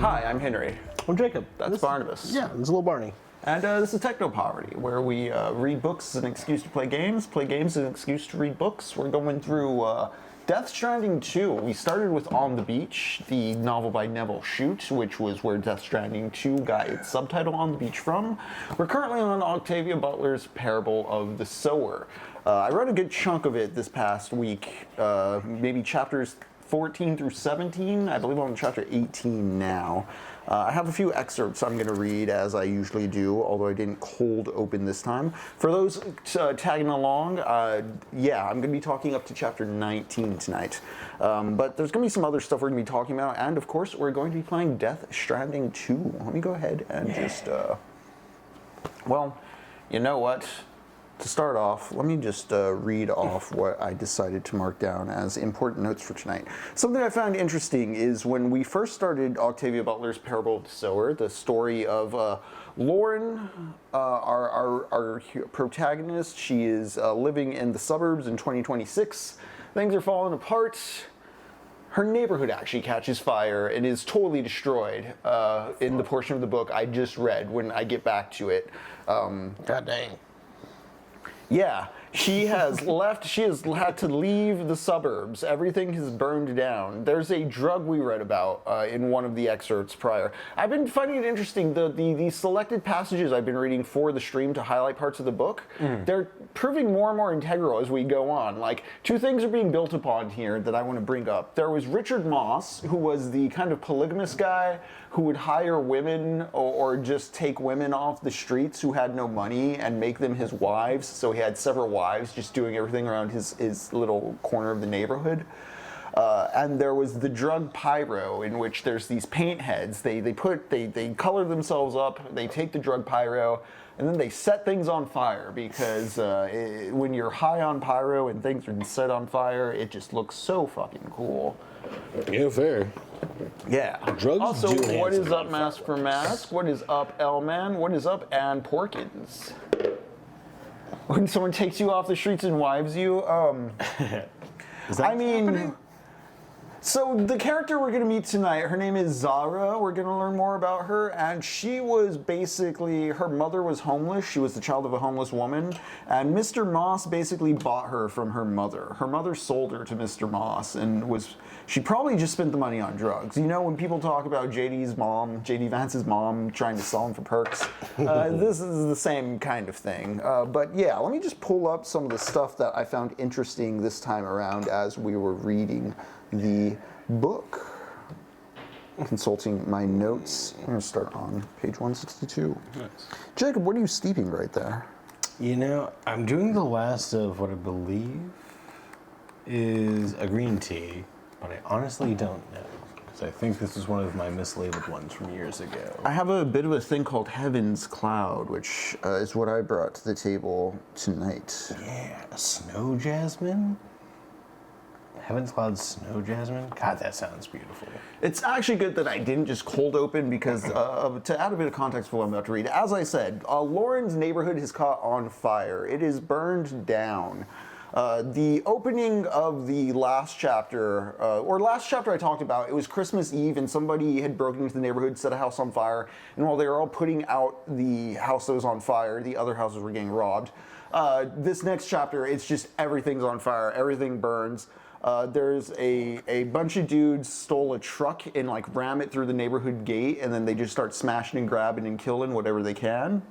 Hi, I'm Henry. I'm Jacob. That's Barnabas. Yeah, this is little Barney. And this is Technopoverty, where we read books as an excuse to play games as an excuse to read books. We're going through Death Stranding 2. We started with On the Beach, the novel by Nevil, Shute, which was where Death Stranding 2 got its subtitle On the Beach from. We're currently on Octavia Butler's Parable of the Sower. I read a good chunk of it this past week, maybe chapters 14 through 17. I believe I'm on chapter 18 now. I have a few excerpts I'm going to read, as I usually do, although I didn't cold open this time. For those tagging along, yeah, I'm going to be talking up to chapter 19 tonight. But there's going to be some other stuff we're going to be talking about, and of course, we're going to be playing Death Stranding 2. Let me go ahead and just, well, you know what? To start off, let me just read off what I decided to mark down as important notes for tonight. Something I found interesting is when we first started Octavia Butler's Parable of the Sower, the story of Lauren, our protagonist. She is living in the suburbs in 2026. Things are falling apart. Her neighborhood actually catches fire and is totally destroyed in the portion of the book I just read when I get back to it. God dang. Yeah, she has left, she has had to leave the suburbs. Everything has burned down. There's a drug we read about in one of the excerpts prior. I've been finding it interesting, the selected passages I've been reading for the stream to highlight parts of the book, they're proving more and more integral as we go on. Like, two things are being built upon here that I want to bring up. There was Richard Moss, who was the kind of polygamous guy who would hire women or just take women off the streets who had no money and make them his wives. So he had several wives just doing everything around his little corner of the neighborhood. And there was the drug pyro, in which there's these paint heads. They color themselves up, they take the drug pyro, and then they set things on fire because when you're high on pyro and things are set on fire, it just looks so fucking cool. Yeah, fair. Yeah. Drugs also, do what enhance is up, Mask for Mask? What is up, L-Man? What is up, Ann Porkins? When someone takes you off the streets and wives you, I mean, happening? So the character we're going to meet tonight, her name is Zara. We're going to learn more about her, and she was basically, her mother was homeless. She was the child of a homeless woman, and Mr. Moss basically bought her from her mother. Her mother sold her to Mr. Moss, and she probably just spent the money on drugs. You know, when people talk about JD Vance's mom, trying to sell him for perks, this is the same kind of thing. But yeah, let me just pull up some of the stuff that I found interesting this time around as we were reading the book. Consulting my notes. I'm going to start on page 162. Nice. Jacob, what are you steeping right there? You know, I'm doing the last of what I believe is a green tea, but I honestly don't know, because I think this is one of my mislabeled ones from years ago. I have a bit of a thing called Heaven's Cloud, which is what I brought to the table tonight. Yeah, snow jasmine? Heaven's Cloud Snow Jasmine? God, that sounds beautiful. It's actually good that I didn't just cold open because, to add a bit of context for what I'm about to read, as I said, Lauren's neighborhood has caught on fire. It is burned down. The opening of the last chapter I talked about, it was Christmas Eve and somebody had broken into the neighborhood, set a house on fire, and while they were all putting out the house that was on fire, the other houses were getting robbed. This next chapter, it's just everything's on fire, everything burns. There's a bunch of dudes stole a truck and like ram it through the neighborhood gate, and then they just start smashing and grabbing and killing whatever they can.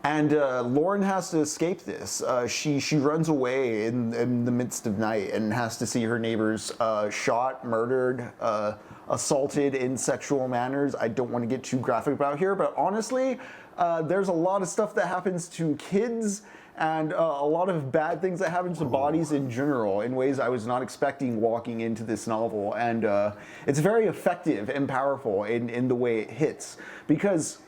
And Lauren has to escape this. She runs away in the midst of night and has to see her neighbors shot, murdered, assaulted in sexual manners. I don't want to get too graphic about here, but honestly, there's a lot of stuff that happens to kids and a lot of bad things that happen to bodies in general in ways I was not expecting walking into this novel. And it's very effective and powerful in the way it hits. Because,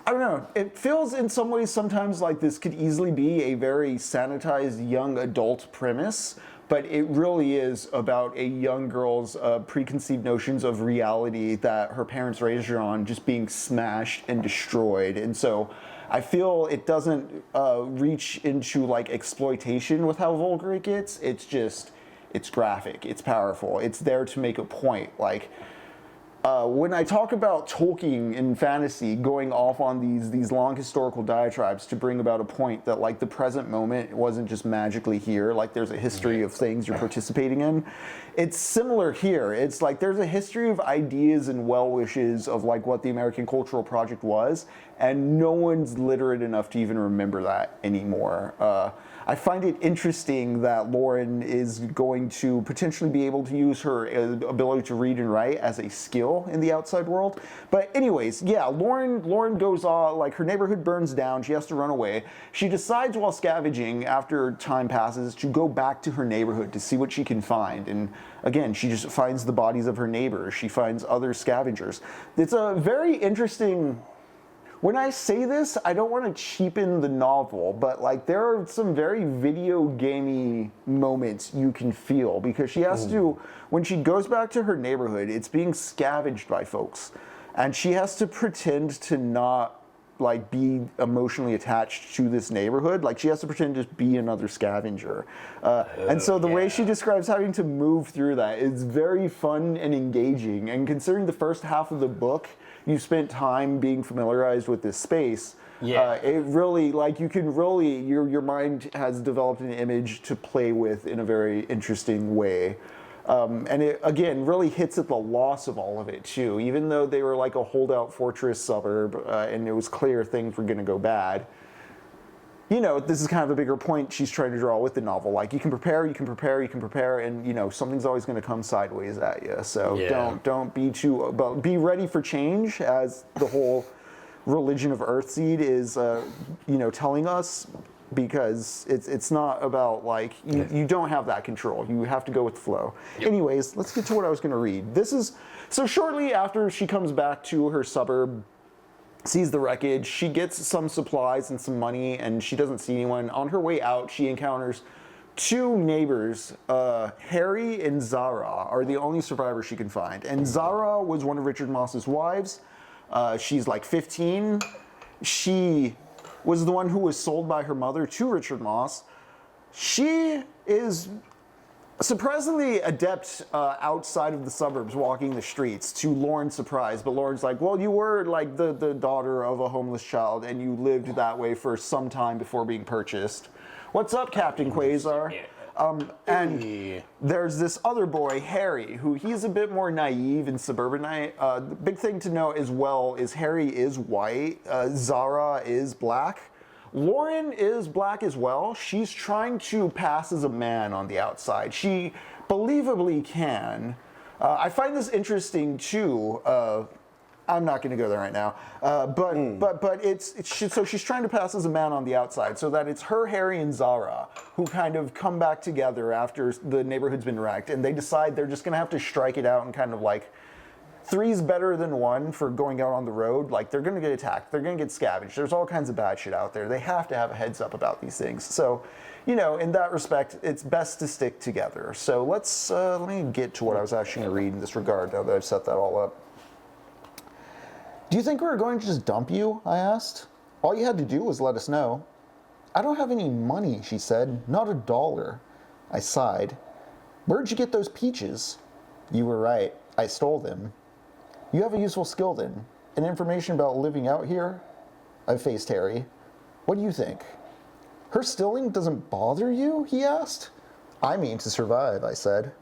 I don't know, it feels in some ways sometimes like this could easily be a very sanitized young adult premise, but it really is about a young girl's preconceived notions of reality that her parents raised her on just being smashed and destroyed. And so I feel it doesn't reach into like exploitation with how vulgar it gets. It's just, it's graphic, it's powerful, it's there to make a point. Like, when I talk about Tolkien in fantasy going off on these long historical diatribes to bring about a point that like the present moment wasn't just magically here, like there's a history of things you're participating in. It's similar here. It's like there's a history of ideas and well wishes of like what the American Cultural Project was, and no one's literate enough to even remember that anymore. I find it interesting that Lauren is going to potentially be able to use her ability to read and write as a skill in the outside world. But anyways, yeah, Lauren goes off, like her neighborhood burns down, she has to run away. She decides while scavenging, after time passes, to go back to her neighborhood to see what she can find. And again, she just finds the bodies of her neighbors, she finds other scavengers. It's a very interesting... When I say this, I don't want to cheapen the novel, but like there are some very video gamey moments you can feel because she has to, when she goes back to her neighborhood, it's being scavenged by folks, and she has to pretend to not like be emotionally attached to this neighborhood. Like she has to pretend to just be another scavenger. And so the way she describes having to move through that is very fun and engaging. And considering the first half of the book, you spent time being familiarized with this space. It really, like you can really, your mind has developed an image to play with in a very interesting way. And it, again, really hits at the loss of all of it, too. Even though they were like a holdout fortress suburb, and it was clear things were going to go bad, you know, this is kind of a bigger point she's trying to draw with the novel. Like, you can prepare, and, you know, something's always going to come sideways at you. So don't be too, but be ready for change, as the whole religion of Earthseed is, you know, telling us. Because it's not about like you don't have that control. You have to go with the flow. Anyways, let's get to what I was going to read. This is so shortly after she comes back to her suburb, sees the wreckage. She gets some supplies and some money, and she doesn't see anyone. On her way out, she encounters two neighbors. Harry and Zara are the only survivors she can find. And Zara was one of Richard Moss's wives. She's like 15. She was the one who was sold by her mother to Richard Moss. She is surprisingly adept outside of the suburbs, walking the streets, to Lauren's surprise. But Lauren's like, well, you were like the daughter of a homeless child, and you lived that way for some time before being purchased. What's up, Captain Quasar? And there's this other boy, Harry, who he's a bit more naive and suburbanite. The big thing to note as well is Harry is white, Zara is black. Lauren is black as well. She's trying to pass as a man on the outside. She believably can. I find this interesting too. I'm not going to go there right now, but so she's trying to pass as a man on the outside, so that it's her, Harry, and Zara who kind of come back together after the neighborhood's been wrecked, and they decide they're just going to have to strike it out and kind of like, three's better than one for going out on the road. Like, they're going to get attacked, they're going to get scavenged, there's all kinds of bad shit out there. They have to have a heads up about these things. So, you know, in that respect, it's best to stick together. So let me get to what I was actually going to read in this regard now that I've set that all up. Do you think we were going to just dump you? I asked. All you had to do was let us know. I don't have any money, she said. Not $1. I sighed. Where'd you get those peaches? You were right. I stole them. You have a useful skill then. And information about living out here? I faced Harry. What do you think? Her stealing doesn't bother you? He asked. I mean to survive, I said.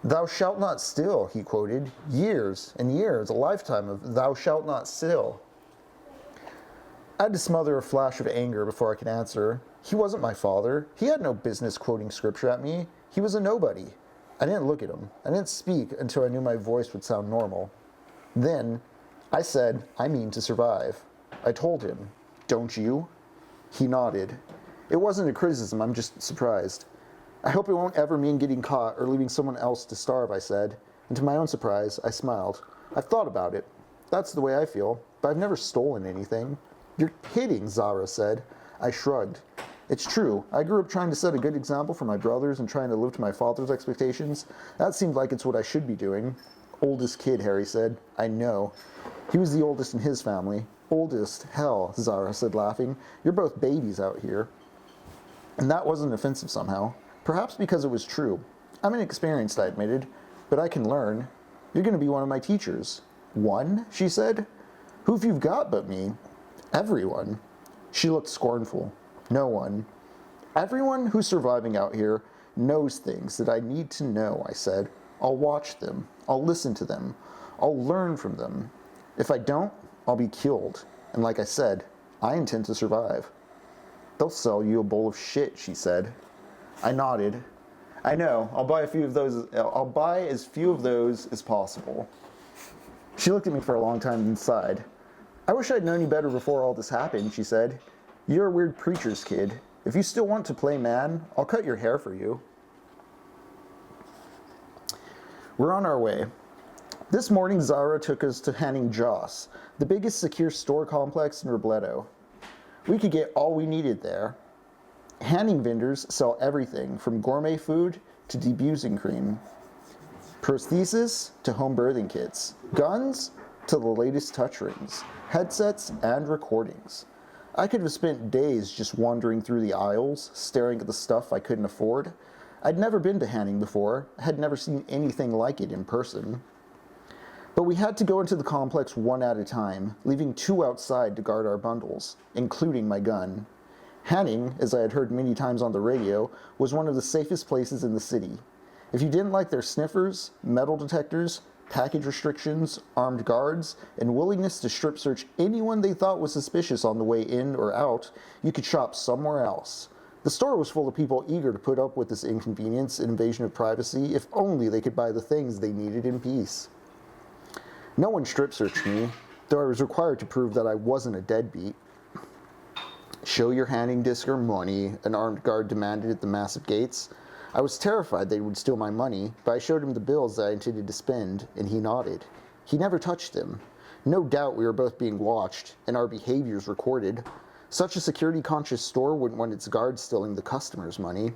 Thou shalt not steal, he quoted. Years and years, a lifetime of thou shalt not steal. I had to smother a flash of anger before I could answer. He wasn't my father. He had no business quoting scripture at me. He was a nobody. I didn't look at him. I didn't speak until I knew my voice would sound normal. Then, I said, I mean to survive. I told him, don't you? He nodded. It wasn't a criticism, I'm just surprised. I hope it won't ever mean getting caught or leaving someone else to starve, I said. And to my own surprise, I smiled. I've thought about it. That's the way I feel, but I've never stolen anything. You're kidding, Zara said. I shrugged. It's true. I grew up trying to set a good example for my brothers and trying to live to my father's expectations. That seemed like it's what I should be doing. Oldest kid, Harry said. I know. He was the oldest in his family. Oldest? Hell, Zara said, laughing. You're both babies out here. And that wasn't offensive somehow. Perhaps because it was true. I'm inexperienced, I admitted, but I can learn. You're going to be one of my teachers. One? She said. Who have you got but me? Everyone. She looked scornful. No one. Everyone who's surviving out here knows things that I need to know, I said. I'll watch them. I'll listen to them. I'll learn from them. If I don't, I'll be killed. And like I said, I intend to survive. They'll sell you a bowl of shit, she said. I nodded. I know, I'll buy as few of those as possible. She looked at me for a long time and sighed. I wish I'd known you better before all this happened, she said. You're a weird preacher's kid. If you still want to play man, I'll cut your hair for you. We're on our way. This morning, Zara took us to Henri-Georges, the biggest secure store complex in Robledo. We could get all we needed there. Hanning vendors sell everything from gourmet food to debusing cream, prosthesis to home birthing kits, guns to the latest touch rings, headsets and recordings. I could have spent days just wandering through the aisles, staring at the stuff I couldn't afford. I'd never been to Hanning before, had never seen anything like it in person. But we had to go into the complex one at a time, leaving 2 outside to guard our bundles, including my gun. Hanning, as I had heard many times on the radio, was one of the safest places in the city. If you didn't like their sniffers, metal detectors, package restrictions, armed guards, and willingness to strip search anyone they thought was suspicious on the way in or out, you could shop somewhere else. The store was full of people eager to put up with this inconvenience and invasion of privacy if only they could buy the things they needed in peace. No one strip searched me, though I was required to prove that I wasn't a deadbeat. Show your handing disc or money, an armed guard demanded at the massive gates. I was terrified they would steal my money, but I showed him the bills that I intended to spend, and he nodded. He never touched them. No doubt we were both being watched, and our behaviors recorded. Such a security-conscious store wouldn't want its guards stealing the customers' money.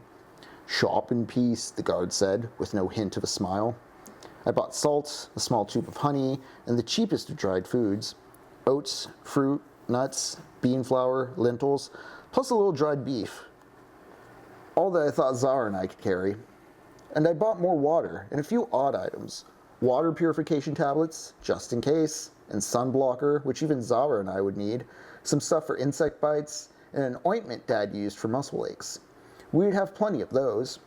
Shop in peace, the guard said, with no hint of a smile. I bought salt, a small tube of honey, and the cheapest of dried foods. Oats, fruit, nuts, bean flour, lentils, plus a little dried beef. All that I thought Zara and I could carry. And I bought more water and a few odd items. Water purification tablets, just in case, and sun blocker, which even Zara and I would need, some stuff for insect bites, and an ointment Dad used for muscle aches. We'd have plenty of those.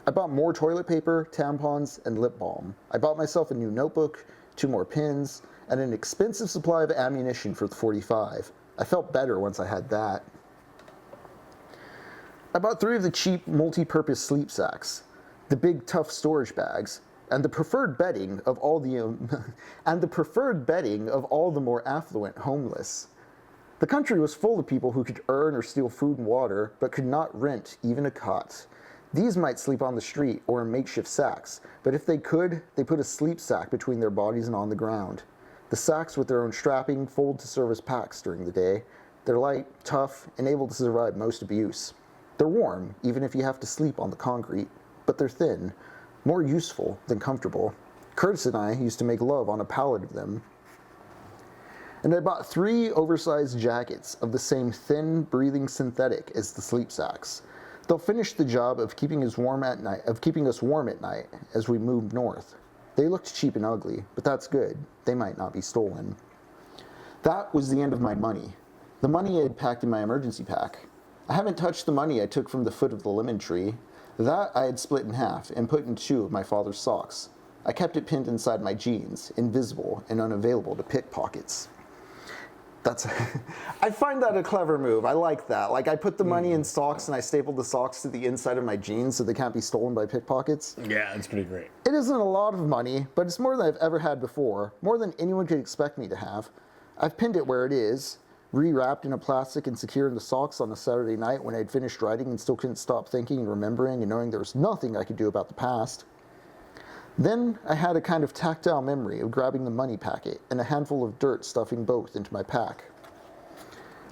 I bought more toilet paper, tampons, and lip balm. I bought myself a new notebook, 2 more pens, and an expensive supply of ammunition for the .45. I felt better once I had that. I bought 3 of the cheap multi-purpose sleep sacks, the big tough storage bags, and the preferred bedding of all the more affluent homeless. The country was full of people who could earn or steal food and water, but could not rent even a cot. These might sleep on the street or in makeshift sacks, but if they could, they put a sleep sack between their bodies and on the ground. The sacks with their own strapping fold to serve as packs during the day. They're light, tough, and able to survive most abuse. They're warm, even if you have to sleep on the concrete, but they're thin, more useful than comfortable. Curtis and I used to make love on a pallet of them. And I bought 3 oversized jackets of the same thin, breathing synthetic as the sleep sacks. They'll finish the job of keeping us warm at night as we move north. They looked cheap and ugly, but that's good. They might not be stolen. That was the end of my money. The money I had packed in my emergency pack. I haven't touched the money I took from the foot of the lemon tree. That I had split in half and put in 2 of my father's socks. I kept it pinned inside my jeans, invisible and unavailable to pickpockets. I find that a clever move. I like that. Like, I put the money in socks and I stapled the socks to the inside of my jeans so they can't be stolen by pickpockets. Yeah, it's pretty great. It isn't a lot of money, but it's more than I've ever had before. More than anyone could expect me to have. I've pinned it where it is, rewrapped in a plastic and secured in the socks on a Saturday night when I'd finished writing and still couldn't stop thinking and remembering and knowing there was nothing I could do about the past. Then I had a kind of tactile memory of grabbing the money packet and a handful of dirt stuffing both into my pack.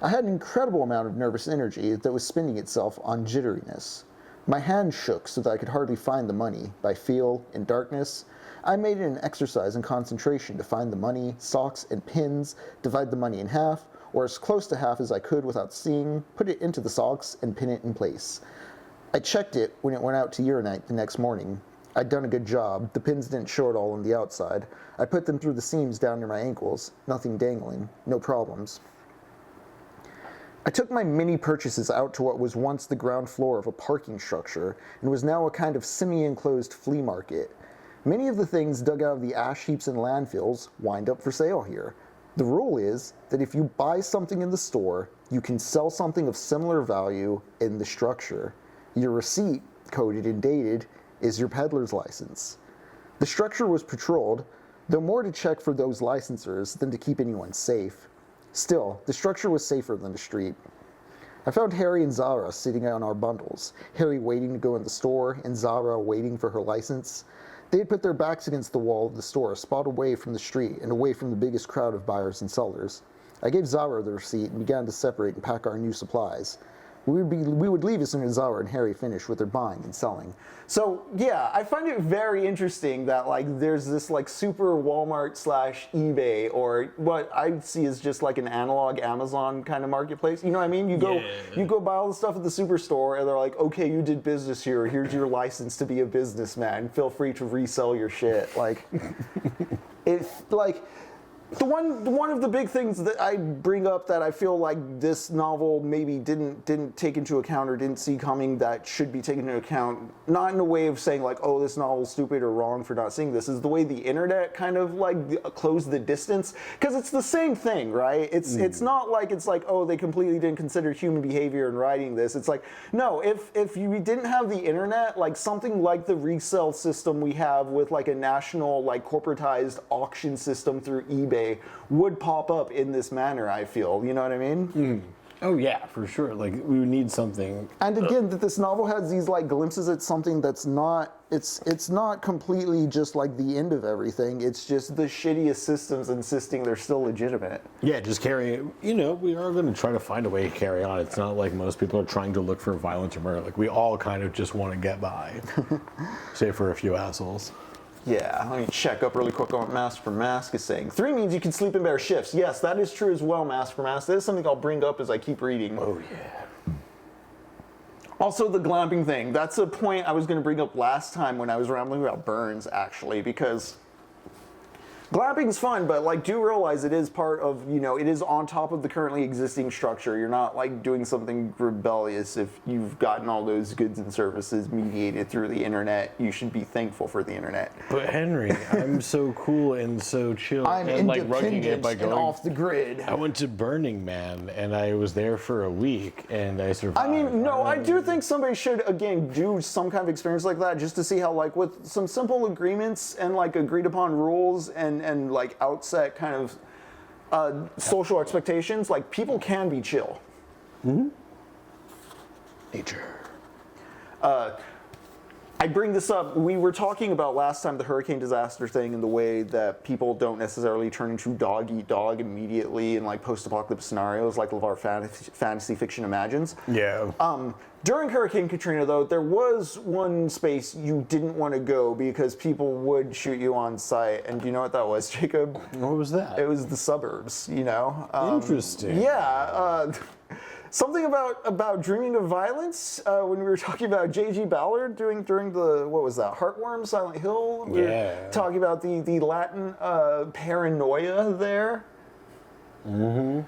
I had an incredible amount of nervous energy that was spending itself on jitteriness. My hand shook so that I could hardly find the money. By feel, in darkness, I made it an exercise in concentration to find the money, socks, and pins, divide the money in half, or as close to half as I could without seeing, put it into the socks, and pin it in place. I checked it when it went out to urinate the next morning. I'd done a good job. The pins didn't show it all on the outside. I put them through the seams down near my ankles. Nothing dangling. No problems. I took my mini purchases out to what was once the ground floor of a parking structure and was now a kind of semi-enclosed flea market. Many of the things dug out of the ash heaps and landfills wind up for sale here. The rule is that if you buy something in the store, you can sell something of similar value in the structure. Your receipt, coded and dated, is your peddler's license. The structure was patrolled, though more to check for those licensors than to keep anyone safe. Still, the structure was safer than the street. I found Harry and Zara sitting on our bundles, Harry waiting to go in the store and Zara waiting for her license. They had put their backs against the wall of the store, a spot away from the street and away from the biggest crowd of buyers and sellers. I gave Zara the receipt and began to separate and pack our new supplies. We would leave as soon as Zara and Harry finished with their buying and selling. So yeah, I find it very interesting that like there's this like super Walmart / eBay, or what I see is just like an analog Amazon kind of marketplace. You know what I mean? You go buy all the stuff at the superstore and they're like, okay, you did business here. Here's your license to be a businessman. Feel free to resell your shit. Like, it's like. One of the big things that I bring up that I feel like this novel maybe didn't take into account or didn't see coming that should be taken into account, not in a way of saying like, oh, this novel's stupid or wrong for not seeing this, is the way the internet kind of like closed the distance, because it's the same thing, right? It's not like it's like, oh, they completely didn't consider human behavior in writing this. It's like, no, if you didn't have the internet, like something like the resale system we have with like a national like corporatized auction system through eBay would pop up in this manner, I feel. You know what I mean? Oh yeah, for sure. Like we would need something. And again, that this novel has these like glimpses at something that's not, it's not completely just like the end of everything. It's just the shittiest systems insisting they're still legitimate. Yeah, just carry. You know, we are going to try to find a way to carry on. It's not like most people are trying to look for violence or murder. Like we all kind of just want to get by, save for a few assholes. Yeah, let me check up really quick on what Mask for Mask is saying. 3 means you can sleep in better shifts. Yes, that is true as well, Mask for Mask. That is something I'll bring up as I keep reading. Oh, yeah. Also, the glamping thing. That's a point I was going to bring up last time when I was rambling about Burns, actually, because glamping's fun, but like do realize it is part of, you know, it is on top of the currently existing structure. You're not like doing something rebellious if you've gotten all those goods and services mediated through the internet. You should be thankful for the internet. But Henry, I'm so cool and so chill. I'm and like independent and off the grid. I went to Burning Man and I was there for a week and I survived. I mean, no, I do think somebody should, again, do some kind of experience like that just to see how, like, with some simple agreements and, like, agreed upon rules and like, outset kind of social expectations, like, people can be chill. Mm-hmm. Nature. I bring this up, we were talking about last time the hurricane disaster thing and the way that people don't necessarily turn into dog eat dog immediately in like post-apocalyptic scenarios like LeVar fantasy fiction imagines. Yeah. During Hurricane Katrina though, there was one space you didn't want to go because people would shoot you on sight, and do you know what that was, Jacob? What was that? It was the suburbs, you know? Interesting. Yeah. Something about dreaming of violence when we were talking about J.G. Ballard during the, what was that, Heartworm, Silent Hill? We were talking about the Latin paranoia there. Mm-hmm.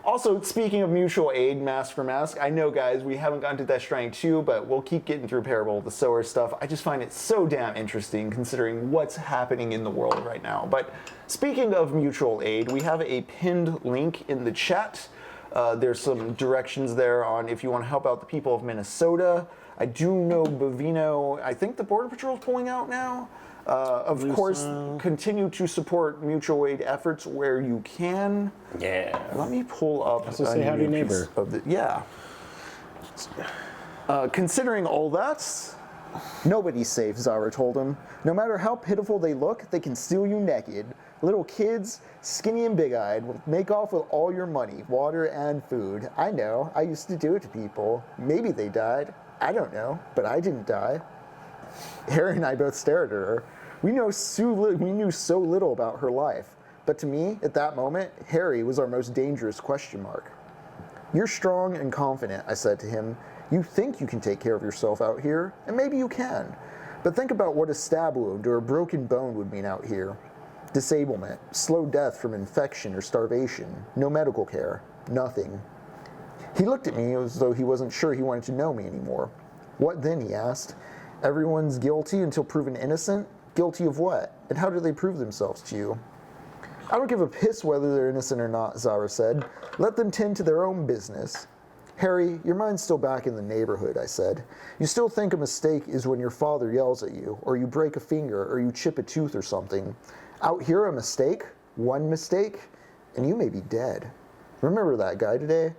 Also, speaking of mutual aid, Mask for Mask, I know, guys, we haven't gotten to Death Stranding 2, but we'll keep getting through Parable of the Sower stuff. I just find it so damn interesting considering what's happening in the world right now. But speaking of mutual aid, we have a pinned link in the chat. There's some directions there on if you want to help out the people of Minnesota. I do know Bovino, I think the Border Patrol is pulling out now. Of course, continue to support mutual aid efforts where you can. Yeah. Let me pull up so say howdy neighbor. Considering all that, Nobody's safe, Zara told him. No matter how pitiful they look, they can steal you naked. Little kids, skinny and big-eyed, will make off with all your money, water, and food. I know. I used to do it to people. Maybe they died. I don't know, but I didn't die. Harry and I both stared at her. We knew so little about her life. But to me, at that moment, Harry was our most dangerous question mark. You're strong and confident, I said to him. You think you can take care of yourself out here, and maybe you can. But think about what a stab wound or a broken bone would mean out here. Disablement, slow death from infection or starvation, no medical care, nothing. He looked at me as though he wasn't sure he wanted to know me anymore. What then, he asked. Everyone's guilty until proven innocent? Guilty of what? And how do they prove themselves to you? I don't give a piss whether they're innocent or not, Zara said. Let them tend to their own business. Harry, your mind's still back in the neighborhood, I said. You still think a mistake is when your father yells at you, or you break a finger, or you chip a tooth or something. Out here, a mistake, one mistake, and you may be dead. Remember that guy today?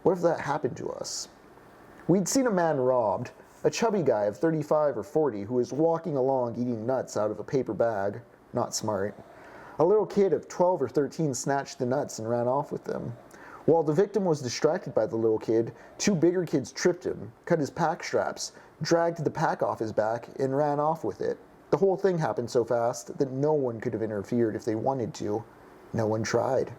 What if that happened to us? We'd seen a man robbed, a chubby guy of 35 or 40 who was walking along eating nuts out of a paper bag. Not smart. A little kid of 12 or 13 snatched the nuts and ran off with them. While the victim was distracted by the little kid, two bigger kids tripped him, cut his pack straps, dragged the pack off his back, and ran off with it. The whole thing happened so fast that no one could have interfered if they wanted to. No one tried.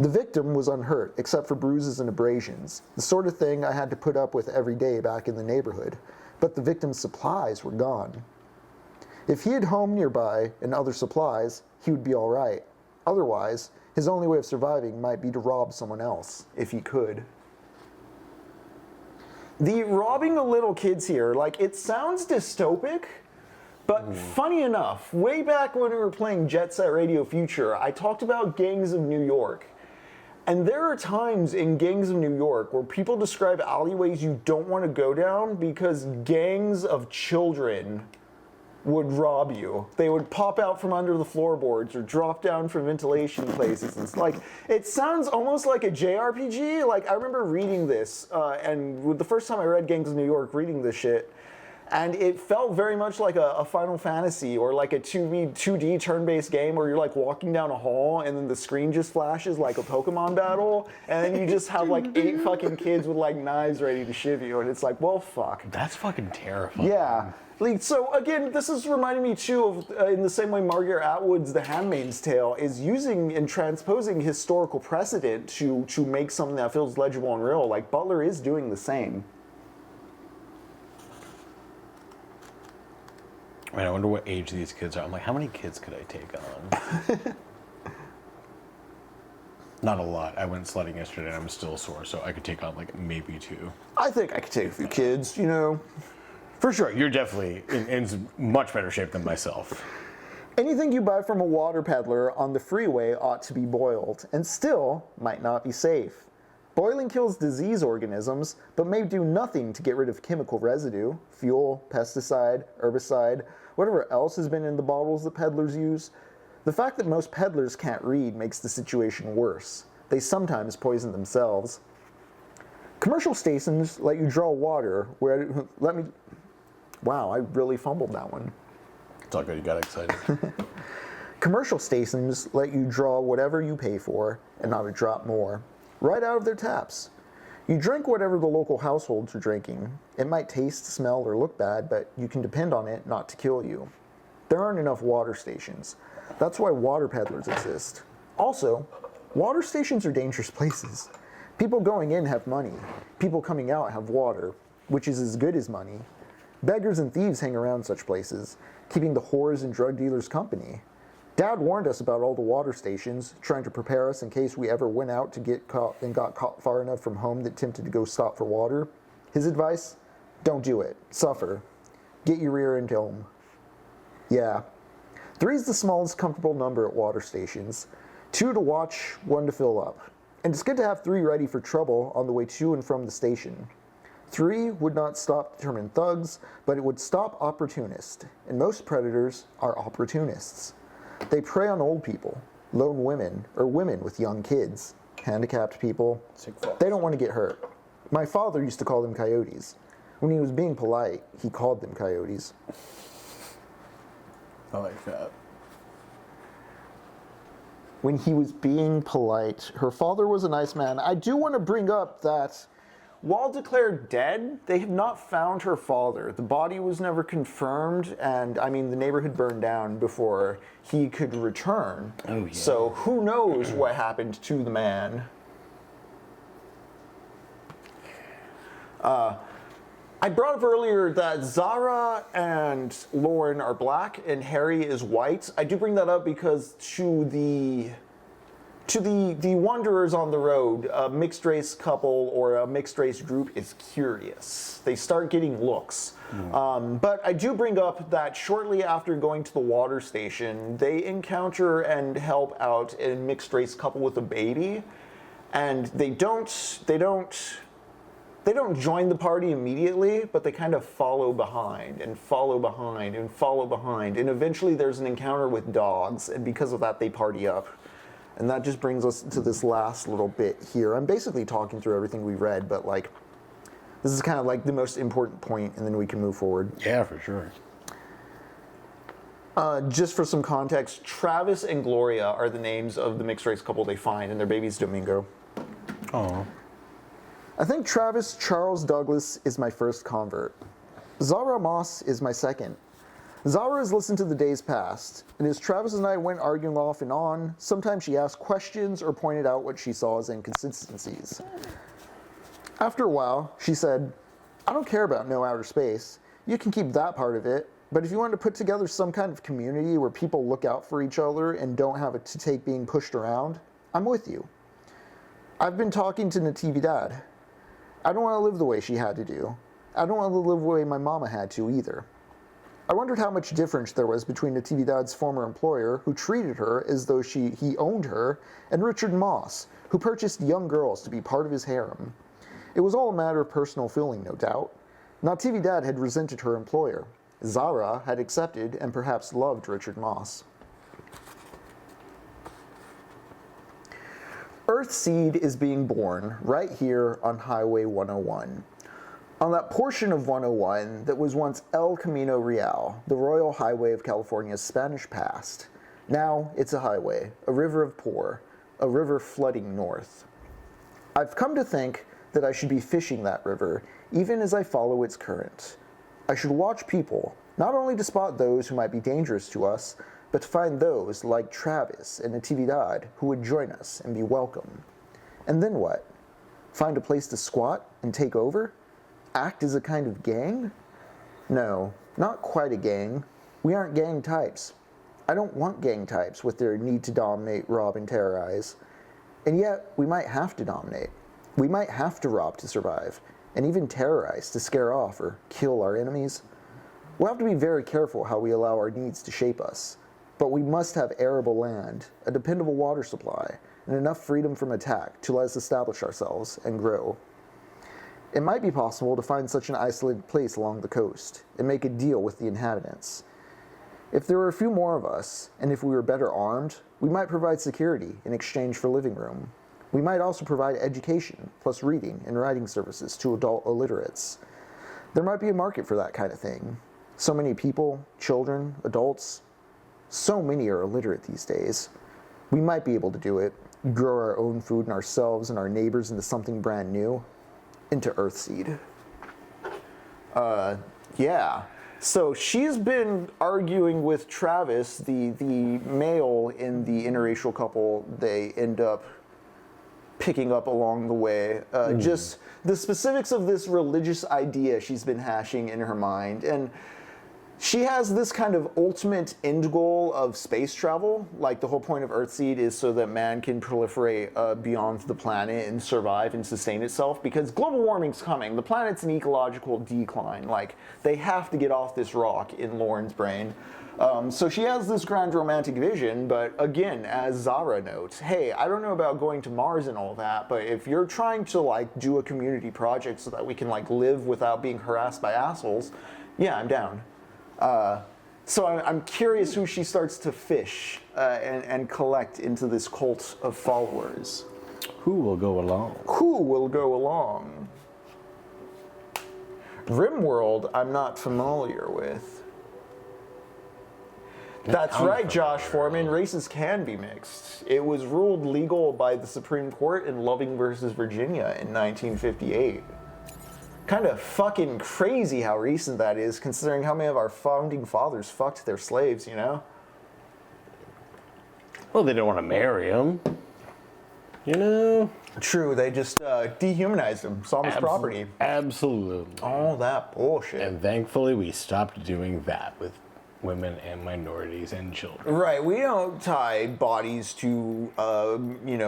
The victim was unhurt, except for bruises and abrasions, the sort of thing I had to put up with every day back in the neighborhood. But the victim's supplies were gone. If he had home nearby and other supplies, he would be all right. Otherwise, his only way of surviving might be to rob someone else, if he could. The robbing of little kids here, like, it sounds dystopic, but funny enough, way back when we were playing Jet Set Radio Future, I talked about gangs of New York. And there are times in gangs of New York where people describe alleyways you don't want to go down because gangs of children would rob you. They would pop out from under the floorboards or drop down from ventilation places. And like, it sounds almost like a JRPG. Like, I remember reading this, and with the first time I read Gangs of New York, reading this shit, and it felt very much like a Final Fantasy or like a 2D turn-based game where you're like walking down a hall and then the screen just flashes like a Pokemon battle, and then you just have like 8 fucking kids with like knives ready to shiv you, and it's like, well, fuck. That's fucking terrifying. Yeah. Like, so again, this is reminding me too of, in the same way Margaret Atwood's The Handmaid's Tale is using and transposing historical precedent to make something that feels legible and real. Like, Butler is doing the same. Man, I wonder what age these kids are. I'm like, how many kids could I take on? Not a lot. I went sledding yesterday and I'm still sore, so I could take on like maybe 2. I think I could take a few kids, you know. For sure, you're definitely in much better shape than myself. Anything you buy from a water peddler on the freeway ought to be boiled, and still might not be safe. Boiling kills disease organisms, but may do nothing to get rid of chemical residue, fuel, pesticide, herbicide, whatever else has been in the bottles that peddlers use. The fact that most peddlers can't read makes the situation worse. They sometimes poison themselves. Commercial stations let you draw water where, wow, I really fumbled that one. It's all good, you got excited. Commercial stations let you draw whatever you pay for, and not a drop more, right out of their taps. You drink whatever the local households are drinking. It might taste, smell, or look bad, but you can depend on it not to kill you. There aren't enough water stations. That's why water peddlers exist. Also, water stations are dangerous places. People going in have money. People coming out have water, which is as good as money. Beggars and thieves hang around such places, keeping the whores and drug dealers company. Dad warned us about all the water stations, trying to prepare us in case we ever went out to get caught and got caught far enough from home that tempted to go stop for water. His advice? Don't do it. Suffer. Get your rear end home. Yeah. 3 is the smallest comfortable number at water stations. 2 to watch, 1 to fill up. And it's good to have 3 ready for trouble on the way to and from the station. 3 would not stop determined thugs, but it would stop opportunists. And most predators are opportunists. They prey on old people, lone women, or women with young kids, handicapped people. They don't want to get hurt. My father used to call them coyotes. When he was being polite, he called them coyotes. I like that. When he was being polite, her father was a nice man. I do want to bring up that while declared dead, they have not found her father. The body was never confirmed, and I mean, the neighborhood burned down before he could return. Oh, yeah. So who knows what happened to the man? I brought up earlier that Zara and Lauren are black and Harry is white. I do bring that up because to the wanderers on the road, a mixed race couple or a mixed race group is curious. They start getting looks. But I do bring up that shortly after going to the water station, they encounter and help out a mixed race couple with a baby, and they don't join the party immediately, but they kind of follow behind and follow behind and follow behind, and eventually there's an encounter with dogs, and because of that they party up. And that just brings us to this last little bit here. I'm basically talking through everything we read, but like, this is kind of like the most important point, and then we can move forward. Yeah, for sure. Just for some context, Travis and Gloria are the names of the mixed race couple they find, and their baby's Domingo. Oh. I think Travis Charles Douglas is my first convert. Zara Moss is my second. Zara has listened to the days past, and as Travis and I went arguing off and on, sometimes she asked questions or pointed out what she saw as inconsistencies. After a while, she said, I don't care about no outer space. You can keep that part of it, but if you want to put together some kind of community where people look out for each other and don't have it to take being pushed around, I'm with you. I've been talking to Natividad. I don't want to live the way she had to do. I don't want to live the way my mama had to either. I wondered how much difference there was between Natividad's former employer, who treated her as though he owned her, and Richard Moss, who purchased young girls to be part of his harem. It was all a matter of personal feeling, no doubt. Natividad had resented her employer. Zara had accepted and perhaps loved Richard Moss. Earthseed is being born right here on Highway 101. On that portion of 101 that was once El Camino Real, the royal highway of California's Spanish past. Now it's a highway, a river of pour, a river flooding north. I've come to think that I should be fishing that river, even as I follow its current. I should watch people, not only to spot those who might be dangerous to us, but to find those like Travis and Natividad who would join us and be welcome. And then what? Find a place to squat and take over? Act as a kind of gang? No, not quite a gang. We aren't gang types. I don't want gang types with their need to dominate, rob, and terrorize. And yet, we might have to dominate. We might have to rob to survive, and even terrorize to scare off or kill our enemies. We'll have to be very careful how we allow our needs to shape us. But we must have arable land, a dependable water supply, and enough freedom from attack to let us establish ourselves and grow. It might be possible to find such an isolated place along the coast and make a deal with the inhabitants. If there were a few more of us, and if we were better armed, we might provide security in exchange for living room. We might also provide education, plus reading and writing services to adult illiterates. There might be a market for that kind of thing. So many people, children, adults, so many are illiterate these days. We might be able to do it, grow our own food and ourselves and our neighbors into something brand new, into Earthseed. Yeah. So she's been arguing with Travis, the male in the interracial couple they end up picking up along the way. Just the specifics of this religious idea she's been hashing in her mind. And she has this kind of ultimate end goal of space travel. Like, the whole point of Earthseed is so that man can proliferate beyond the planet and survive and sustain itself, because global warming's coming. The planet's in ecological decline. Like, they have to get off this rock in Lauren's brain. So she has this grand romantic vision, but again, as Zara notes, hey, I don't know about going to Mars and all that, but if you're trying to, like, do a community project so that we can, like, live without being harassed by assholes, yeah, I'm down. So I'm curious who she starts to fish and collect into this cult of followers. Who will go along? Who will go along? Rimworld, I'm not familiar with. That's right, Josh Foreman. Races can be mixed. It was ruled legal by the Supreme Court in Loving versus Virginia in 1958. Kind of fucking crazy how recent that is, considering how many of our founding fathers fucked their slaves, you know? Well, they don't want to marry him. You know? True, they just dehumanized him, saw him as property. Absolutely. All that bullshit. And thankfully, we stopped doing that with women and minorities and children. Right, we don't tie bodies to,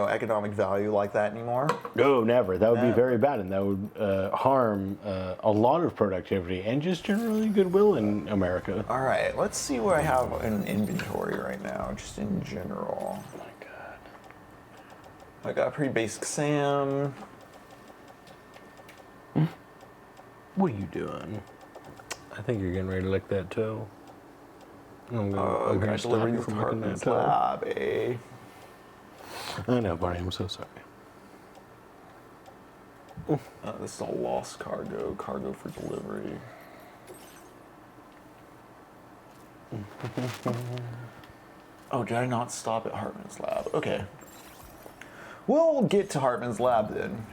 economic value like that anymore. No, never. That would be Never. very bad, and that would harm a lot of productivity and just generally goodwill in America. All right, let's see what I have in inventory right now, just in general. Oh my god. I got pretty basic Sam. What are you doing? I think you're getting ready to lick that toe. I'm gonna stop you from licking that toe. Lab, eh? I know, Barney. I'm so sorry. This is a lost cargo for delivery. Oh, did I not stop at Hartman's lab? Okay. We'll get to Hartman's lab then.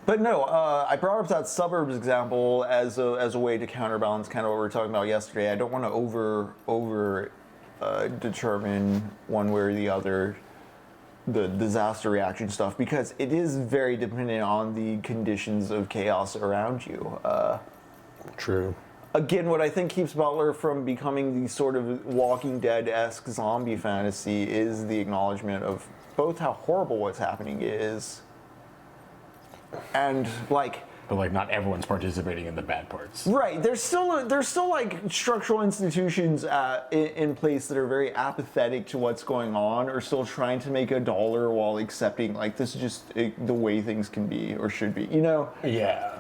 But no, I brought up that suburbs example as a way to counterbalance kind of what we were talking about yesterday. I don't want to over determine one way or the other the disaster reaction stuff, because it is very dependent on the conditions of chaos around you. True. Again, what I think keeps Butler from becoming the sort of Walking Dead-esque zombie fantasy is the acknowledgement of both how horrible what's happening is, and like, But like, not everyone's participating in the bad parts. right, there's still like structural institutions in place that are very apathetic to what's going on, or still trying to make a dollar while accepting like this is just the way things can be or should be. You know, Yeah.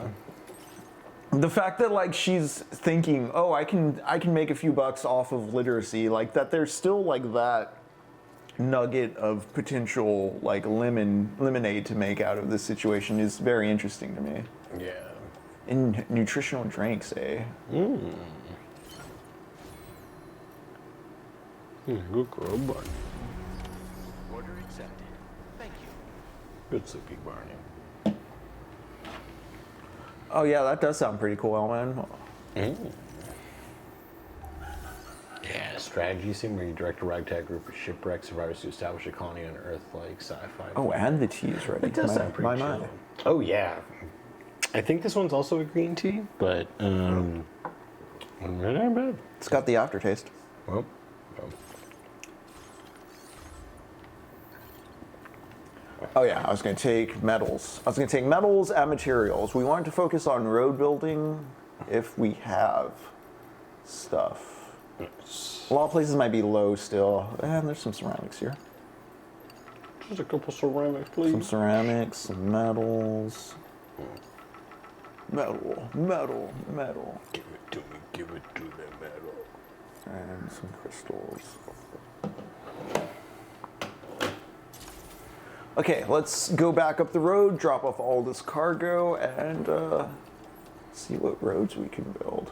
the fact that like she's thinking, oh, I can make a few bucks off of literacy, like that. There's still like that nugget of potential like lemonade to make out of this situation is very interesting to me. Yeah. In nutritional drinks, eh? Good girl, Barney. Order accepted. Thank you. Good sleepy Barney. Oh yeah, that does sound pretty cool, man. Yeah, strategy sim where you direct a ragtag group of shipwreck survivors to establish a colony on Earth, like sci-fi. Oh, and the tea is ready. it does sound pretty chill. mind. Oh yeah. I think this one's also a green tea, but not bad. It's got the aftertaste. Well. Oh yeah, I was going to take metals. I was going to take metals and materials. We wanted to focus on road building if we have stuff. A lot of places might be low still. And there's some ceramics here. Just a couple ceramics, please. Some ceramics, some metals. Metal. Give it to me, give it to the metal. And some crystals. Okay, let's go back up the road, drop off all this cargo, and see what roads we can build.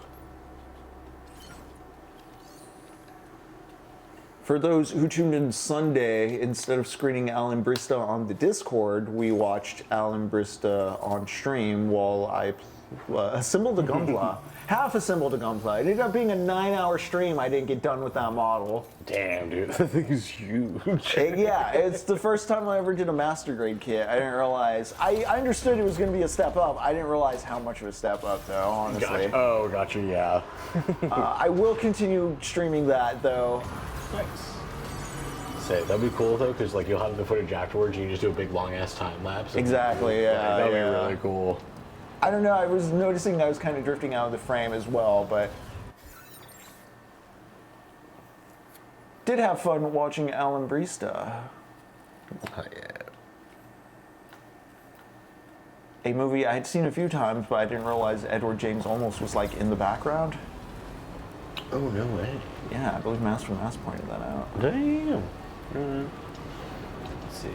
For those who tuned in Sunday, instead of screening Alan Brista on the Discord, we watched Alan Brista on stream while I assembled a Gunpla. Half assembled a Gunpla. It ended up being a 9-hour stream. I didn't get done with that model. Damn, dude, that thing is huge. Yeah, it's the first time I ever did a master grade kit. I didn't realize. I understood it was going to be a step up. I didn't realize how much of a step up, though, honestly. Gotcha. Oh, gotcha, yeah. I will continue streaming that, though. Nice. Say, that'd be cool, though, because like, you'll have the footage afterwards and you just do a big, long-ass time lapse. Exactly, yeah. That'd yeah. be really cool. I don't know, I was noticing I was kind of drifting out of the frame as well, but did have fun watching Alan Brista. Oh, yeah. A movie I had seen a few times, but I didn't realize Edward James Olmos was like in the background. Oh, no way. Yeah, I believe Master Mass pointed that out. Damn. Let's see.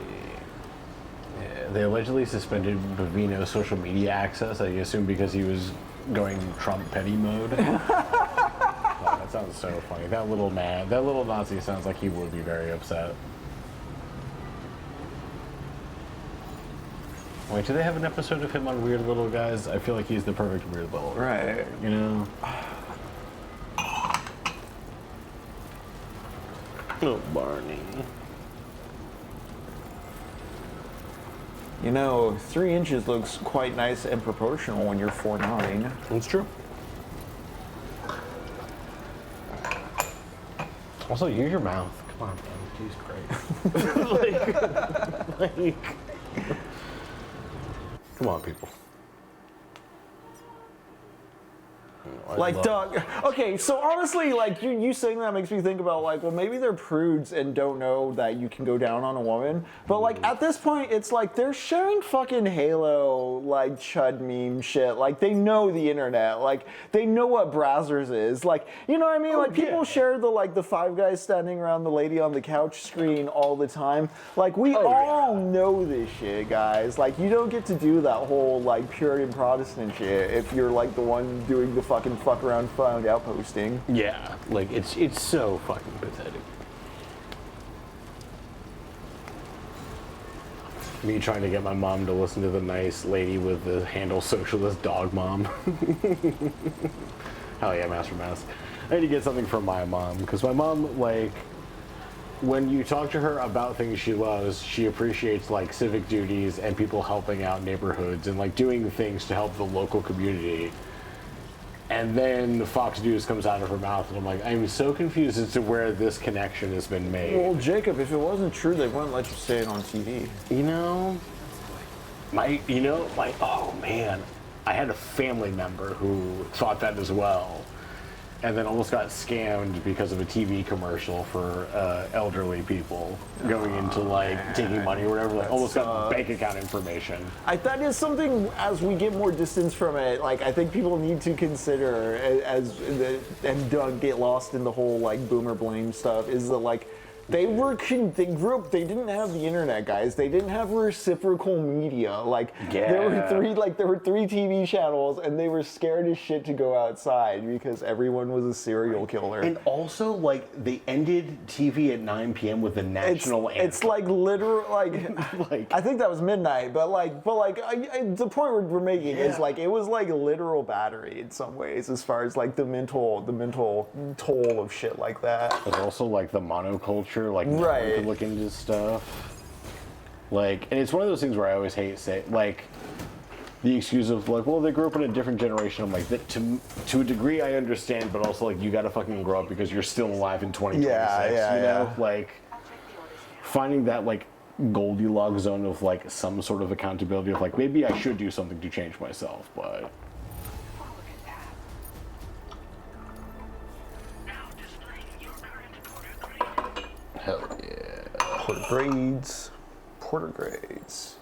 Yeah, they allegedly suspended Bavino's social media access, I assume because he was going Trump petty mode. Oh, that sounds so funny. That little man, that little Nazi sounds like he would be very upset. Wait, do they have an episode of him on Weird Little Guys? I feel like he's the perfect Weird Little. Right. You know? Oh, Barney. You know, 3 inches looks quite nice and proportional when you're 4'9". That's true. Also, use your mouth. Come on, man. He's great. like, come on, people. Like, Doug. Okay, so honestly, like, you saying that makes me think about, like, well, maybe they're prudes and don't know that you can go down on a woman. But, like, at this point, it's like they're sharing fucking Halo, like, chud meme shit. Like, they know the internet. Like, they know what Brazzers is. Like, you know what I mean? Like, people share the, like, the 5 guys standing around the lady on the couch screen all the time. Like, we all know this shit, guys. Like, you don't get to do that whole, like, Puritan Protestant shit if you're, like, the one doing the fucking fuck around found out posting. Yeah, like it's so fucking pathetic. Me trying to get my mom to listen to the nice lady with the handle socialist dog mom. Hell yeah, Master Mask. I need to get something from my mom because my mom, like, when you talk to her about things she loves, she appreciates like civic duties and people helping out neighborhoods and like doing things to help the local community. And then the Fox News comes out of her mouth, and I'm like, I'm so confused as to where this connection has been made. Well, Jacob, if it wasn't true, they wouldn't let you say it on TV. You know, oh man, I had a family member who thought that as well, and then almost got scammed because of a TV commercial for elderly people going into like taking money or whatever. Like almost got bank account information. That is something as we get more distance from it. Like I think people need to consider and don't get lost in the whole like boomer blame stuff. Is that like they grew up. They didn't have the internet, guys. They didn't have reciprocal media. Like there were three TV channels, and they were scared as shit to go outside because everyone was a serial killer. And also, like they ended TV at 9 p.m. with the national anthem. It's like literal, like I think that was midnight, but the point we're making is like it was like literal battery in some ways, as far as like the mental toll of shit like that. There's also like the monoculture. Like, no one could look into stuff. Like, and it's one of those things where I always hate like the excuse of like, well, they grew up in a different generation. I'm like, that to a degree I understand, but also like you got to fucking grow up because you're still alive in 2026. You know, like finding that like Goldilocks zone of like some sort of accountability of like maybe I should do something to change myself, but. Hell yeah. Porter grades.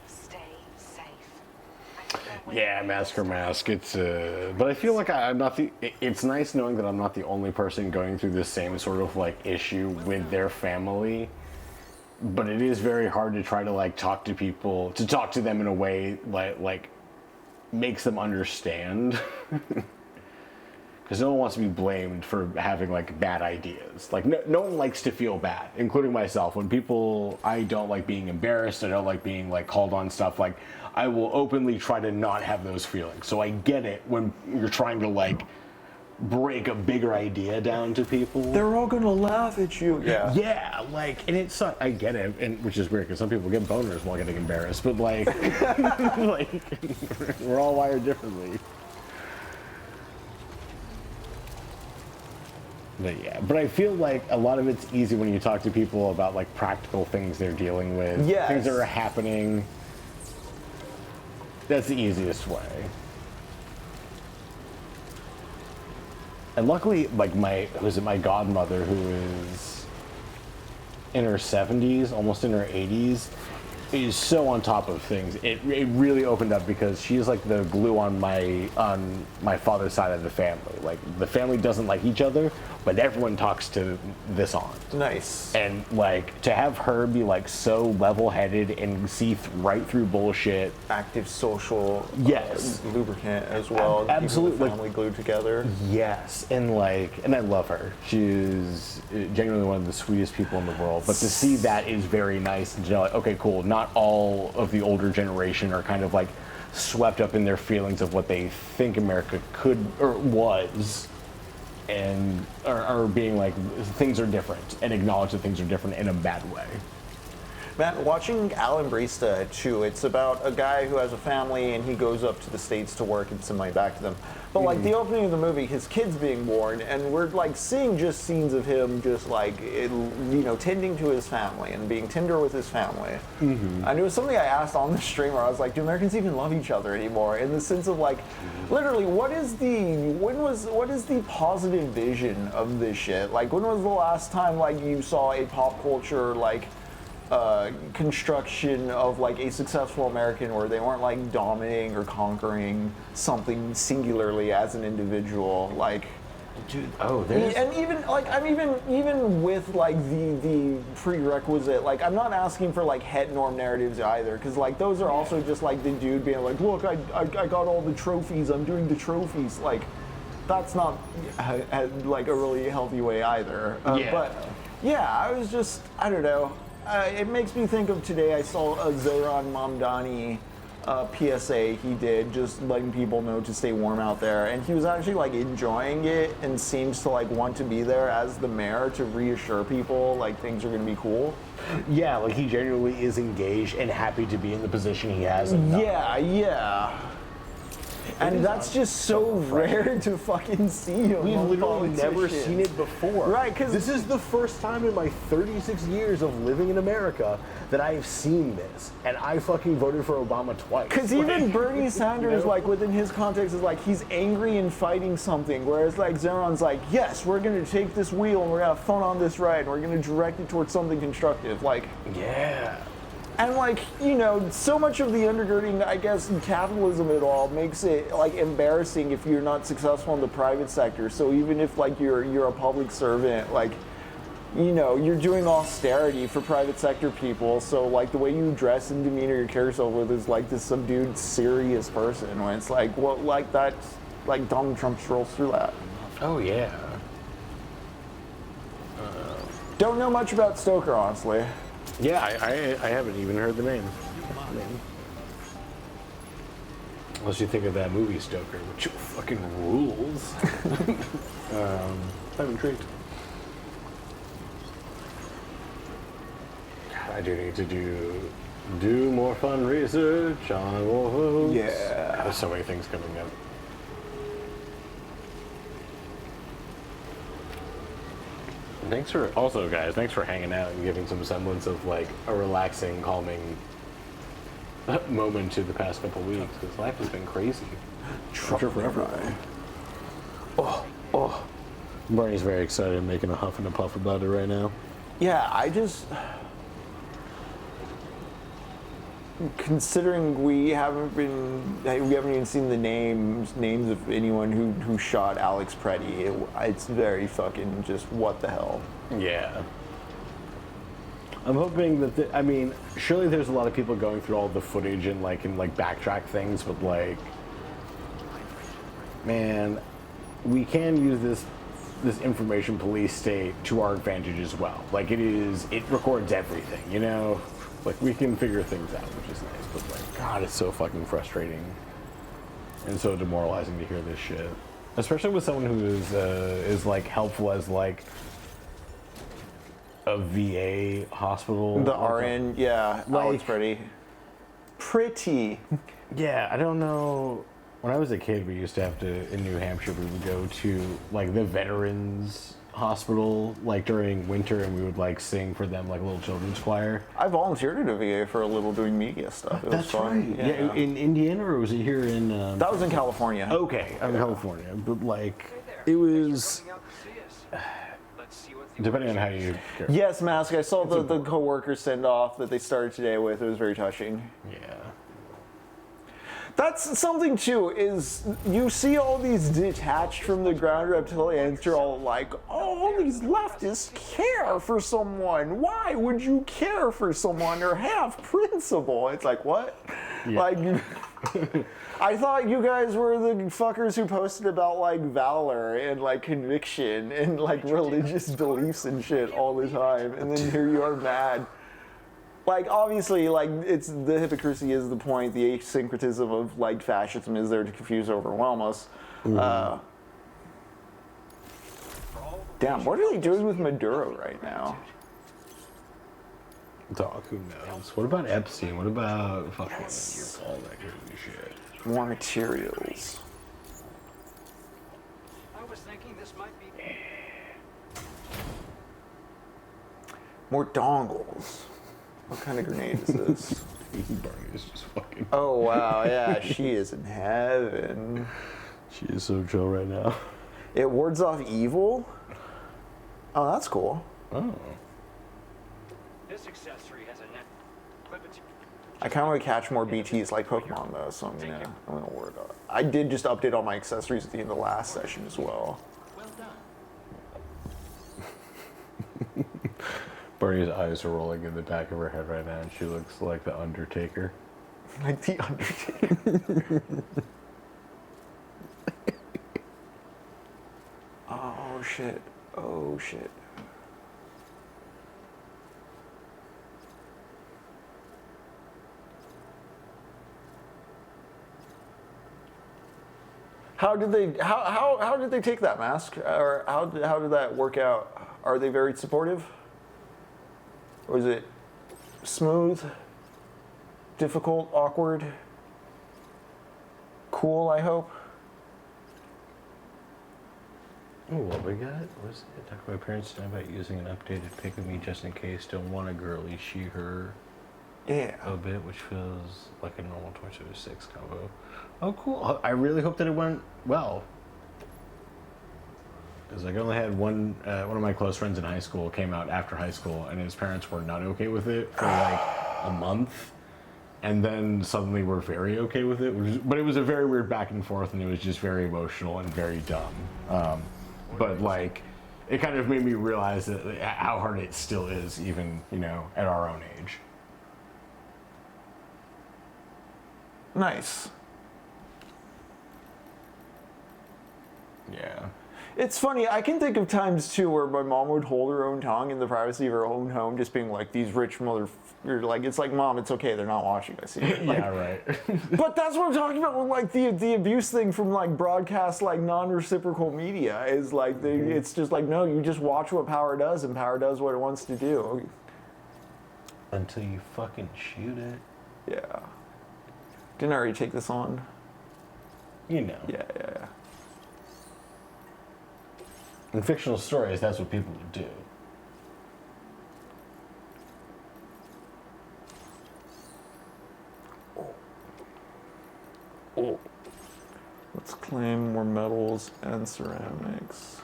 Stay safe. Yeah, Mask. It's but I feel like I'm not the. It's nice knowing that I'm not the only person going through the same sort of like issue with their family. But it is very hard to try to like talk to them in a way like makes them understand. Because no one wants to be blamed for having like bad ideas. Like no one likes to feel bad, including myself. When I don't like being embarrassed. I don't like being like called on stuff. Like I will openly try to not have those feelings. So I get it when you're trying to like break a bigger idea down to people. They're all gonna laugh at you. Yeah. Yeah, like, and it's I get it, and which is weird because some people get boners while getting embarrassed, but like, like we're all wired differently. But yeah, but I feel like a lot of it's easy when you talk to people about like practical things they're dealing with, things that are happening. That's the easiest way. And luckily, like my godmother, who is in her 70s, almost in her 80s, is so on top of things. It really opened up because she's like the glue on my father's side of the family. Like the family doesn't like each other, but everyone talks to this aunt. Nice. And like to have her be like so level-headed and see right through bullshit. Active social lubricant as well. Absolutely. Family glued together. Yes, and I love her. She's genuinely one of the sweetest people in the world. But to see that is very nice. And to know, like, okay, cool. Not all of the older generation are kind of like swept up in their feelings of what they think America could or was. and or being like things are different and acknowledge that things are different in a bad way. Man, watching Alan Brista too, it's about a guy who has a family and he goes up to the States to work and send money back to them. But like the opening of the movie, his kid's being born and we're like seeing just scenes of him just like, tending to his family and being tender with his family. And it was something I asked on the stream where I was like, do Americans even love each other anymore? In the sense of like, literally, what is the positive vision of this shit? Like when was the last time like you saw a pop culture like construction of like a successful American where they weren't like dominating or conquering something singularly as an individual, like Dude, and even like even with like the prerequisite, like I'm not asking for like het norm narratives either, because like those are also just like the dude being like, look, I got all the trophies, I'm doing the trophies, like that's not like a really healthy way either. But yeah, I was just, I don't know. It makes me think of today. I saw a Zoran Mamdani PSA he did, just letting people know to stay warm out there, and he was actually like enjoying it and seems to like want to be there as the mayor to reassure people like things are going to be cool. Yeah, like he genuinely is engaged and happy to be in the position he has. And Yeah. And that's just so rare to fucking see him. We've literally never politicians. seen it before. Right, 'cause this is the first time in my 36 years of living in America that I have seen this, and I fucking voted for Obama twice. Because even Bernie Sanders, like within his context, is like he's angry and fighting something, whereas like Zoran's like, yes, we're gonna take this wheel and we're gonna have fun on this ride and we're gonna direct it towards something constructive. Like, yeah. and like, so much of the undergirding, I guess, in capitalism at all makes it like embarrassing if you're not successful in the private sector. So even if like you're a public servant, like, you're doing austerity for private sector people. So like the way you dress and demeanor your carry yourself with is like this subdued, serious person. When it's like, what, like that, like Donald Trump strolls through that. Oh yeah. Don't know much about Stoker, honestly. Yeah, I haven't even heard the name. Unless you think of that movie Stoker, which fucking rules. I'm intrigued. God, I do need to do more fun research on Wolves. Yeah. There's so many things coming up. Thanks for hanging out and giving some semblance of like a relaxing, calming moment to the past couple weeks, because life has been crazy. I'm sure for everybody. Bernie's very excited and making a huff and a puff about it right now. Yeah, considering we haven't even seen the names of anyone who shot Alex Preddy, it's very fucking just what the hell. Yeah. I'm hoping that surely there's a lot of people going through all the footage and backtrack things, but like, man, we can use this information police state to our advantage as well. Like it records everything, Like we can figure things out, which is nice, but like, God, it's so fucking frustrating and so demoralizing to hear this shit, especially with someone who is like helpful as like a VA hospital. The RN, yeah, Alex pretty. Yeah, I don't know. When I was a kid, we used to have to, in New Hampshire, we would go to like the veterans hospital like during winter, and we would like sing for them like a little children's choir. I volunteered at a VA for a little doing media stuff. It was fun. Right. Yeah, in Indiana, or was it here in? That was in California. Okay, I'm in California, but like it was. Depending on how you. Yes, Mask. I saw the coworker send off that they started today with. It was very touching. Yeah. That's something too, is you see all these detached from the ground reptilians, you're all like, oh, all these leftists care for someone. Why would you care for someone or have principle? It's like, what? Yeah. Like, I thought you guys were the fuckers who posted about like valor and like conviction and like religious beliefs and shit all the time, and then here you are mad. Like, obviously, like, it's the hypocrisy is the point. The asyncretism of, like, fascism is there to confuse, overwhelm us. Damn, what are they doing with Maduro right now? Dog, who knows? What about Epstein? What about fucking all that crazy shit? More materials. I was thinking this might be. More dongles. What kind of grenade is this? Barney is just fucking. Oh wow, yeah, she is in heaven. She is so chill right now. It wards off evil? Oh, that's cool. Oh. This accessory has a net. I kind of want to catch more BTs like Pokemon though, so I'm gonna ward off. I did just update all my accessories at the end of the last session as well. Well done. Barney's eyes are rolling in the back of her head right now, and she looks like the Undertaker. Like the Undertaker. Oh shit. Oh shit. How did they take that mask, or how did that work out? Are they very supportive, or is it smooth, difficult, awkward, cool? I hope. Oh, what we got? Was it? Talk to my parents tonight about using an updated pic of me just in case. Don't want a girly she/her Yeah. a bit, which feels like a normal 22-6 combo. Oh, cool. I really hope that it went well. Because I only had one of my close friends in high school came out after high school, and his parents were not okay with it for like a month. And then suddenly we're very okay with it. But it was a very weird back and forth, and it was just very emotional and very dumb. But like, it kind of made me realize that how hard it still is, even, you know, at our own age. Nice. Yeah. It's funny, I can think of times too where my mom would hold her own tongue in the privacy of her own home, just being like, these rich like, it's like, Mom, it's okay, they're not watching, I see it. Like, Yeah, right. but that's what I'm talking about with like the abuse thing from like broadcast, like non-reciprocal media is like, it's just like, no, you just watch what power does, and power does what it wants to do. Until you fucking shoot it. Yeah. Didn't I already take this on? You know. Yeah. In fictional stories, that's what people would do. Oh. Let's claim more metals and ceramics.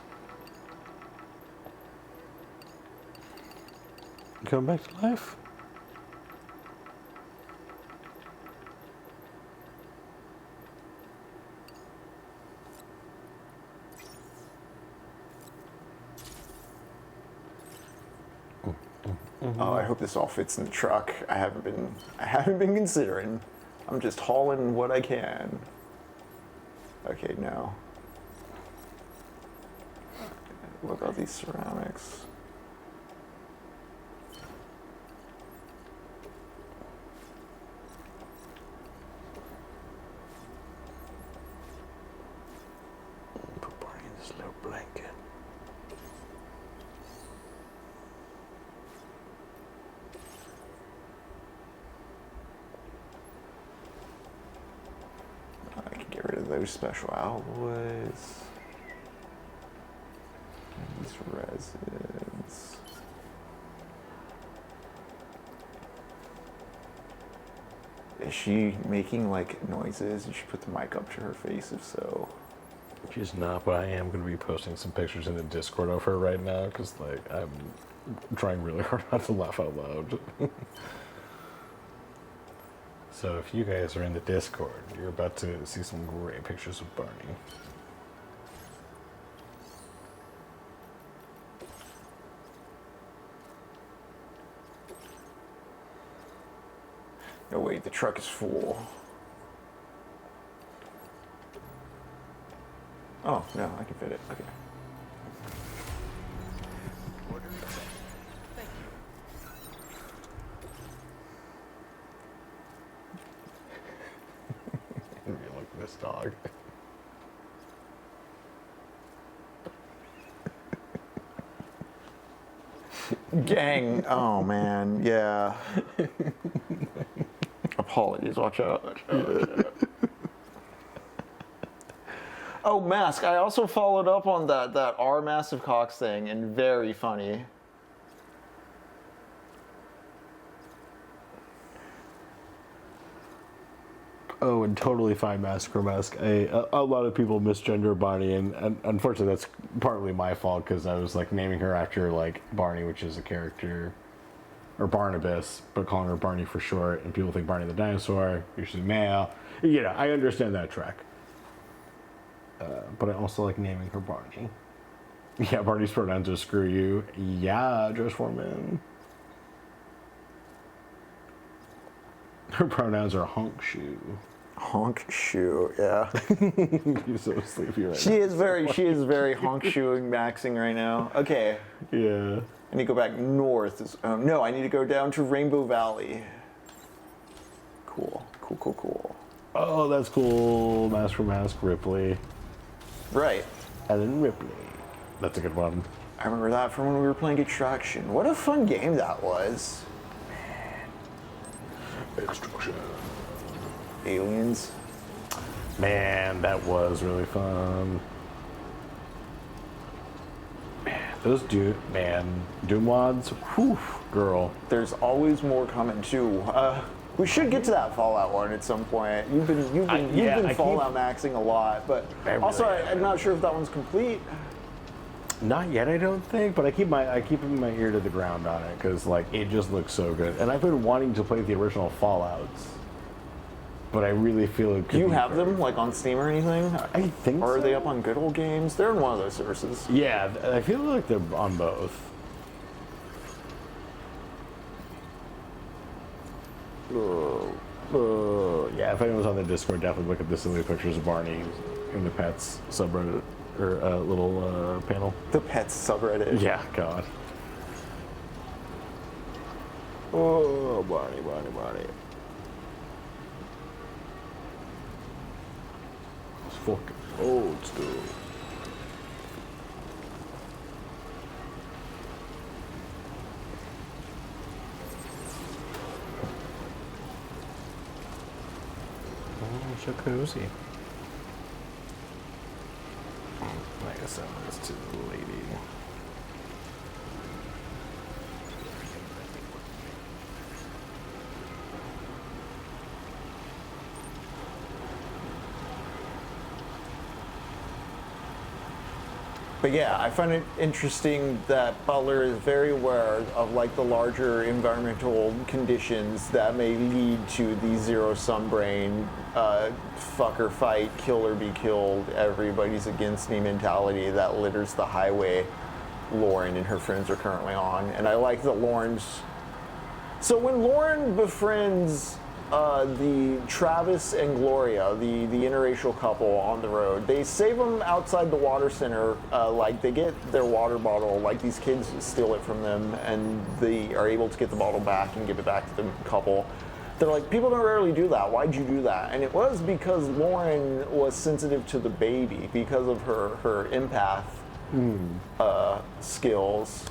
Come back to life? Oh, I hope this all fits in the truck. I haven't been considering. I'm just hauling what I can. Okay, no. What about these ceramics? Put Barney in this little blanket. I can get rid of those special alloys. And these resins. Is she making like noises? You should put the mic up to her face if so. She's not, but I am going to be posting some pictures in the Discord of her right now, because like I'm trying really hard not to laugh out loud. So if you guys are in the Discord, you're about to see some great pictures of Barney. No, wait, the truck is full. Oh, no, I can fit it. Okay. Order accepted. Thank you. Look at this dog. Gang. Oh man, yeah. Apologies. Watch out. Oh, Mask. I also followed up on that R Massive Cox thing, and very funny. Oh, and totally fine Massacre Mask. A lot of people misgender Barney, and unfortunately that's partly my fault because I was like naming her after like Barney, which is a character, or Barnabas, but calling her Barney for short, and people think Barney the dinosaur, usually male. You know, I understand that track. But I also like naming her Barney. Yeah, Barney's pronouns are screw you. Yeah, Josh Foreman. Her pronouns are honk shoe. Honk shoe, yeah. You're so sleepy right She is very honk shoeing maxing right now. Okay, now. Yeah. I need to go back north. No, I need to go down to Rainbow Valley. Cool. Oh, that's cool. Mask for Mask, Ripley. Right. And then Ripley. That's a good one. I remember that from when we were playing Extraction. What a fun game that was. Extraction. Aliens. Man, that was really fun. Man, those Doom-wads, whew, girl. There's always more coming too. We should get to that Fallout one at some point. You've been Fallout maxing a lot, but also I'm not sure if that one's complete. Not yet, I don't think, but I keep my ear to the ground on it because like it just looks so good, and I've been wanting to play the original Fallouts, but I really feel it. Do you have them like on Steam or anything? I think. Or are so. they up on Good Old Games? They're in one of those services. Yeah, I feel like they're on both. Yeah, if anyone's on the Discord, definitely look at the silly pictures of Barney in the pets subreddit or little panel. The Pets subreddit. Yeah, God. Oh, Barney. It's fucking old stuff. So cozy. I guess that was to the lady. But yeah, I find it interesting that Butler is very aware of like the larger environmental conditions that may lead to the zero-sum brain, fuck or fight, kill or be killed, everybody's against me mentality that litters the highway Lauren and her friends are currently on. And I like that So when Lauren befriends the Travis and Gloria, the interracial couple on the road, they save them outside the water center. Like they get their water bottle, like these kids steal it from them, and they are able to get the bottle back and give it back to the couple. They're like, people don't rarely do that. Why'd you do that? And it was because Lauren was sensitive to the baby because of her empath skills.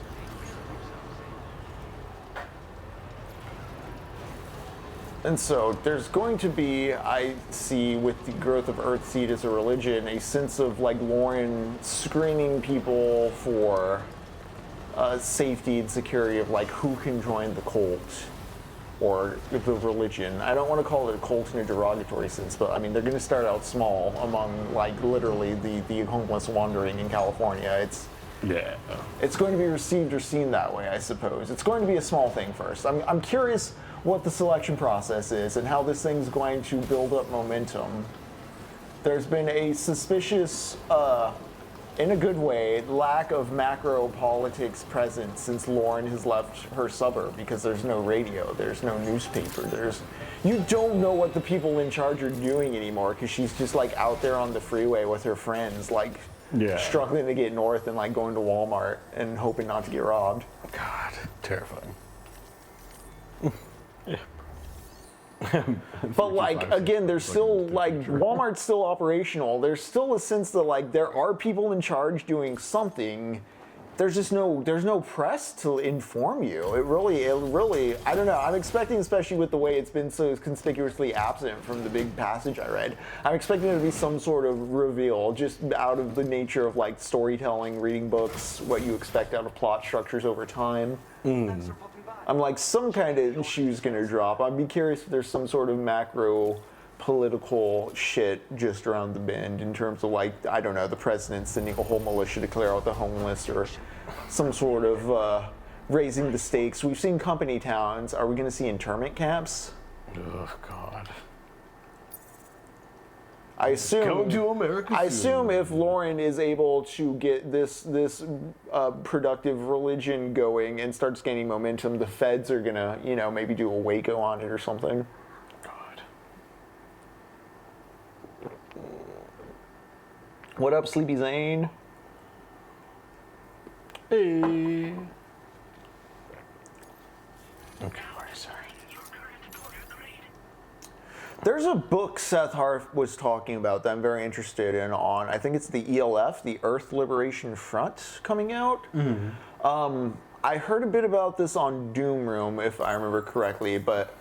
And so there's going to be, I see with the growth of Earthseed as a religion, a sense of like Lauren screening people for safety and security of like who can join the cult or the religion. I don't want to call it a cult in a derogatory sense, but I mean, they're going to start out small among like literally the homeless wandering in California. It's going to be received or seen that way, I suppose. It's going to be a small thing first. I'm curious what the selection process is and how this thing's going to build up momentum. There's been a suspicious, in a good way, lack of macro politics present since Lauren has left her suburb because there's no radio, there's no newspaper, you don't know what the people in charge are doing anymore because she's just like out there on the freeway with her friends, like struggling to get north and like going to Walmart and hoping not to get robbed. God, terrifying. But like again, there's still like Walmart's still operational. There's still a sense that like there are people in charge doing something, there's no press to inform you. It really, I don't know. I'm expecting, especially with the way it's been so conspicuously absent from the big passage I read, I'm expecting there to be some sort of reveal, just out of the nature of like storytelling, reading books, what you expect out of plot structures over time. Thanks for popping by. I'm like, some kind of shoe's gonna drop. I'd be curious if there's some sort of macro political shit just around the bend in terms of like, I don't know, the president sending a whole militia to clear out the homeless or some sort of raising the stakes. We've seen company towns. Are we gonna see internment camps? Oh God. I assume. Come to America I soon. assume if Lauren is able to get this productive religion going and starts gaining momentum, the feds are gonna, you know, maybe do a Waco on it or something. God. What up, Sleepy Zane? Hey. Okay, sorry. There's a book Seth Harf was talking about that I'm very interested in on, I think it's the ELF, the Earth Liberation Front, coming out. I heard a bit about this on Doom Room, if I remember correctly, but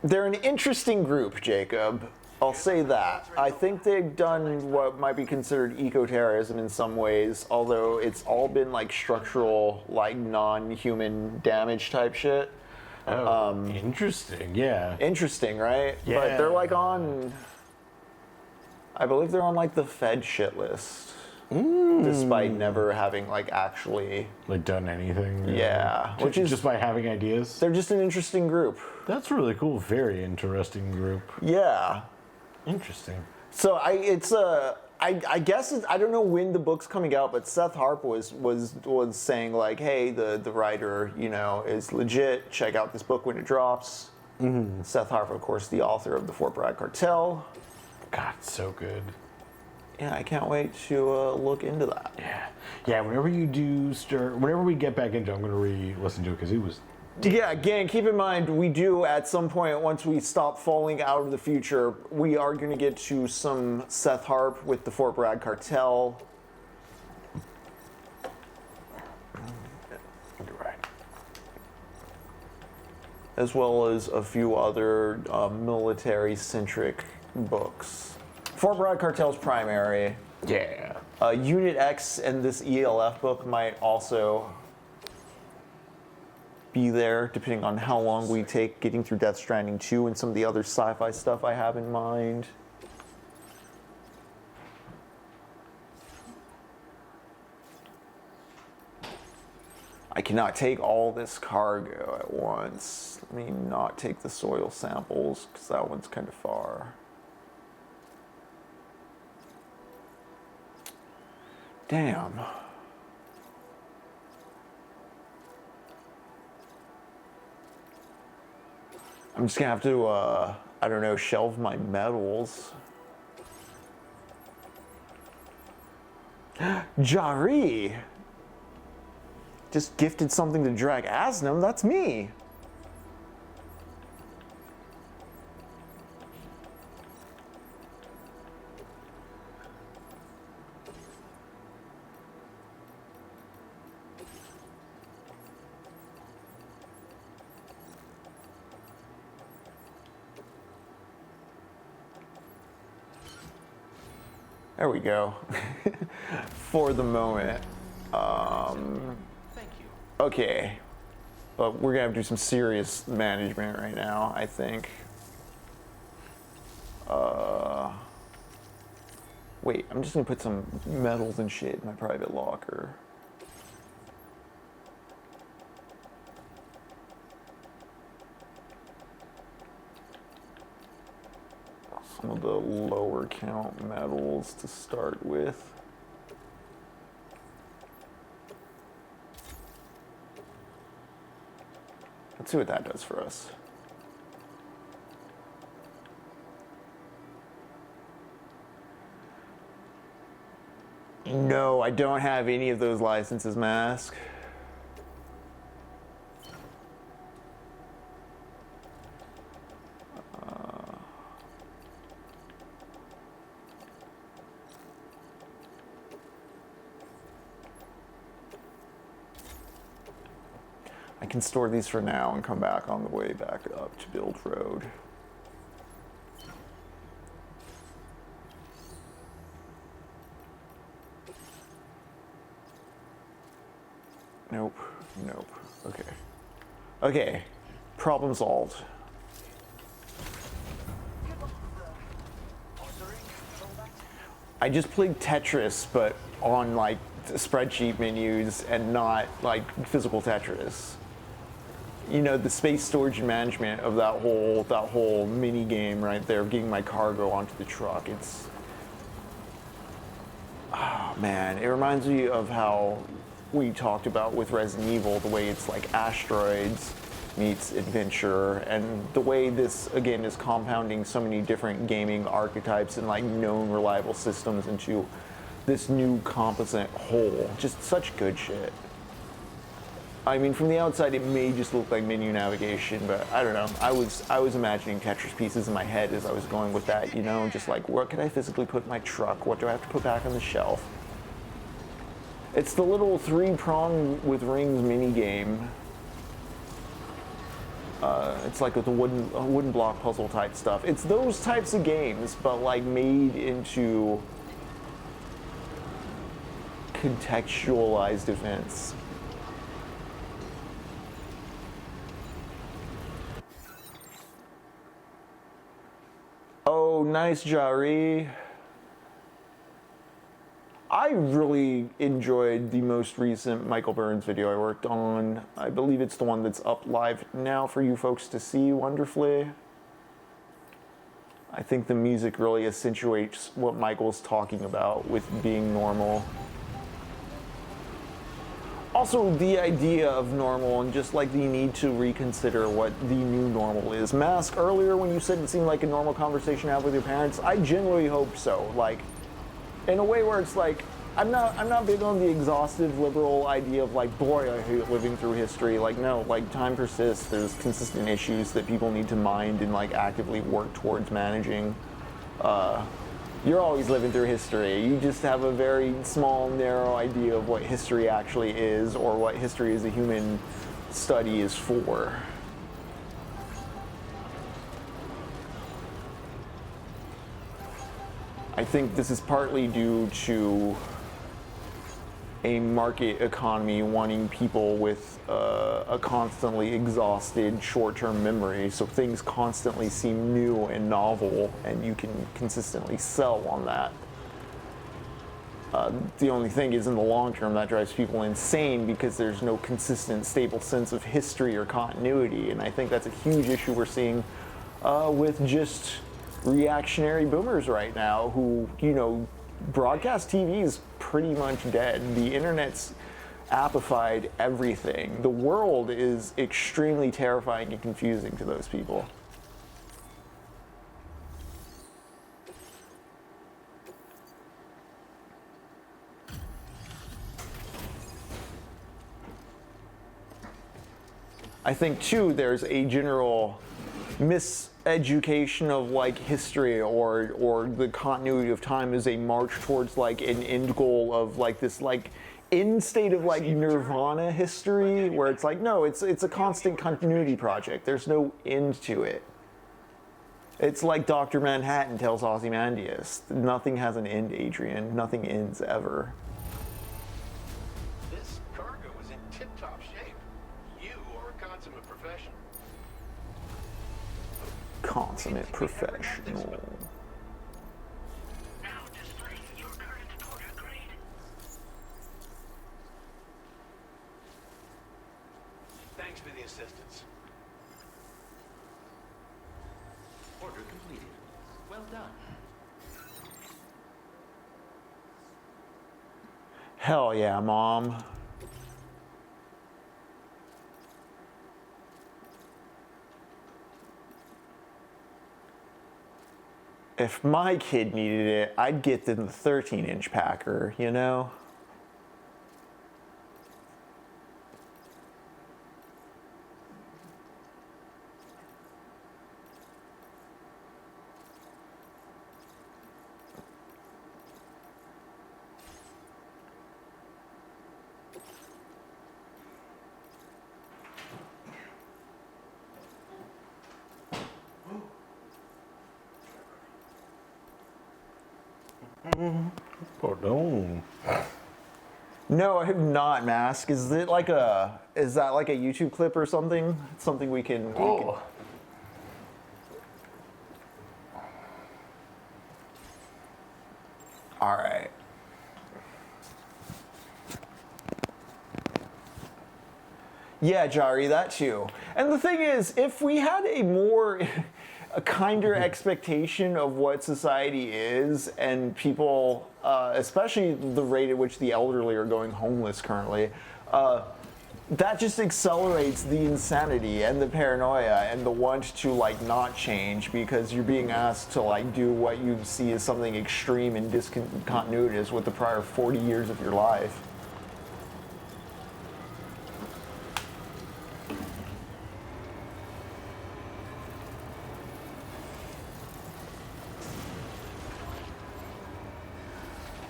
they're an interesting group, Jacob. I'll say that. I think they've done what might be considered eco-terrorism in some ways, although it's all been like structural, like non-human damage type shit. Oh, interesting. Yeah. Interesting, right? Yeah. But they're like on, I believe they're on like the Fed shit list, despite never having like actually, Like done anything. really? yeah. Which is, just by having ideas. they're just an interesting group. That's really cool. Very interesting group. Yeah. Interesting. So I guess I don't know when the book's coming out, but Seth Harp was saying like, hey, the writer, you know, is legit. Check out this book when it drops. Seth Harp, of course, the author of the Fort Bragg Cartel. God, so good. Yeah, I can't wait to look into that. Yeah. Yeah. Whenever we get back into, it, I'm gonna re-listen to it because it was. Yeah, again, keep in mind, we do at some point, once we stop falling out of the future, we are going to get to some Seth Harp with the Fort Bragg Cartel. You're right. As well as a few other military-centric books. Fort Bragg Cartel's primary. Yeah. Unit X and this ELF book might also be there, depending on how long we take getting through Death Stranding 2 and some of the other sci-fi stuff I have in mind. I cannot take all this cargo at once. Let me not take the soil samples, because that one's kind of far. Damn. I'm just gonna have to, I don't know, shelve my medals. Jari! Just gifted something to Drag Asnum, that's me! There we go. For the moment. Thank you. Okay. But we're gonna have to do some serious management right now, I think. Wait, I'm just gonna put some medals and shit in my private locker. Some of the lower count medals to start with. Let's see what that does for us. No, I don't have any of those licenses, Mask. can store these for now and come back on the way back up to Build Road. Nope, nope. Okay. Okay, problem solved. I just played Tetris, but on like spreadsheet menus and not like physical Tetris. You know, the space storage and management of that whole mini game right there, getting my cargo onto the truck. It's, oh man, it reminds me of how we talked about with Resident Evil, the way it's like asteroids meets adventure, and the way this again is compounding so many different gaming archetypes and like known reliable systems into this new composite whole. Just such good shit. I mean, from the outside it may just look like menu navigation, but I don't know. I was imagining Tetris pieces in my head as I was going with that, you know, just like, where could I physically put my truck? What do I have to put back on the shelf? It's the little 3-prong with rings mini game. It's like with the wooden block puzzle type stuff. It's those types of games, but like made into contextualized events. Oh, nice, Jari. I really enjoyed the most recent Michael Burns video I worked on. I believe it's the one that's up live now for you folks to see wonderfully. I think the music really accentuates what Michael's talking about with being normal. Also, the idea of normal and just like the need to reconsider what the new normal is. Mask, earlier when you said it seemed like a normal conversation to have with your parents, I genuinely hope so. Like, in a way where it's like, I'm not big on the exhaustive liberal idea of like, boy, I hate living through history. Like, no, like time persists. There's consistent issues that people need to mind and like actively work towards managing. You're always living through history. You just have a very small, narrow idea of what history actually is, or what history as a human study is for. I think this is partly due to a market economy wanting people with a constantly exhausted short-term memory, so things constantly seem new and novel, and you can consistently sell on that. The only thing is, in the long term, that drives people insane because there's no consistent, stable sense of history or continuity, and I think that's a huge issue we're seeing with just reactionary boomers right now who, you know, broadcast TV is pretty much dead. The internet's appified everything. The world is extremely terrifying and confusing to those people. I think too, there's a general miseducation of like history or the continuity of time as a march towards like an end goal of like this like end state of like nirvana history, where it's like, no, it's a constant continuity project. There's no end to it. It's like Dr. Manhattan tells Ozymandias, nothing has an end, Adrian. Nothing ends ever. This cargo is in tip-top shape. You are a consummate professional. Consummate professional. Now display your current order grade. Thanks for the assistance. Order completed. Well done. Hell yeah, Mom. If my kid needed it, I'd get them the 13-inch Packer, you know? Oh no. No, I have not. Mask. Is that like a YouTube clip or something? It's something we can. Oh. All right. Yeah, Jari, that too. And the thing is, if we had a kinder expectation of what society is, and people, especially the rate at which the elderly are going homeless currently, that just accelerates the insanity and the paranoia and the want to like not change because you're being asked to like do what you see as something extreme and discontinuous with the prior 40 years of your life.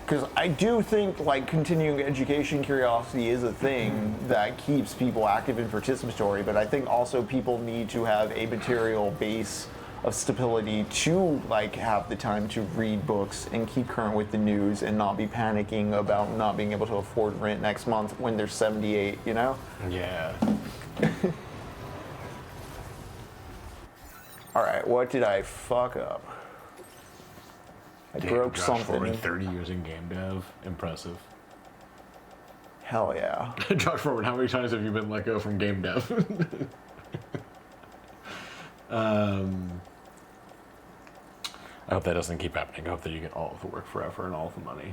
Because I do think like continuing education curiosity is a thing that keeps people active and participatory, but I think also people need to have a material base of stability to like have the time to read books and keep current with the news and not be panicking about not being able to afford rent next month when they're 78, you know? Yeah. All right, what did I fuck up? I broke Josh something. Forward, 30 years in game dev. Impressive. Hell yeah. Josh Forward, how many times have you been let go from game dev? I hope that doesn't keep happening. I hope that you get all of the work forever and all of the money.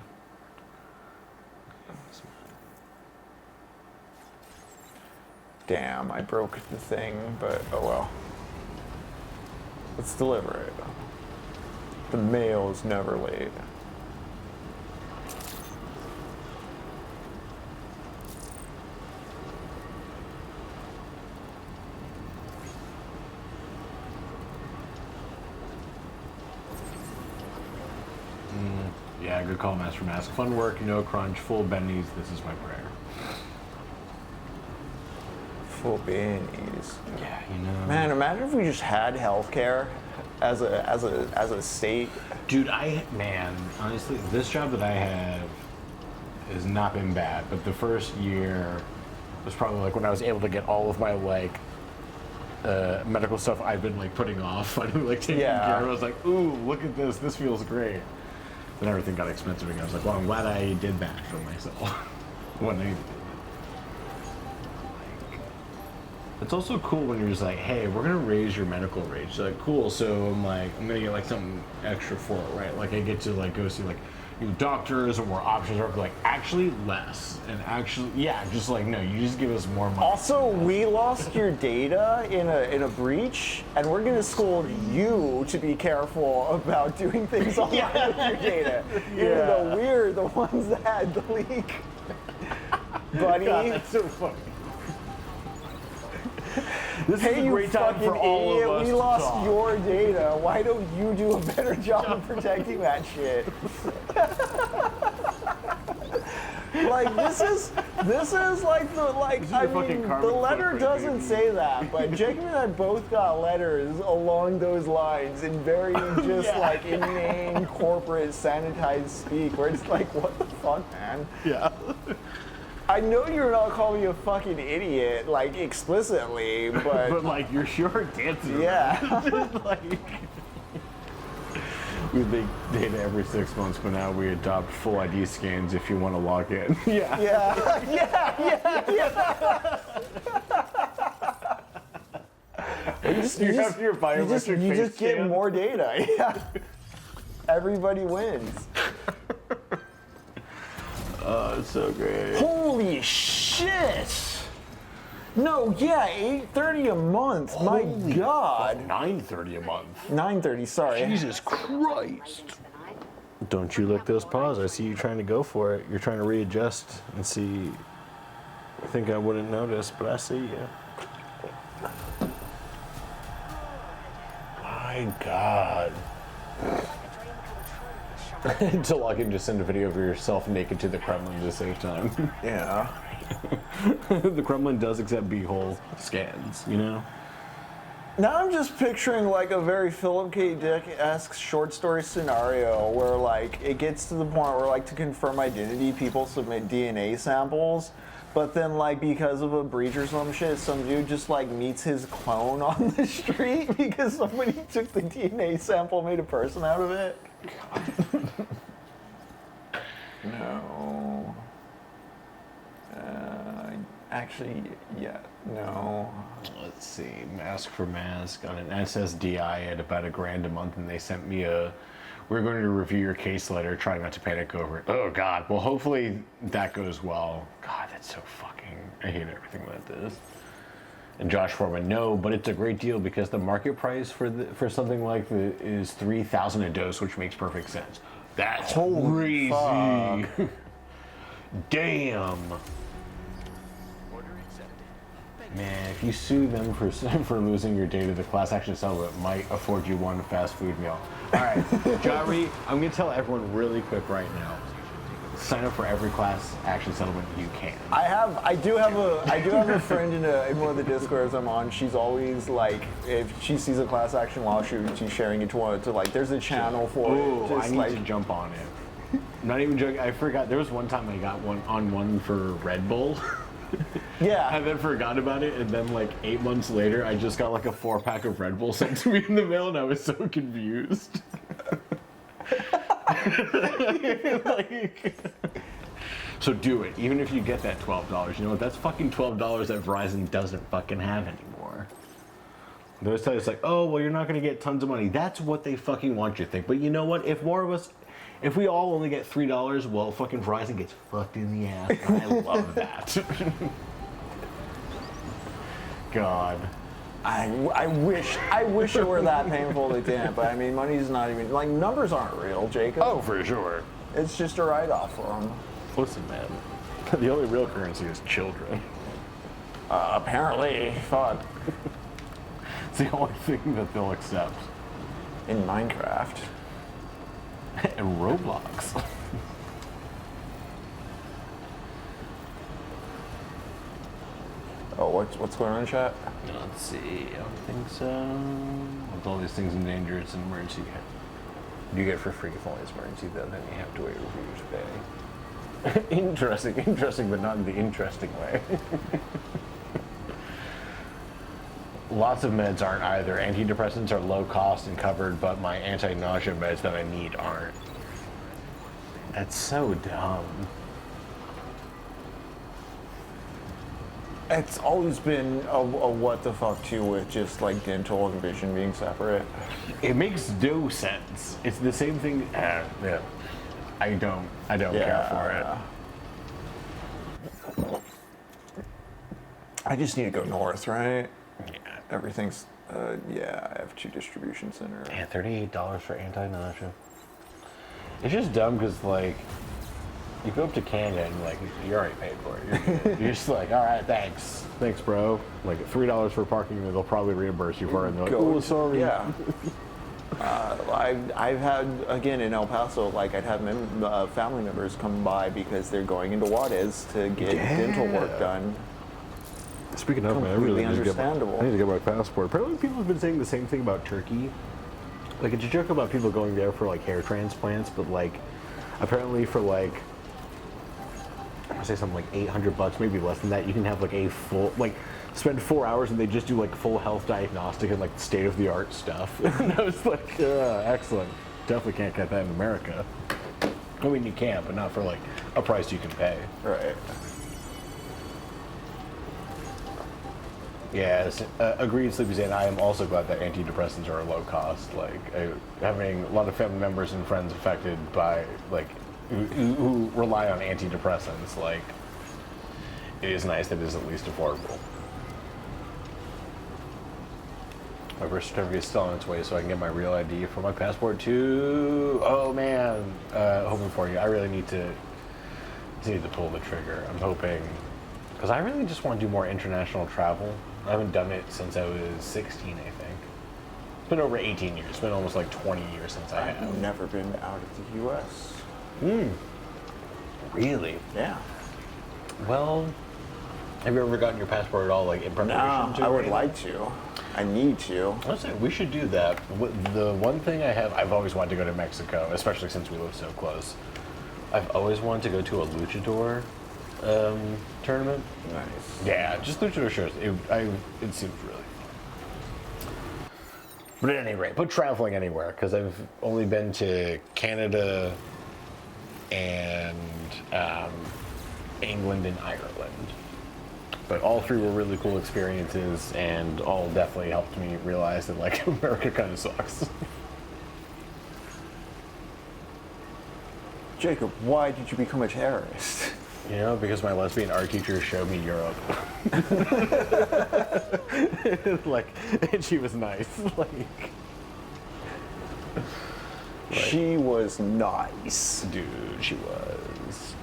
Damn, I broke the thing, but oh well. Let's deliver it. The mail is never late. Yeah, good call, Master Mask. Fun work, no crunch, full bennies. This is my prayer. Full bennies. Yeah, you know. Man, imagine if we just had healthcare as a state. Dude, honestly, this job that I have has not been bad, but the first year was probably like when I was able to get all of my like medical stuff I've been like putting off, finally like taking care of. I was like, ooh, look at this, this feels great. Then everything got expensive again. I was like, well, I'm glad I did that for myself. It's also cool when you're just like, hey, we're gonna raise your medical rate. She's like, cool, so I'm gonna get like something extra for it, right? Like I get to like go see like new doctors or more options, or like actually less. And actually, yeah, just like no, you just give us more money. Also, we lost your data in a breach, and we're gonna scold you to be careful about doing things online with your data. Even though we're the ones that had the leak. Buddy. God, that's so funny. This Hey, is a you great time fucking for all idiot, of us we to lost talk. your data. Why don't you do a better job of protecting that shit? Like this is like the the letter doesn't say that, but Jacob and I both got letters along those lines in very just like inane corporate sanitized speak where it's like, what the fuck, man? Yeah. I know you're not calling me a fucking idiot, like explicitly, but But like you're sure dancing. yeah. Like we leak data every 6 months, but now we adopt full ID scans if you want to log in. Yeah. You have your biometric you face just get scan. more data. Yeah. Everybody wins. Oh, it's so great. Holy shit! No, yeah, $8.30 a month. My God. $9.30 a month. $9.30. Sorry. Jesus Christ. Don't you lick those paws. I see you trying to go for it. You're trying to readjust and see. I think I wouldn't notice, but I see you. My God. Until I can just send a video of yourself naked to the Kremlin to save time. Yeah. The Kremlin does accept B-hole scans, you know? Now I'm just picturing like a very Philip K. Dick-esque short story scenario where like it gets to the point where like to confirm identity, people submit DNA samples, but then like because of a breach or some shit, some dude just like meets his clone on the street because somebody took the DNA sample, made a person out of it. No. Actually, yeah, no. Let's see, mask for mask on an SSDI at about $1,000 a month, and they sent me we're going to review your case letter, try not to panic over it. Oh God, well hopefully that goes well. God, that's so fucking, I hate everything about this. And Josh Foreman, no, but it's a great deal because the market price for something like this is $3,000 a dose, which makes perfect sense. That's Holy crazy. Damn. Order accepted. Man, if you sue them for losing your data, the class action settlement might afford you one fast food meal. All right, Jari, I'm gonna tell everyone really quick right now. Sign up for every class action settlement you can. I do have a friend in one of the Discords I'm on. She's always like, if she sees a class action lawsuit, she's sharing it to like, there's a channel for it. I Just need like, to jump on it. Not even joking. I forgot. There was one time I got one for Red Bull. yeah. I then forgot about it, and then like 8 months later, I just got like a 4-pack of Red Bull sent to me in the mail, and I was so confused. So do it, even if you get that $12. You know what? That's fucking $12 that Verizon doesn't fucking have anymore. They always tell you it's like, oh, well, you're not gonna get tons of money. That's what they fucking want you to think. But you know what? If more of us, if we all only get $3, well, fucking Verizon gets fucked in the ass. And I love that. God. I wish it were that painful to didn't, but I mean, money's not even, like, numbers aren't real, Jacob. Oh, for sure. It's just a write-off for them. Listen, man. The only real currency is children. Apparently, fuck. It's the only thing that they'll accept. In Minecraft. And Roblox. Oh, what's going on in chat? Let's see. I don't think so. With all these things in danger, it's an emergency. You get for free if only it's emergency, though. Then you have to wait for years to pay. Interesting, but not in the interesting way. Lots of meds aren't either. Antidepressants are low cost and covered, but my anti-nausea meds that I need aren't. That's so dumb. It's always been a what the fuck too with just like dental and vision being separate. It makes no sense. It's the same thing. Yeah. I don't care for it. I just need to go north, right? Yeah. Everything's, yeah, I have 2 distribution centers. Yeah, $38 for anti-nausea. It's just dumb because, like, you go up to Canada and, like, you already paid for it. You're just like, all right, thanks. Thanks, bro. Like, $3 for parking, they'll probably reimburse you for it. And they're like, oh, sorry. Yeah. I've had, again, in El Paso, like, I'd have family members come by because they're going into Juarez to get dental work done. Speaking of, man, I Completely really need understandable. I need to get my passport. Apparently, people have been saying the same thing about Turkey. Like, it's a joke about people going there for, like, hair transplants, but, like, apparently for, like, I say something like $800, maybe less than that, you can have, like, a full, like, spend 4 hours and they just do, like, full health diagnostic and, like, state-of-the-art stuff. And I was like, excellent. Definitely can't get that in America. I mean, you can, but not for, like, a price you can pay. Right. Yes, agreed, Sleepy's, I am also glad that antidepressants are low cost. Like, having a lot of family members and friends affected by, like, who rely on antidepressants, like, it is nice that it is at least affordable. My birth certificate is still on its way, so I can get my real ID for my passport too. Oh man, hoping for you. I really need to pull the trigger. I'm hoping, because I really just want to do more international travel. I haven't done it since I was 16, I think. It's been over 18 years. It's been almost like 20 years since I have. I've never been out of the U.S. Really? Yeah. Well, Have you ever gotten your passport at all, like in preparation Nah, to? I or would anything? like to. I need to. Let's say we should do that. The one thing I've always wanted to go to Mexico, especially since we live so close. I've always wanted to go to a luchador tournament. Nice. Yeah, just luchador shows. It seems really fun. But at any rate, but traveling anywhere, because I've only been to Canada and England and Ireland. But all three were really cool experiences, and all definitely helped me realize that, like, America kind of sucks. Jacob, why did you become a terrorist? You know, because my lesbian art teacher showed me Europe. Like, and she was nice. Like, She was nice. dude, she was.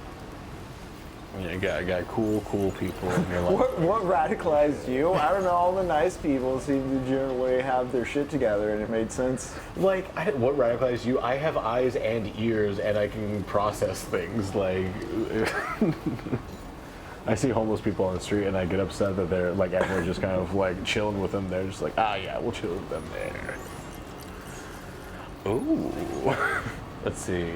Yeah, I got cool people in your life. What radicalized you? I don't know. All the nice people seem to generally have their shit together, and it made sense. Like, what radicalized you? I have eyes and ears, and I can process things. Like, I see homeless people on the street, and I get upset that they're like everyone's just kind of like chilling with them. They're just like, yeah, we'll chill with them there. Ooh, let's see.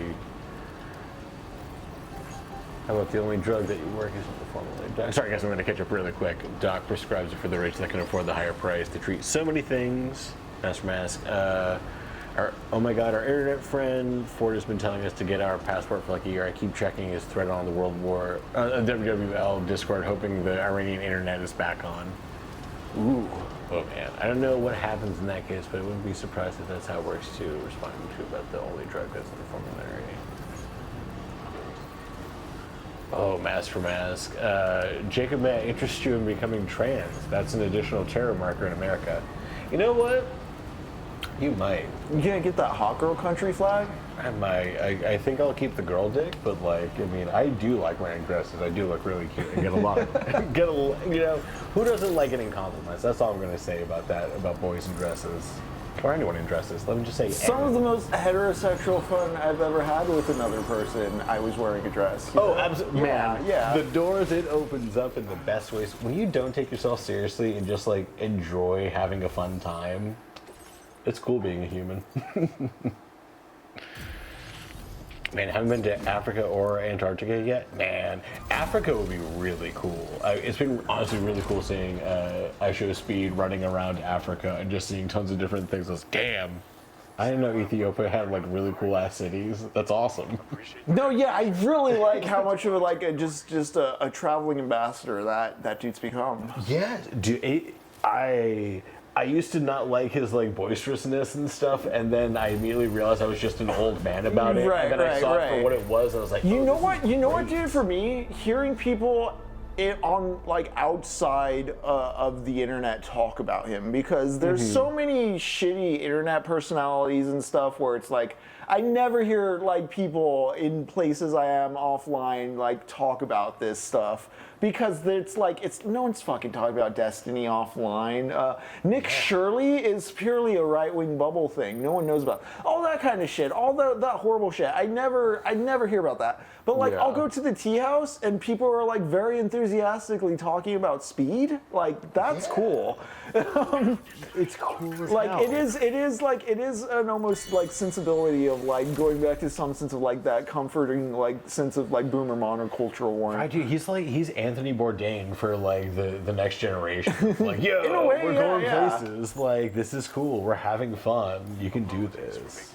How about the only drug that you work isn't the formula? Doc. Sorry, guys, I'm going to catch up really quick. Doc prescribes it for the rich that can afford the higher price to treat so many things. Mask. Oh my God, our internet friend Ford has been telling us to get our passport for like a year. I keep checking his thread on the WWL Discord, hoping the Iranian internet is back on. Ooh. Oh man, I don't know what happens in that case, but I wouldn't be surprised if that's how it works too. Responding to about the only drug that's in the formulary. Oh, mask for mask. Jacob, may I interest you in becoming trans? That's an additional terror marker in America. You know what? You might. You gonna get that hot girl country flag? I might. I think I'll keep the girl dick, but like, I mean, I do like wearing dresses. I do look really cute and get a lot of, you know, who doesn't like getting compliments? That's all I'm gonna say about that, about boys in dresses. Or anyone in dresses. Let me just say Some of the most heterosexual fun I've ever had with another person, I was wearing a dress. Oh, absolutely. Man, yeah. The doors it opens up in the best ways. When you don't take yourself seriously and just like enjoy having a fun time, it's cool being a human. Man, haven't been to Africa or Antarctica yet? Man, Africa would be really cool. It's been honestly really cool seeing Aisho Speed running around Africa and just seeing tons of different things. I was, damn, I didn't know Ethiopia had like really cool ass cities. That's awesome. No, yeah, I really like how much of just a traveling ambassador that dude's become. Yeah, dude, I used to not like his like boisterousness and stuff, and then I immediately realized I was just an old man about it. Right, and then I saw it for right. what it was. I was like, You oh, know this what? is You know what, great. dude? For me, hearing people on like outside of the internet talk about him, because there's so many shitty internet personalities and stuff where it's like I never hear like people in places I am offline like talk about this stuff. Because it's like, no one's fucking talking about Destiny offline. Nick Shirley is purely a right-wing bubble thing. No one knows about all that kind of shit, all that horrible shit. I never hear about that. But like, Yeah. I'll go to the tea house and people are like very enthusiastically talking about speed. Like, that's cool. It's cool as Like hell. it is an almost like sensibility of like going back to some sense of like that comforting like sense of like boomer monocultural one. Right, dude, he's Anthony Bourdain for like the next generation. Like, yo, In a way, we're yeah, going yeah. places. Like, this is cool. We're having fun. You can do this.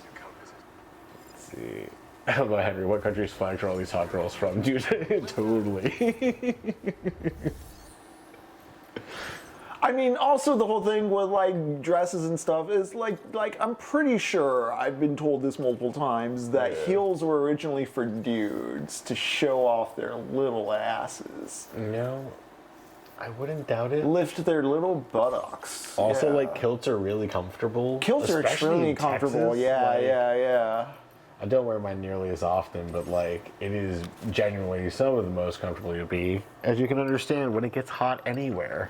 Let's see. I don't know, Henry, what country's flags are all these hot girls from? Dude, totally. I mean, also the whole thing with like dresses and stuff is like I'm pretty sure I've been told this multiple times that heels were originally for dudes to show off their little asses, No, I wouldn't doubt it. lift their little buttocks. Also, Yeah. like, kilts are really comfortable. kilts are especially extremely in comfortable. Texas. Yeah, Like, yeah. I don't wear mine nearly as often, but like, it is genuinely some of the most comfortable you'll be, as you can understand, when it gets hot anywhere.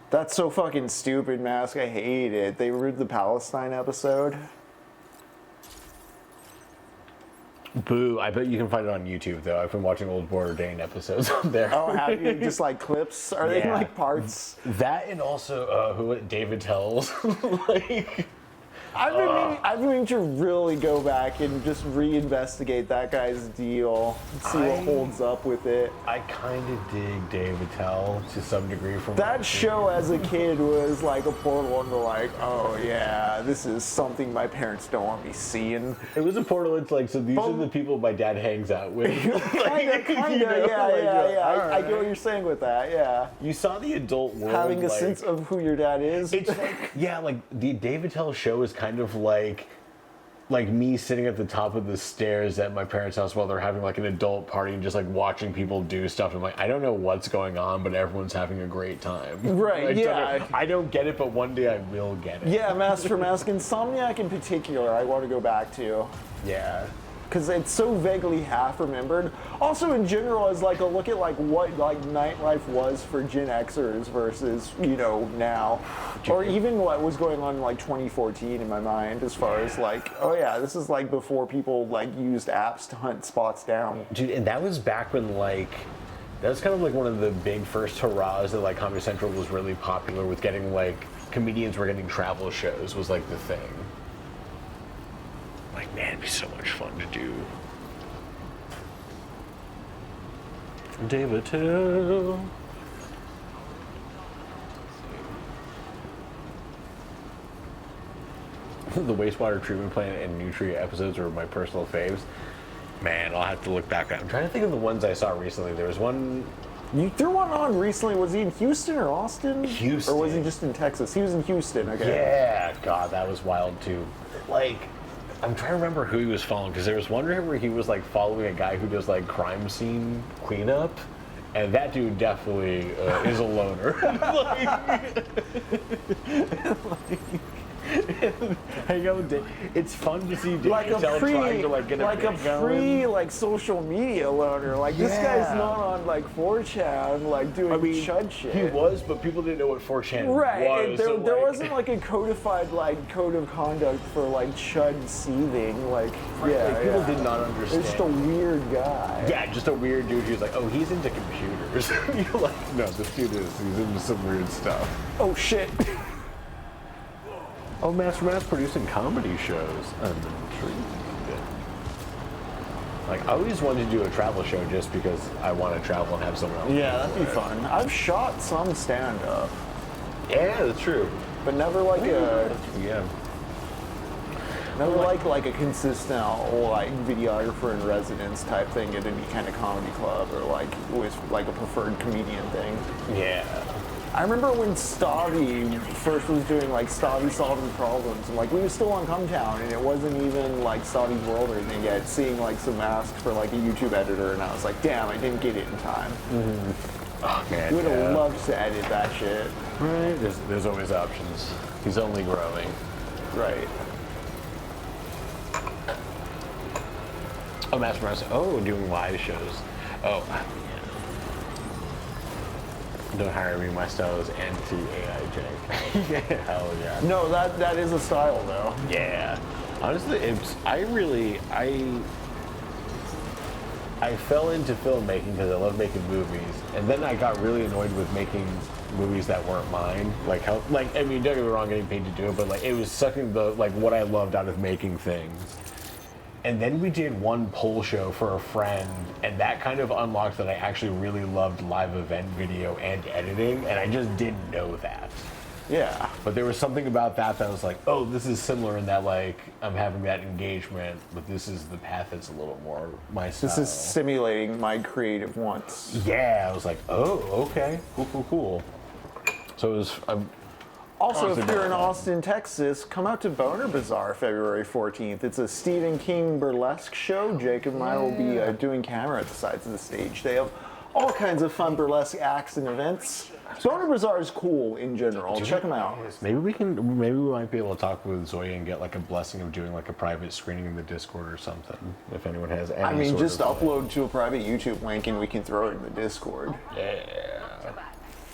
That's so fucking stupid, Mask. I hate it. They ruined the Palestine episode. Boo! I bet you can find it on YouTube though. I've been watching old Border Dane episodes on there. Oh, have you? Just like clips? Are they Yeah. like parts? That and also David Tells. Like, I've been meaning to really go back and just reinvestigate that guy's deal and see what holds up with it. I kind of dig David Tell to some degree from That show as a kid was like a portal into like, oh yeah, this is something my parents don't want me seeing. It was a portal. It's like, so these are the people my dad hangs out with. Kinda, yeah. I get what you're saying with that, yeah. You saw the adult world. Having a like, sense of who your dad is. It's like, yeah, like the David Tell show is kind of like me sitting at the top of the stairs at my parents' house while they're having like an adult party and just like watching people do stuff. I'm like, I don't know what's going on, but everyone's having a great time. Right, Like, yeah. I don't get it, but one day I will get it. Yeah, Master from Mask. Insomniac in particular, I want to go back to. Yeah. Because it's so vaguely half remembered. Also, in general, as like a look at like what like nightlife was for Gen Xers versus now, or even what was going on in like 2014 in my mind, as far as like, oh yeah, this is like before people like used apps to hunt spots down. Dude, and that was back when like, that was kind of like one of the big first hurrahs that like Comedy Central was really popular with getting like, comedians were getting travel shows was like the thing. Like, man, it'd be so much fun to do. David Tell. The wastewater treatment plant and Nutria episodes are my personal faves. Man, I'll have to look back. I'm trying to think of the ones I saw recently. There was one. You threw one on recently. Was he in Houston or Austin? Houston. Or was he just in Texas? He was in Houston. Okay. Yeah, God, that was wild too. Like, I'm trying to remember who he was following because there was one where he was like following a guy who does like crime scene cleanup, and that dude definitely is a loner. Hang out with Dave. It's fun to see David Like a Tell trying to like get like social media loner. Like this guy's not on like 4chan like doing chud shit. He was, but people didn't know what 4chan Right, was. and so, there wasn't like a codified like code of conduct for like chud seething. Like people did not understand. It's just a weird guy. Yeah, just a weird dude who's like, oh, he's into computers. You're like, no, this dude is. He's into some weird stuff. Oh shit. Oh, Mass producing comedy shows. I'm intrigued. Like, I always wanted to do a travel show just because I want to travel and have someone else. Yeah, that'd be fun. I've shot some stand-up, Yeah, that's true. but never like Yeah. like a consistent like videographer in residence type thing at any kind of comedy club or like with like a preferred comedian thing. Yeah. I remember when Stavi first was doing like Stavi solving problems, and like we were still on Cumtown, and it wasn't even like Stavi's World or anything yet. Seeing like some asks for like a YouTube editor, and I was like, damn, I didn't get it in time. Oh, man. Would have loved to edit that shit. Right. There's always options. He's only growing. Right. Oh, Mass Producing. Oh, doing live shows. Oh, yeah. Don't hire me. My style is anti-AIJ. Yeah, hell yeah. No, that is a style though. Yeah. Honestly, I fell into filmmaking because I love making movies, and then I got really annoyed with making movies that weren't mine. Like how, like I mean, don't get me wrong, getting paid to do it, but like it was sucking the like what I loved out of making things. And then we did one poll show for a friend, and that kind of unlocked that I actually really loved live event video and editing, and I just didn't know that. Yeah. But there was something about that was like, oh, this is similar in that like I'm having that engagement, but this is the path that's a little more my style. This is simulating my creative wants. Yeah, I was like, oh, okay, cool. So it was. Also, if Honestly, you're in no. Austin, Texas, come out to Boner Bazaar February 14th. It's a Stephen King burlesque show. Jacob and I will be doing camera at the sides of the stage. They have all kinds of fun burlesque acts and events. Boner Bazaar is cool in general. Check them out. Maybe we might be able to talk with Zoya and get like a blessing of doing like a private screening in the Discord or something. If anyone has any. I mean, sort just of, upload to a private YouTube link and we can throw it in the Discord. Yeah.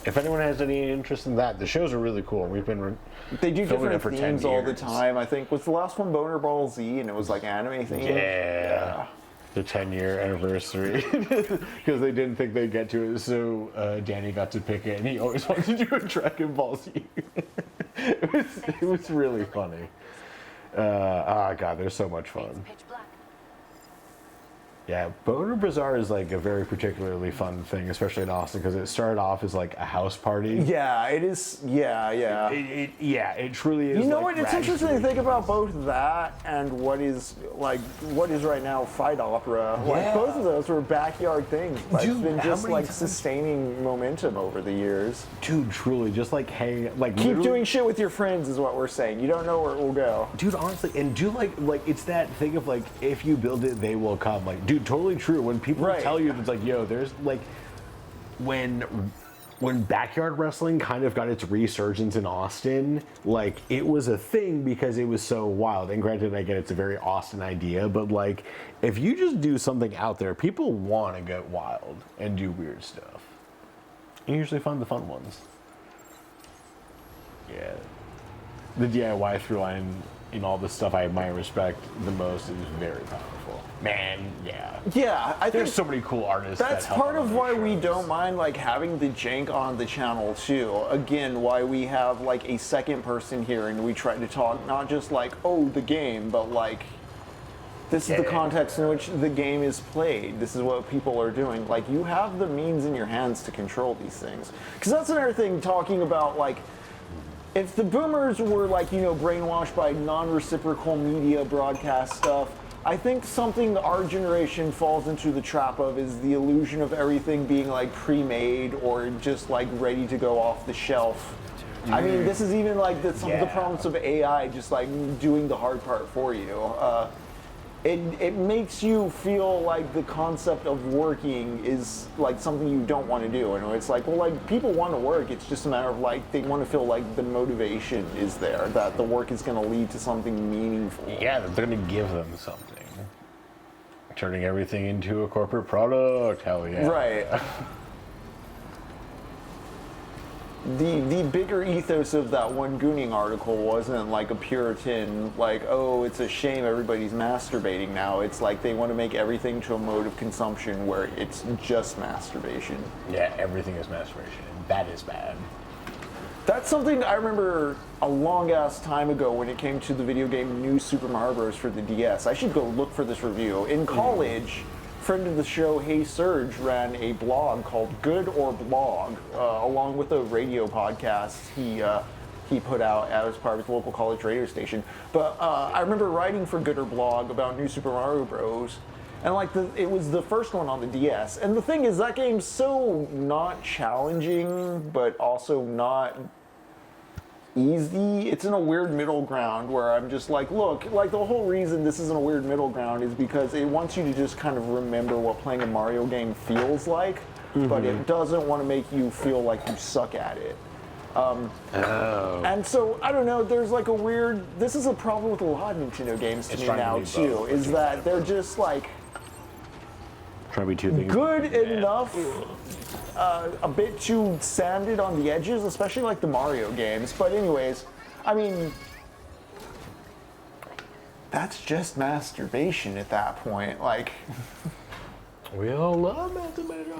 If anyone has any interest in that, the shows are really cool. We've been They do filming different it for 10 themes all the years. time. I think was the last one Boner Ball Z, and it was like anime themed. Yeah. the 10-year anniversary because they didn't think they'd get to it. So Danny got to pick it, and he always wanted to do a Dragon Ball Z. it was really funny. God, they're so much fun. Pitch black. Yeah, Boner Bazaar is like a very particularly fun thing, especially in Austin, because it started off as like a house party. Yeah, it is. Yeah. It truly is. You know like what? It's rags interesting to riches. think about both that and what is right now fight opera. Like Yeah. both of those were backyard things, but Dude, it's been how just many like times- sustaining momentum over the years. Dude, truly, just like hang, like Keep literally- doing shit with your friends is what we're saying. You don't know where it will go. Dude, honestly, and do like it's that thing of like, if you build it, they will come. Like, dude, totally true. When people Right. tell you it's like, yo, there's like, when backyard wrestling kind of got its resurgence in Austin, like it was a thing because it was so wild. And granted, I get it's a very Austin idea, but like, if you just do something out there, people want to get wild and do weird stuff. You usually find the fun ones. Yeah. The DIY through line in all the stuff I admire and respect the most is very powerful. Man, yeah. Yeah, I think There's so many cool artists. that's that help part on of those why we shows. don't mind like having the jank on the channel too. Again, why we have like a second person here and we try to talk not just like, oh, the game, but like this is the Yeah. context in which the game is played. This is what people are doing. Like you have the means in your hands to control these things. Because that's another thing talking about like if the boomers were like, you know, brainwashed by non-reciprocal media broadcast stuff, I think something our generation falls into the trap of is the illusion of everything being like pre-made or just like ready to go off the shelf. I mean, this is even like some of the Yeah. problems of AI just like doing the hard part for you. It makes you feel like the concept of working is like something you don't want to do. And it's like, well, like people want to work. It's just a matter of like they want to feel like the motivation is there, that the work is going to lead to something meaningful. Yeah, they're gonna give them something. Turning everything into a corporate product. Hell yeah. Right. The bigger ethos of that one Gooning article wasn't like a Puritan, like, oh, it's a shame everybody's masturbating now. It's like they want to make everything to a mode of consumption where it's just masturbation. Yeah, everything is masturbation. That is bad. That's something I remember a long ass time ago when it came to the video game New Super Mario Bros. For the DS. I should go look for this review. In college, friend of the show, Hey Surge, ran a blog called Good or Blog, along with a radio podcast he put out as part of his local college radio station. But I remember writing for Good or Blog about New Super Mario Bros. And like it was the first one on the DS. And the thing is, that game's so not challenging, but also not easy. It's in a weird middle ground where I'm just like, look, like the whole reason this isn't a weird middle ground is because it wants you to just kind of remember what playing a Mario game feels like, but it doesn't want to make you feel like you suck at it. And so, I don't know, there's like a weird, this is a problem with a lot of Nintendo games to It's me trying to now be too, both, is that they're just like, Trying to be two things. good Yeah. enough, a bit too sanded on the edges, especially like the Mario games. But anyways, I mean, that's just masturbation at that point. Like, We all love masturbation.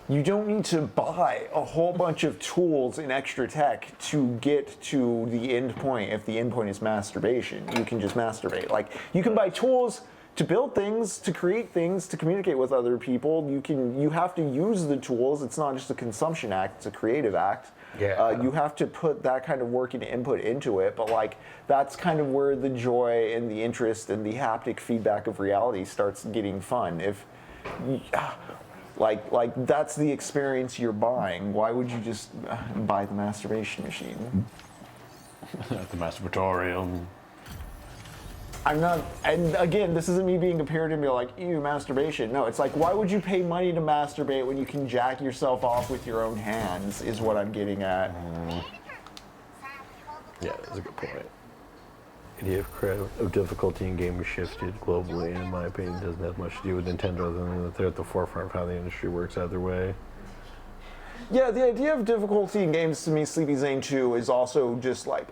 you don't need to buy a whole bunch of tools in extra tech to get to the end point. If the end point is masturbation, you can just masturbate. Like, you can buy tools to build things, to create things, to communicate with other people. You have to use the tools. It's not just a consumption act, it's a creative act. Yeah. You have to put that kind of work and input into it, but like that's kind of where the joy and the interest and the haptic feedback of reality starts getting fun. If like that's the experience you're buying, why would you just buy the masturbation machine? At the masturbatorium. I'm not, and again, this isn't me being compared to be like, ew, masturbation. No, it's like, why would you pay money to masturbate when you can jack yourself off with your own hands, is what I'm getting at. Yeah, that's a good point. Idea of difficulty in games shifted globally, and in my opinion, doesn't have much to do with Nintendo other than that they're at the forefront of how the industry works either way. Yeah, the idea of difficulty in games to me, Sleepy Zane 2, is also just like,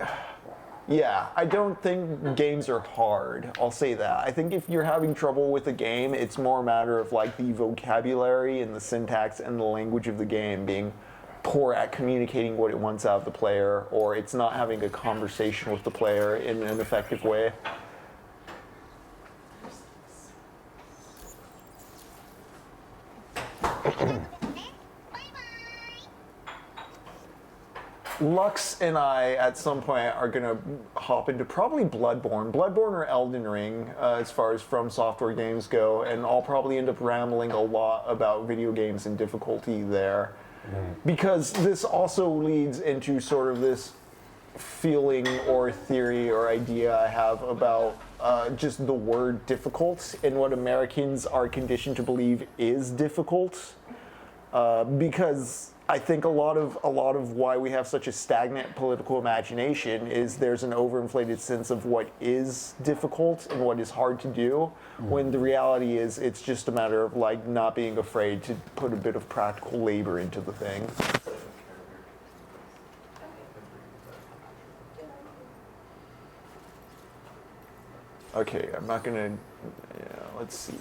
Yeah, I don't think games are hard. I'll say that. I think if you're having trouble with a game, it's more a matter of like the vocabulary and the syntax and the language of the game being poor at communicating what it wants out of the player, or it's not having a conversation with the player in an effective way. Lux and I, at some point, are going to hop into probably Bloodborne or Elden Ring, as far as From Software games go, and I'll probably end up rambling a lot about video games and difficulty there. Because this also leads into sort of this feeling or theory or idea I have about just the word difficult and what Americans are conditioned to believe is difficult. Because I think a lot of why we have such a stagnant political imagination is there's an overinflated sense of what is difficult and what is hard to do, when the reality is it's just a matter of like not being afraid to put a bit of practical labor into the thing. Okay, I'm not gonna, let's see.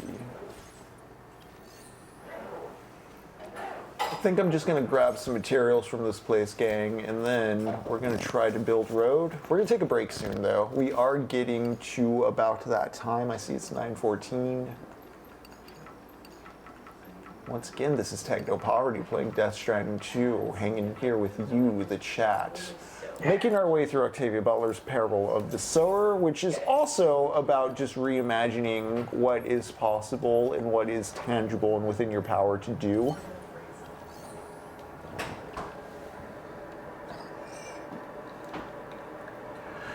I think I'm just going to grab some materials from this place, gang, and then we're going to try to build road. We're going to take a break soon, though. We are getting to about that time. I see it's 9:14. Once again, this is TECHNOPOVERTY playing Death Stranding 2, hanging here with you, the chat. Making our way through Octavia Butler's Parable of the Sower, which is also about just reimagining what is possible and what is tangible and within your power to do.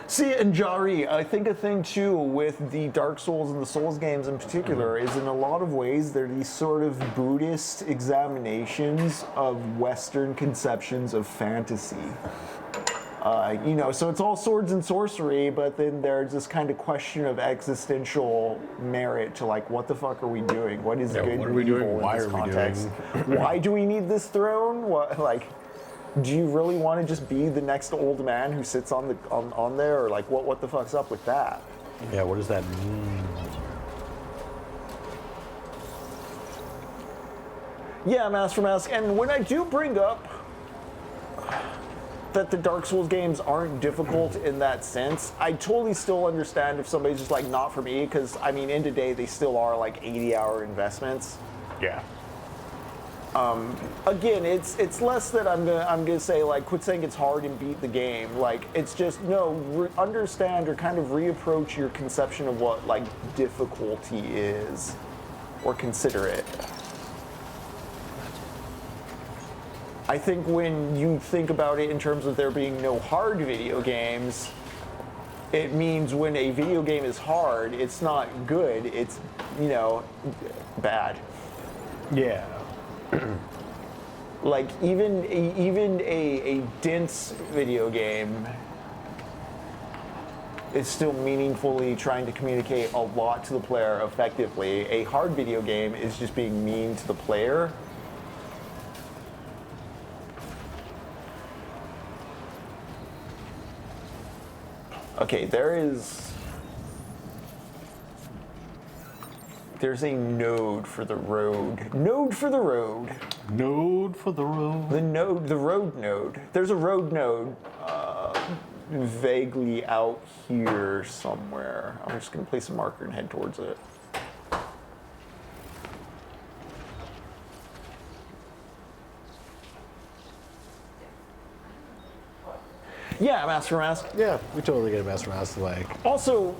See, and Jari, I think a thing too with the Dark Souls and the Souls games in particular is in a lot of ways they're these sort of Buddhist examinations of Western conceptions of fantasy. So it's all swords and sorcery, but then there's this kind of question of existential merit to like, what the fuck are we doing? What is good and evil in this context? Why do we need this throne? What, like, do you really want to just be the next old man who sits on there, or like what the fuck's up with that? Yeah, what does that mean? Yeah, Mask for Mask, and when I do bring up that the Dark Souls games aren't difficult in that sense, I totally still understand if somebody's just like, not for me, because I mean, end of day, they still are like 80-hour investments. Yeah. Again, it's less that I'm gonna say like, quit saying it's hard and beat the game. Like, it's just no, understand or kind of reapproach your conception of what like difficulty is, or consider it. I think when you think about it in terms of there being no hard video games, it means when a video game is hard, it's not good. It's bad. Yeah. Like even a dense video game is still meaningfully trying to communicate a lot to the player effectively. A hard video game is just being mean to the player. Okay, there's a node for the road. Node for the road. Node for the road. The road node. There's a road node vaguely out here somewhere. I'm just gonna place a marker and head towards it. Yeah, Master Mask. Yeah, we totally get a Master Mask. Like, also,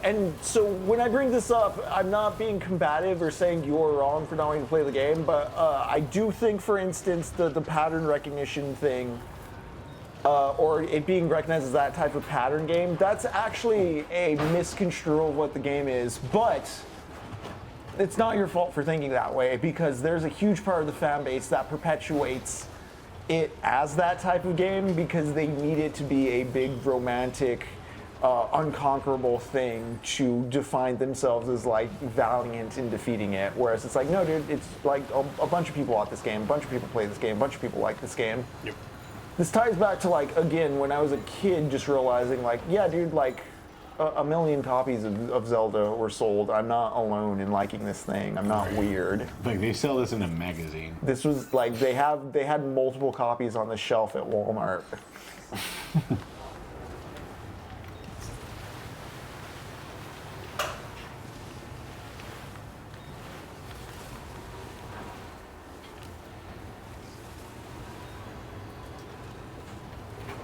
and so when I bring this up, I'm not being combative or saying you're wrong for not wanting to play the game, but I do think, for instance, the pattern recognition thing, or it being recognized as that type of pattern game, that's actually a misconstrual of what the game is, but it's not your fault for thinking that way, because there's a huge part of the fan base that perpetuates it as that type of game because they need it to be a big romantic unconquerable thing to define themselves as like valiant in defeating it, whereas it's like, no dude, it's like a bunch of people want this game, a bunch of people play this game, a bunch of people like this game. yep. This ties back to, like, again, when I was a kid, just realizing, like, yeah, dude, like, a million copies of Zelda were sold. I'm not alone in liking this thing. I'm not weird. Like, they sell this in a magazine. This was, like, they had multiple copies on the shelf at Walmart.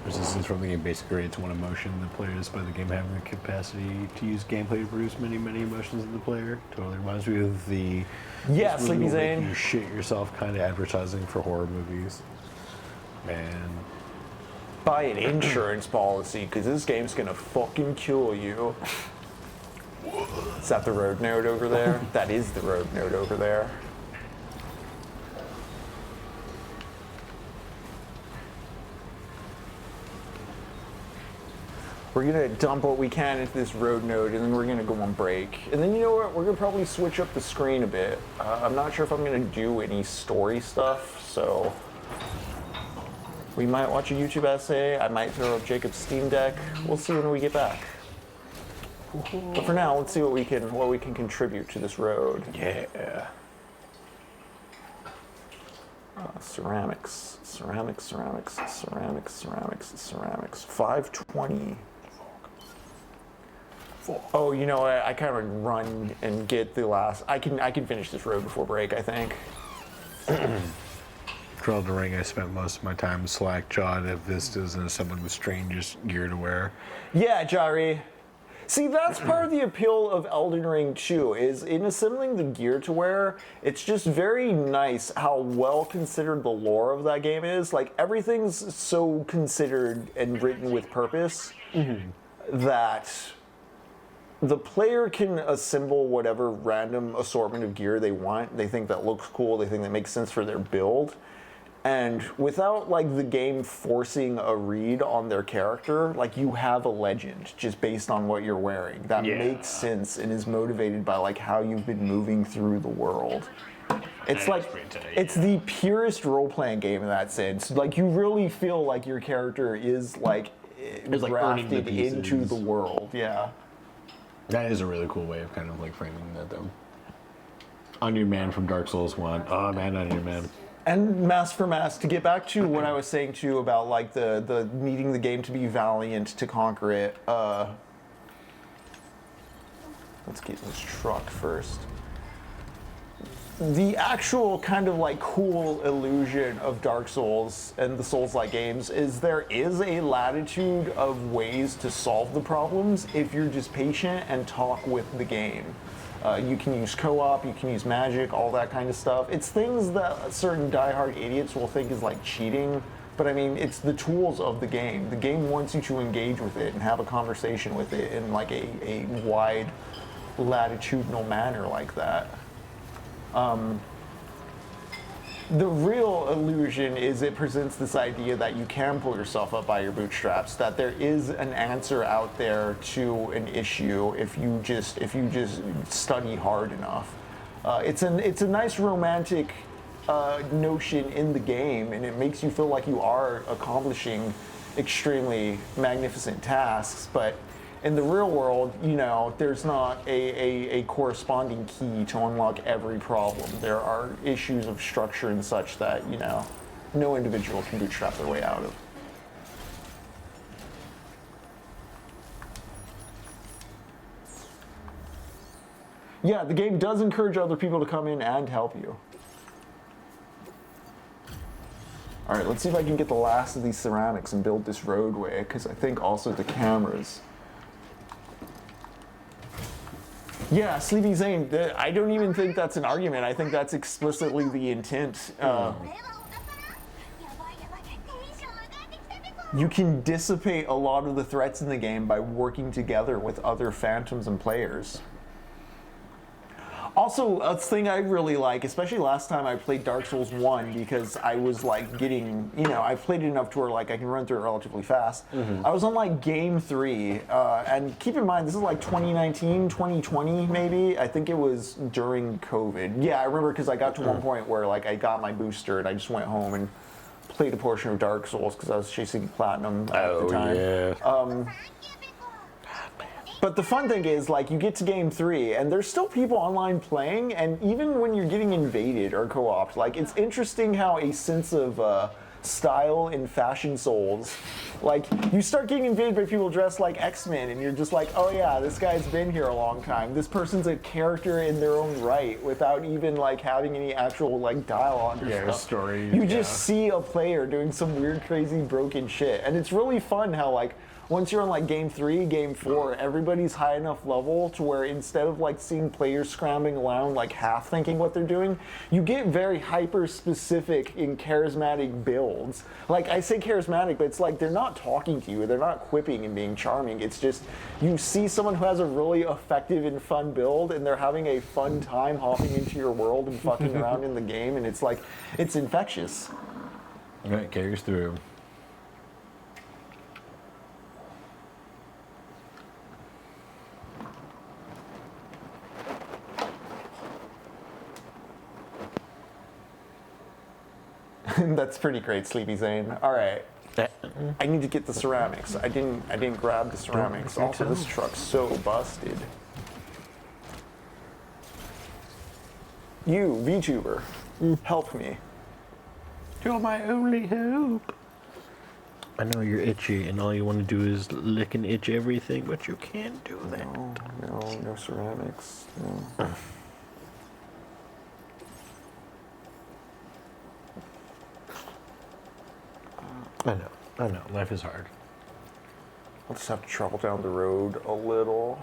Resistance from the game basically creates one emotion. The player, despite the game having the capacity to use gameplay to produce many, many emotions in the player. Totally reminds me of the Yeah, this Sleepy will make Zane. you shit yourself kind of advertising for horror movies. Man, Buy an insurance policy, because this game's gonna fucking kill you. Is that the road node over there? That is the road node over there. We're gonna dump what we can into this road node, and then we're gonna go on break. And then you know what? We're gonna probably switch up the screen a bit. I'm not sure if I'm gonna do any story stuff, so we might watch a YouTube essay. I might throw up Jacob's Steam Deck. We'll see when we get back. But for now, let's see what we can contribute to this road. yeah. Ceramics. 520. Oh, you know what? I kind of run and get the last. I can finish this road before break, I think. Trail of the Ring, I spent most of my time slack-jawed at vistas and as someone with strange gear to wear. Yeah, Jari. See, that's part of the appeal of Elden Ring 2, is in assembling the gear to wear, it's just very nice how well considered the lore of that game is. Like, everything's so considered and written with purpose that the player can assemble whatever random assortment of gear they want. They think that looks cool, they think that makes sense for their build. And without, like, the game forcing a read on their character, like, you have a legend just based on what you're wearing that makes sense and is motivated by, like, how you've been moving through the world. It's like, it's the purest role-playing game in that sense. Like, you really feel like your character is, like, It's like earning the grafted into pieces. the world. Yeah. That is a really cool way of kind of like framing that, though. On your man from Dark Souls 1. Oh, man, on your man. And mass for mass, to get back to what I was saying too about like the needing the game to be valiant to conquer it. Let's get this truck first. The actual kind of like cool illusion of Dark Souls and the Souls-like games is there is a latitude of ways to solve the problems if you're just patient and talk with the game. You can use co-op, you can use magic, all that kind of stuff. It's things that certain diehard idiots will think is like cheating, but I mean, it's the tools of the game. The game wants you to engage with it and have a conversation with it in like a wide latitudinal manner like that. The real illusion is it presents this idea that you can pull yourself up by your bootstraps, that there is an answer out there to an issue if you just study hard enough. It's a nice romantic notion in the game, and it makes you feel like you are accomplishing extremely magnificent tasks, but in the real world, you know, there's not a corresponding key to unlock every problem. There are issues of structure and such that, you know, no individual can bootstrap their way out of. Yeah, the game does encourage other people to come in and help you. All right, let's see if I can get the last of these ceramics and build this roadway, because I think also the cameras. Yeah, Sleepy Zane, I don't even think that's an argument. I think that's explicitly the intent. You can dissipate a lot of the threats in the game by working together with other phantoms and players. Also, a thing I really like, especially last time I played Dark Souls 1, because I was like getting, you know, I played it enough to where like I can run through it relatively fast. I was on like game 3, and keep in mind, this is like 2019, 2020 maybe. I think it was during COVID. Yeah, I remember because I got to one point where like I got my booster and I just went home and played a portion of Dark Souls because I was chasing platinum at the time. yeah. But the fun thing is, like, you get to game 3, and there's still people online playing, and even when you're getting invaded or co-opted, like, it's interesting how a sense of style in fashion Souls, like, you start getting invaded by people dressed like X-Men, and you're just like, oh yeah, this guy's been here a long time. This person's a character in their own right, without even, like, having any actual, like, dialogue or Yeah, stuff. story, You just see a player doing some weird, crazy, broken shit, and it's really fun how, like, once you're on like game 3, game 4, everybody's high enough level to where instead of like seeing players scrambling around like half thinking what they're doing, you get very hyper specific in charismatic builds. Like I say charismatic, but it's like they're not talking to you, they're not quipping and being charming. It's just you see someone who has a really effective and fun build and they're having a fun time hopping into your world and fucking around in the game, and it's like, it's infectious. All right, carries through. That's pretty great, Sleepy Zane. All right, I need to get the ceramics. I didn't grab the ceramics. Also, this truck's so busted. You, VTuber, help me. You're my only hope. I know you're itchy, and all you want to do is lick and itch everything, but you can't do that. No ceramics. No. I know. Life is hard. I'll just have to travel down the road a little.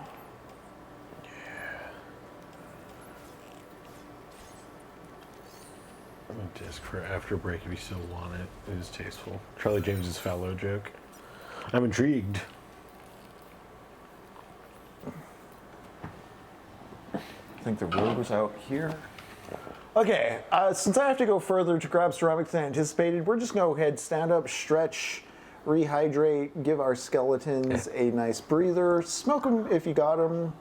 A disc for after break if you still want it. It is tasteful. Charlie James's fallow joke. I'm intrigued. I think the road was out here. Okay, since I have to go further to grab ceramics than anticipated, we're just gonna go ahead, stand up, stretch, rehydrate, give our skeletons a nice breather, smoke them if you got them.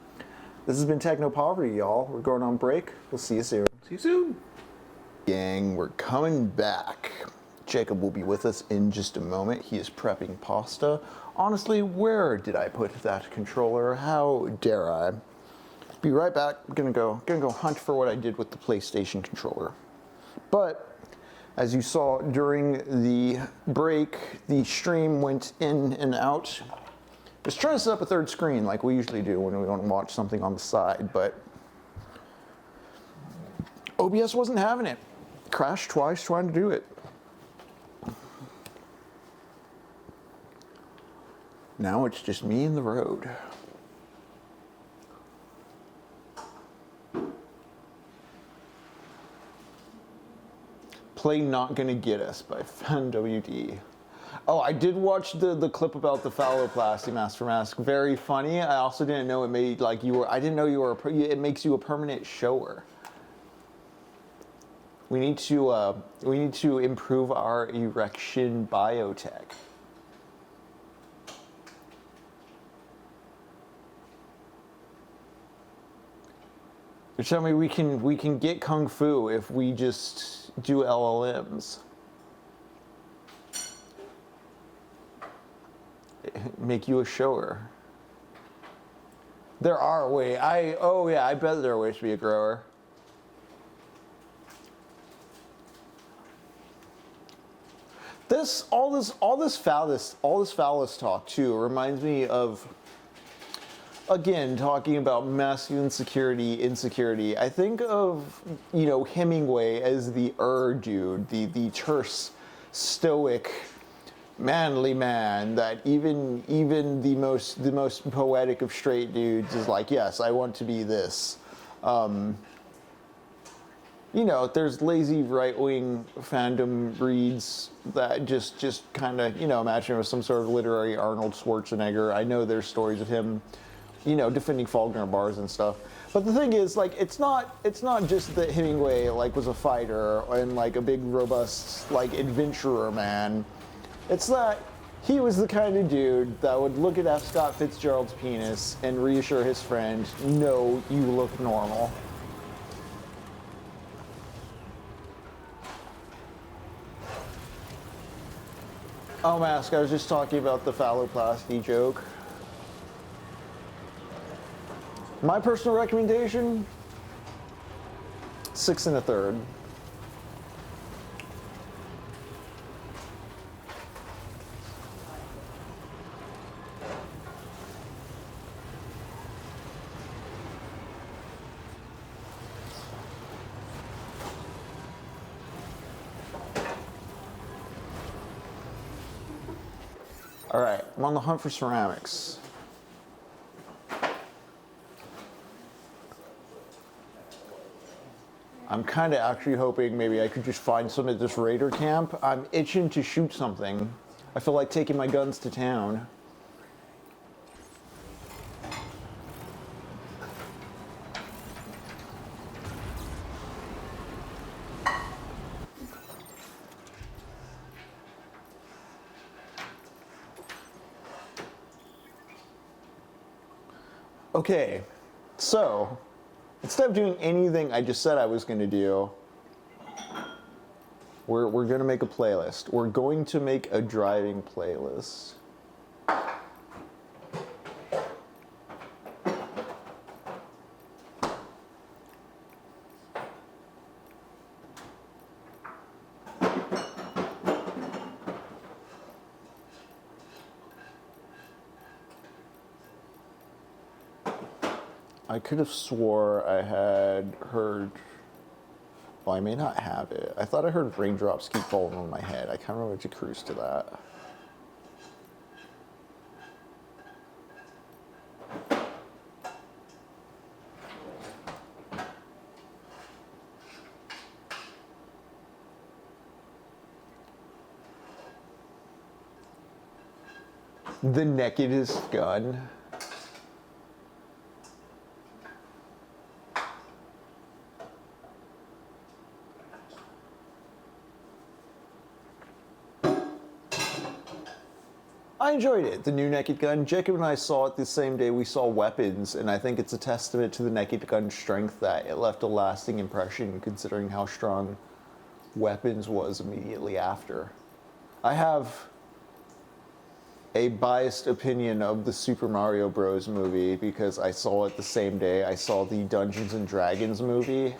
This has been Technopoverty, y'all. We're going on break. We'll see you soon. See you soon. Gang, we're coming back. Jacob will be with us in just a moment. He is prepping pasta. Honestly, where did I put that controller? How dare I? Be right back. I'm gonna go hunt for what I did with the PlayStation controller. But as you saw during the break, the stream went in and out. Just trying to set up a third screen like we usually do when we want to watch something on the side, but OBS wasn't having it. Crashed twice trying to do it. Now it's just me and the road. Play Not Gonna Get Us by FanWD. Oh, I did watch the clip about the phalloplasty mask for mask. Very funny. I also didn't know it made like you were. I didn't know you were. It makes you a permanent shower. We need to improve our erection biotech. You're telling me we can get kung fu if we just do LLMs. Make you a shower. There are ways. I bet there are ways to be a grower. All this phallus talk too reminds me of, again, talking about masculine security, insecurity. I think of, Hemingway as the dude, the terse, stoic, manly man that even the most poetic of straight dudes is like, yes, I want to be this. There's lazy right-wing fandom reads that just kind of, imagine it was some sort of literary Arnold Schwarzenegger. I know there's stories of him, defending Faulkner bars and stuff. But the thing is, like, it's not just that Hemingway, like, was a fighter and, like, a big, robust, like, adventurer man. It's that he was the kind of dude that would look at F. Scott Fitzgerald's penis and reassure his friend, no, you look normal. Oh, Mask, I was just talking about the phalloplasty joke. My personal recommendation, 6 1/3. All right, I'm on the hunt for ceramics. I'm kind of actually hoping maybe I could just find some at this raider camp. I'm itching to shoot something. I feel like taking my guns to town. Okay, so instead of doing anything I just said I was going to do, we're going to make a playlist. We're going to make a driving playlist. I could have swore I had heard, well, I may not have it. I thought I heard raindrops keep falling on my head. I kind of remember to cruise to that. The nakedest gun. I enjoyed it, the new Naked Gun. Jacob and I saw it the same day we saw Weapons, and I think it's a testament to the Naked Gun's strength that it left a lasting impression considering how strong Weapons was immediately after. I have a biased opinion of the Super Mario Bros. Movie because I saw it the same day I saw the Dungeons and Dragons movie.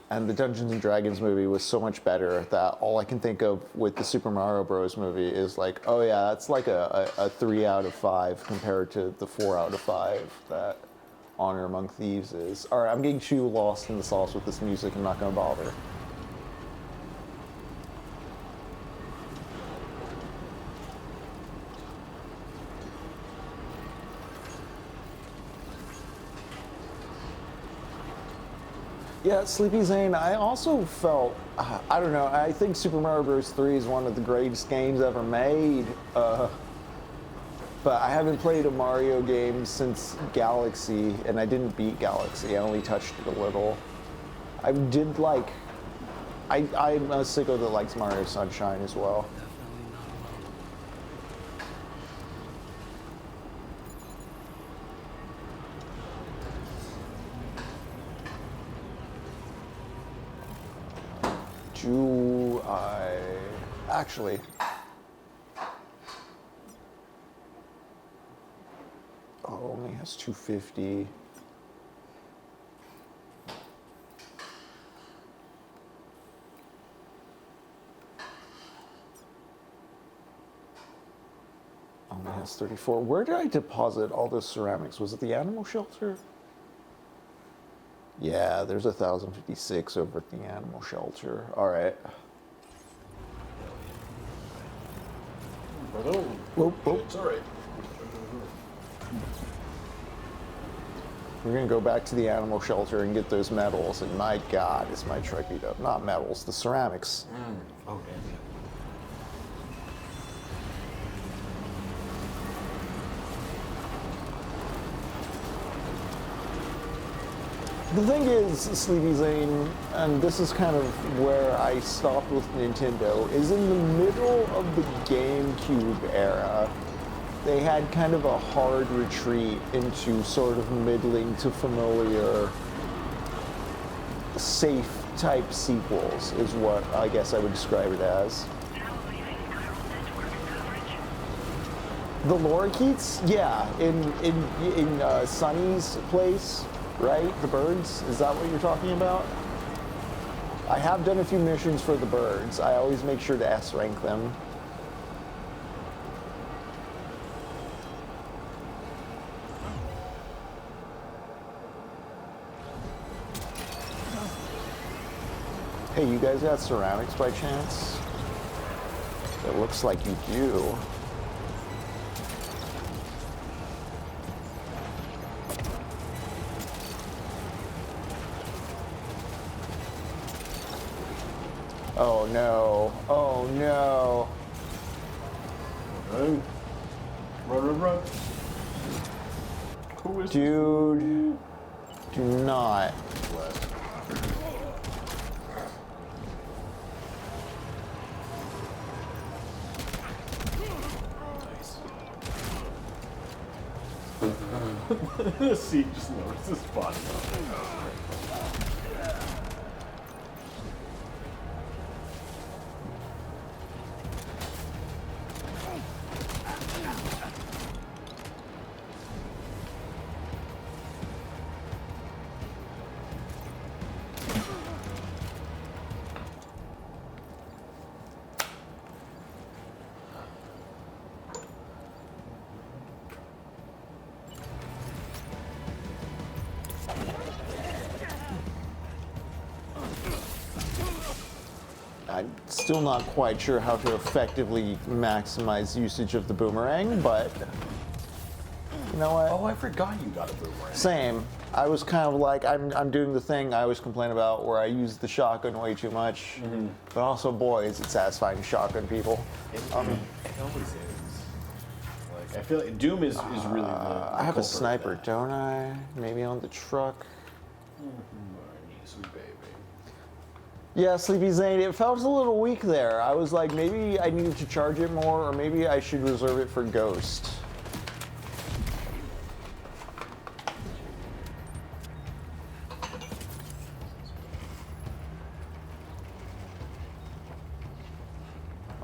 And the Dungeons and Dragons movie was so much better that all I can think of with the Super Mario Bros. Movie is like, oh yeah, that's like a 3 out of 5 compared to the 4 out of 5 that Honor Among Thieves is. All right, I'm getting too lost in the sauce with this music. I'm not going to bother. Yeah, Sleepy Zane, I also felt, I don't know, I think Super Mario Bros. 3 is one of the greatest games ever made, but I haven't played a Mario game since Galaxy, and I didn't beat Galaxy, I only touched it a little. I did like, I'm a sicko that likes Mario Sunshine as well. Do I actually? Oh, only has 250. Only has 34. Where did I deposit all those ceramics? Was it the animal shelter? Yeah, there's 1,056 over at the animal shelter. All right. Whoop, whoop. It's all right. We're gonna go back to the animal shelter and get those metals. And my God, is my truck beat up? Not metals, the ceramics. Oh, damn. The thing is, Sleepy Zane, and this is kind of where I stopped with Nintendo, is in the middle of the GameCube era, they had kind of a hard retreat into sort of middling to familiar, safe type sequels, is what I guess I would describe it as. Now leaving CHIRAL network. The lorikeets? Yeah, in Sunny's place, right? The birds? Is that what you're talking about? I have done a few missions for the birds. I always make sure to S rank them. Hey, you guys got ceramics by chance? It looks like you do. Oh no. Oh no. Run. Run. Who is Dude, do not. See, just notice this body. I'm still not quite sure how to effectively maximize usage of the boomerang, but you know what? Oh, I forgot you got a boomerang. Same. I was kind of like, I'm doing the thing I always complain about where I use the shotgun way too much. But also, boy, is it satisfying to shotgun people. It always is. Like, I feel like Doom is really the I have a culprit of sniper, that. don't I? Maybe on the truck. Sweet baby. Yeah, Sleepy Zane, it felt a little weak there. I was like, maybe I needed to charge it more, or maybe I should reserve it for Ghost.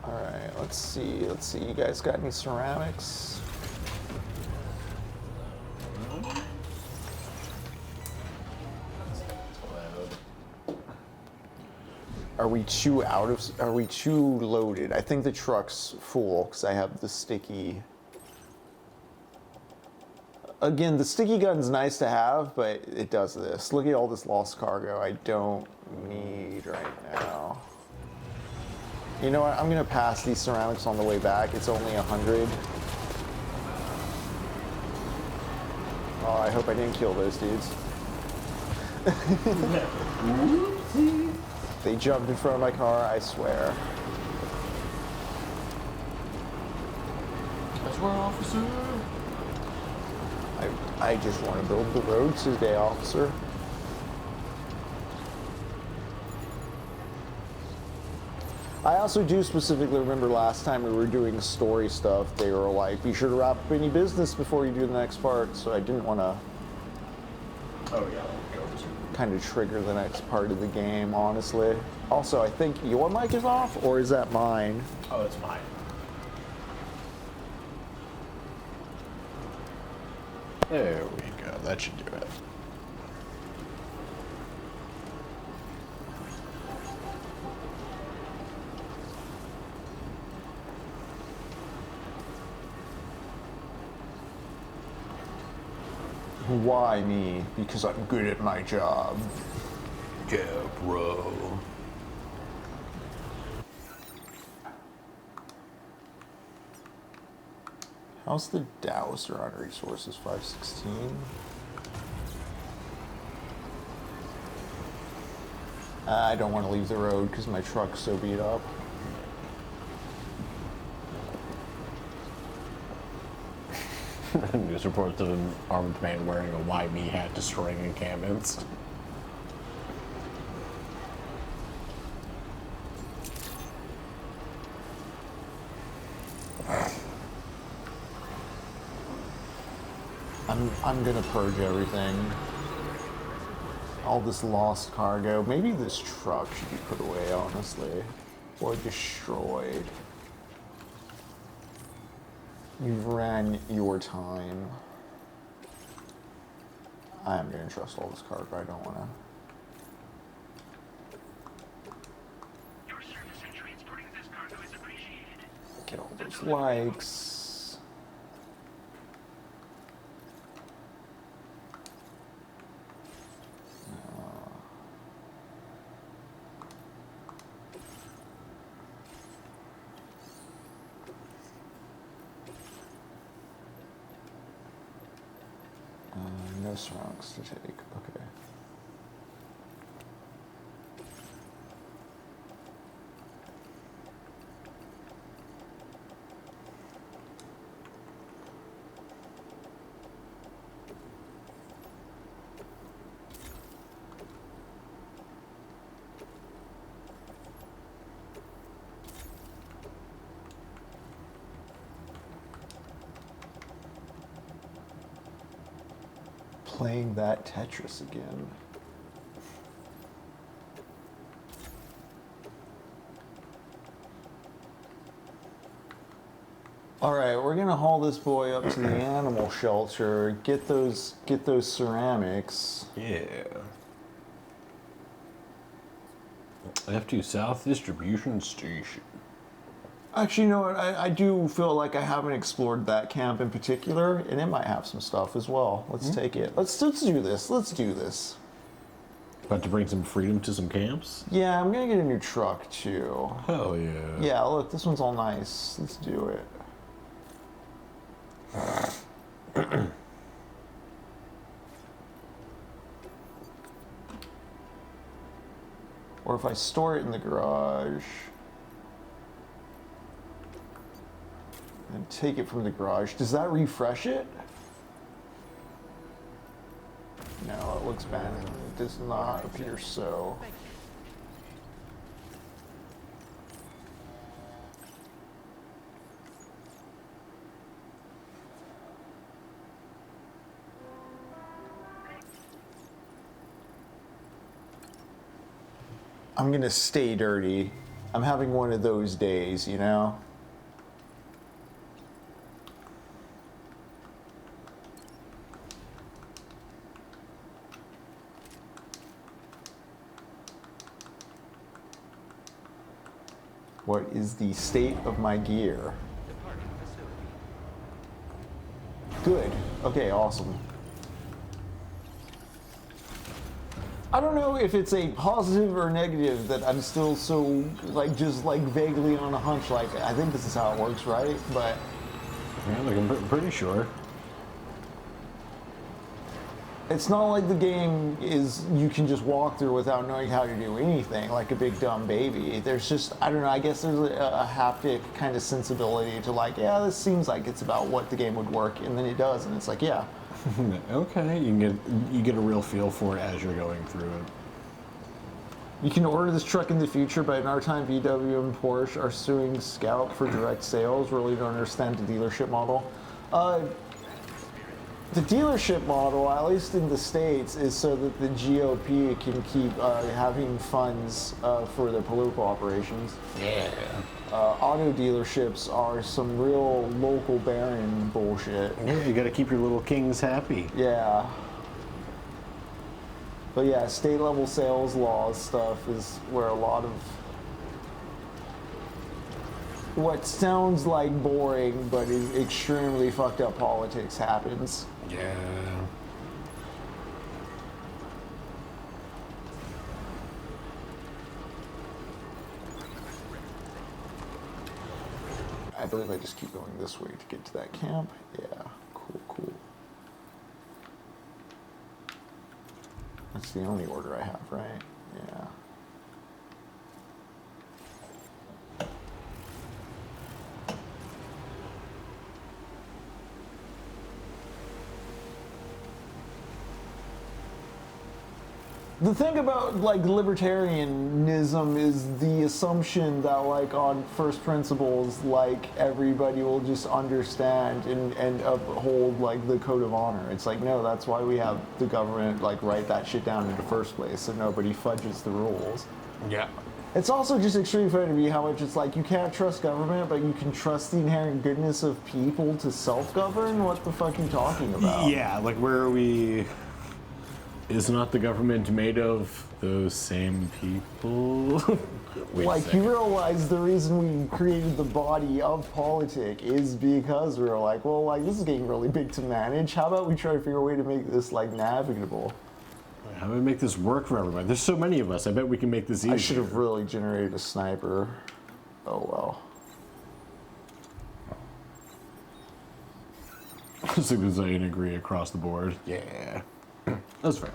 Alright, let's see. You guys got any ceramics? Are we too loaded? I think the truck's full because I have the sticky. Again, the sticky gun's nice to have, but it does this. Look at all this lost cargo I don't need right now. You know what? I'm gonna pass these ceramics on the way back. It's only 100. Oh, I hope I didn't kill those dudes. They jumped in front of my car, I swear. That's where, officer. I just want to build the road today, officer. I also do specifically remember last time we were doing story stuff, they were like, be sure to wrap up any business before you do the next part, so I didn't want to Oh yeah, go to. kind of trigger the next part of the game, honestly. Also, I think your mic is off, or is that mine? Oh, it's mine. There we go. That should do it. Why me? Because I'm good at my job. Yeah, bro. How's the Dowser on resources 516? I don't want to leave the road because my truck's so beat up. News reports of an armed man wearing a "Why Me" hat destroying encampments. I'm gonna purge everything. All this lost cargo. Maybe this truck should be put away, honestly. Or destroyed. You've ran your time. I am going to trust all this cargo. I don't want to. Your service in transporting this cargo is appreciated. Get all those likes. No surrounds to take. Okay. Playing that Tetris again. All right, we're gonna haul this boy up to the animal shelter. Get those ceramics. Yeah. F2 South Distribution Station. Actually, you know what? I do feel like I haven't explored that camp in particular, and it might have some stuff as well. Let's take it. Let's do this. Let's do this. About to bring some freedom to some camps? Yeah, I'm gonna get a new truck too. Hell yeah. Yeah, look, this one's all nice. Let's do it. Or if I store it in the garage and take it from the garage, does that refresh it? No, it looks bad. It does not appear so. I'm gonna stay dirty. I'm having one of those days, you know? What is the state of my gear? Departing facility. Good. Okay, awesome. I don't know if it's a positive or negative that I'm still so, like, just, like, vaguely on a hunch, like, I think this is how it works, right? But Yeah, like I'm pretty sure. it's not like the game is, you can just walk through without knowing how to do anything, like a big dumb baby. There's just, I don't know, I guess there's a haptic kind of sensibility to, like, yeah, this seems like it's about what the game would work, and then it does, and it's like, yeah. Okay, you get a real feel for it as you're going through it. You can order this truck in the future, but in our time, VW and Porsche are suing Scout for direct sales. Really don't understand the dealership model. The dealership model, at least in the States, is so that the GOP can keep having funds for their political operations. Yeah. Auto dealerships are some real local baron bullshit. Yeah, you gotta keep your little kings happy. Yeah. But yeah, state level sales laws stuff is where a lot of what sounds like boring but is extremely fucked up politics happens. Yeah. I believe I just keep going this way to get to that camp. Yeah, cool. That's the only order I have, right? Yeah. The thing about, like, libertarianism is the assumption that, like, on first principles, like, everybody will just understand and uphold, like, the code of honor. It's like, no, that's why we have the government, like, write that shit down in the first place so nobody fudges the rules. Yeah. It's also just extremely funny to me how much it's like you can't trust government, but you can trust the inherent goodness of people to self-govern? What the fuck are you talking about? Yeah, like where are we? Is not the government made of those same people? Wait a Like, second. you realize the reason we created the body of politic is because we were like, well, like, this is getting really big to manage. How about we try to figure a way to make this, like, navigable? How do we make this work for everybody? There's so many of us. I bet we can make this easier. I should have really generated a sniper. Oh, well. As I agree across the board. Yeah. That's fair.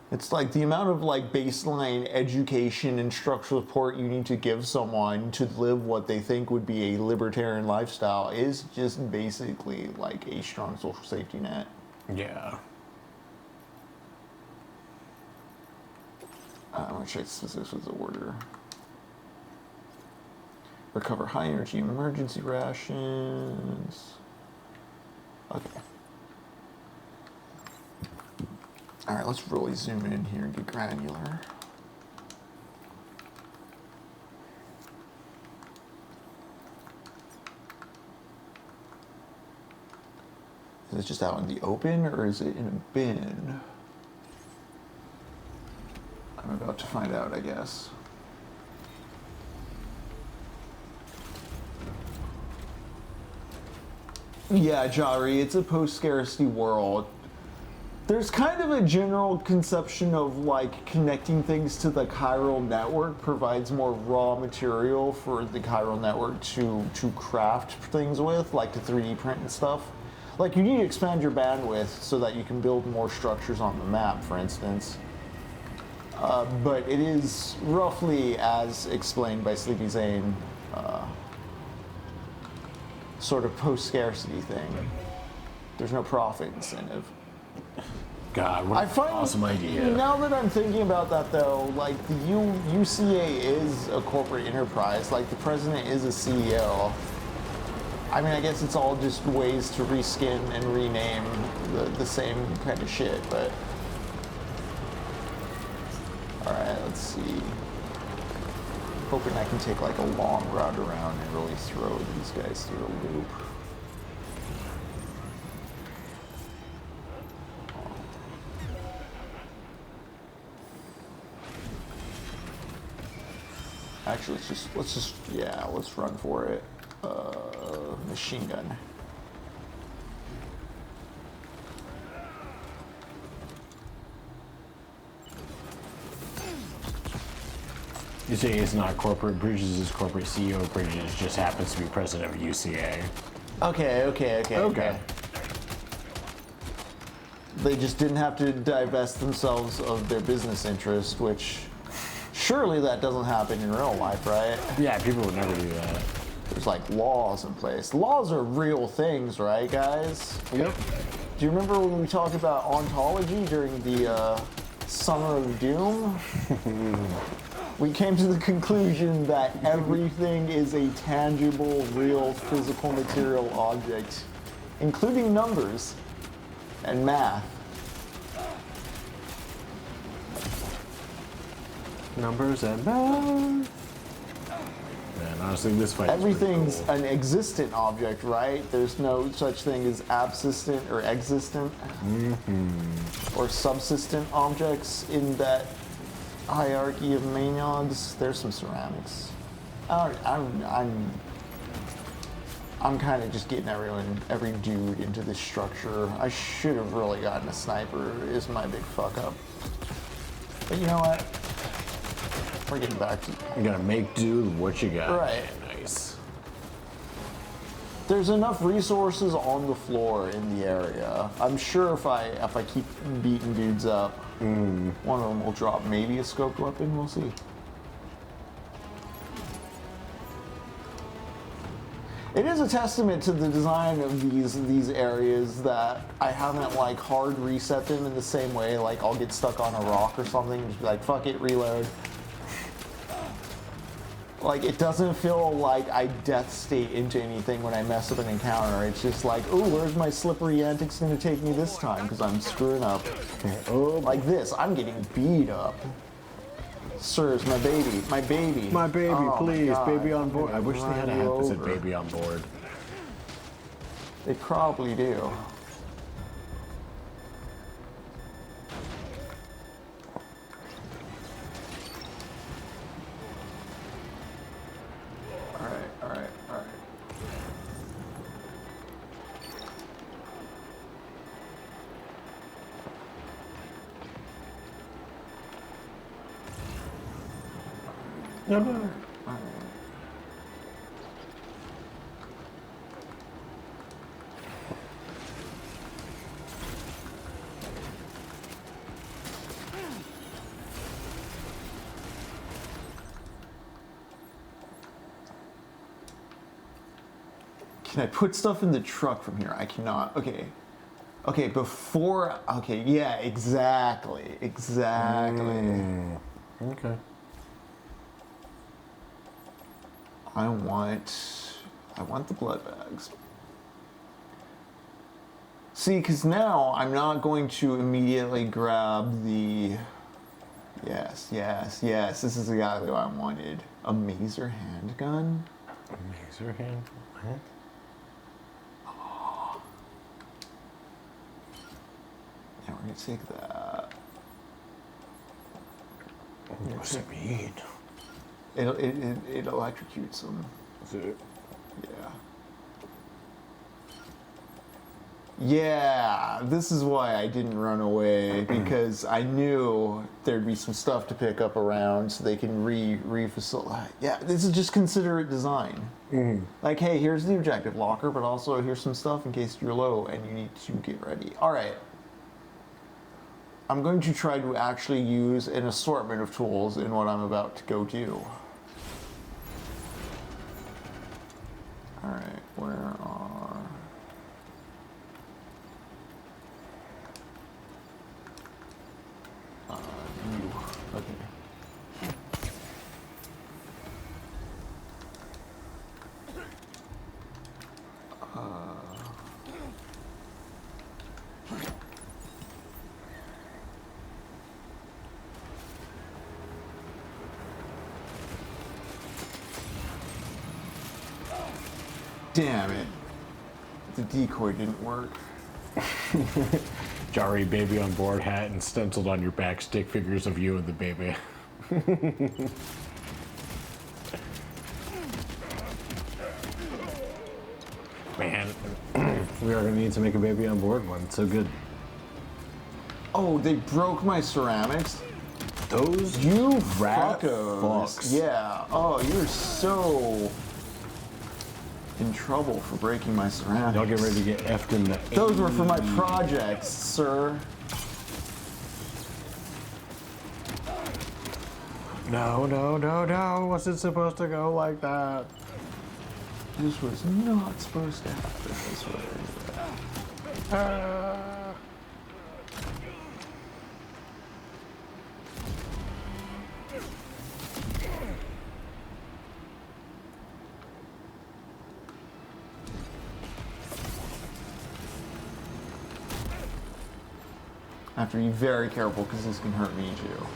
It's like the amount of like baseline education and structural support you need to give someone to live what they think would be a libertarian lifestyle is just basically like a strong social safety net. Yeah. I'm gonna check specifics of the order. Recover high energy emergency rations. Okay. All right, let's really zoom in here and get granular. Is it just out in the open or is it in a bin? I'm about to find out, I guess. Yeah, Jari, it's a post-scarcity world. There's kind of a general conception of like connecting things to the chiral network provides more raw material for the chiral network to craft things with, like to 3D print and stuff. Like you need to expand your bandwidth so that you can build more structures on the map, for instance. But it is roughly as explained by Sleepy Zane, sort of post-scarcity thing. There's no profit incentive. God, what an awesome idea. Now that I'm thinking about that though, like the UCA is a corporate enterprise, like the president is a CEO. I mean, I guess it's all just ways to reskin and rename the same kind of shit, but... Alright, let's see. Hoping I can take like a long route around and really throw these guys through a loop. Actually, let's run for it. Machine gun. You say it's not corporate Bridges, is corporate CEO Bridges, just happens to be president of UCA. Okay. They just didn't have to divest themselves of their business interest, which surely that doesn't happen in real life, right? Yeah, people would never do that. There's like laws in place. Laws are real things, right, guys? Yep. Do you remember when we talked about ontology during the Summer of Doom? We came to the conclusion that everything is a tangible, real, physical, material object, including numbers and math. Numbers and math. Man, honestly, this fight Everything's is pretty an existent object, right? There's no such thing as absistent or existent or subsistent objects in that hierarchy of maniacs. There's some ceramics. I'm kind of just getting every dude into this structure. I should have really gotten a sniper is my big fuck up. But you know what? We're getting back to... You gotta make do with what you got. Right. Nice. There's enough resources on the floor in the area. I'm sure if I keep beating dudes up, one of them will drop maybe a scoped weapon. We'll see. It is a testament to the design of these areas that I haven't like hard reset them in the same way. Like I'll get stuck on a rock or something, just be like fuck it, reload. Like, it doesn't feel like I death state into anything when I mess up an encounter. It's just like, oh, where's my slippery antics gonna take me this time? Because I'm screwing up. Oh, Like this, I'm getting beat up. Sirs, my baby, my baby. my baby, Oh my please, God. baby on I'm board. gonna I wish they had a run you hat that said over. baby on board. They probably do. Alright, alright, alright. No, no. Can I put stuff in the truck from here? I cannot. Okay. Okay, before. Okay, yeah, exactly. Exactly. Okay. I want the blood bags. See, because now I'm not going to immediately grab the. Yes, yes, yes. This is exactly what I wanted. A maser handgun. Maser hand. What? Yeah, we're gonna take that. What's it mean? It electrocutes them. Is it? Yeah. Yeah, this is why I didn't run away, because I knew there'd be some stuff to pick up around so they can re-facilitate. Yeah, this is just considerate design. Like, hey, here's the objective locker, but also here's some stuff in case you're low and you need to get ready. All right. I'm going to try to actually use an assortment of tools in what I'm about to go do. All right, where are... you. Okay. Damn it. The decoy didn't work. Jari baby on board hat and stenciled on your back stick figures of you and the baby. Man, we are gonna need to make a baby on board one. It's so good. Oh, they broke my ceramics? Those You rat fuckos. fucks. Yeah. Oh, you're so in trouble for breaking my ceramics. Y'all get ready to get effed in the. Those were for my projects, sir. No, no, no, no. Was it supposed to go like that? This was not supposed to happen this way. I have to be very careful because this can hurt me too.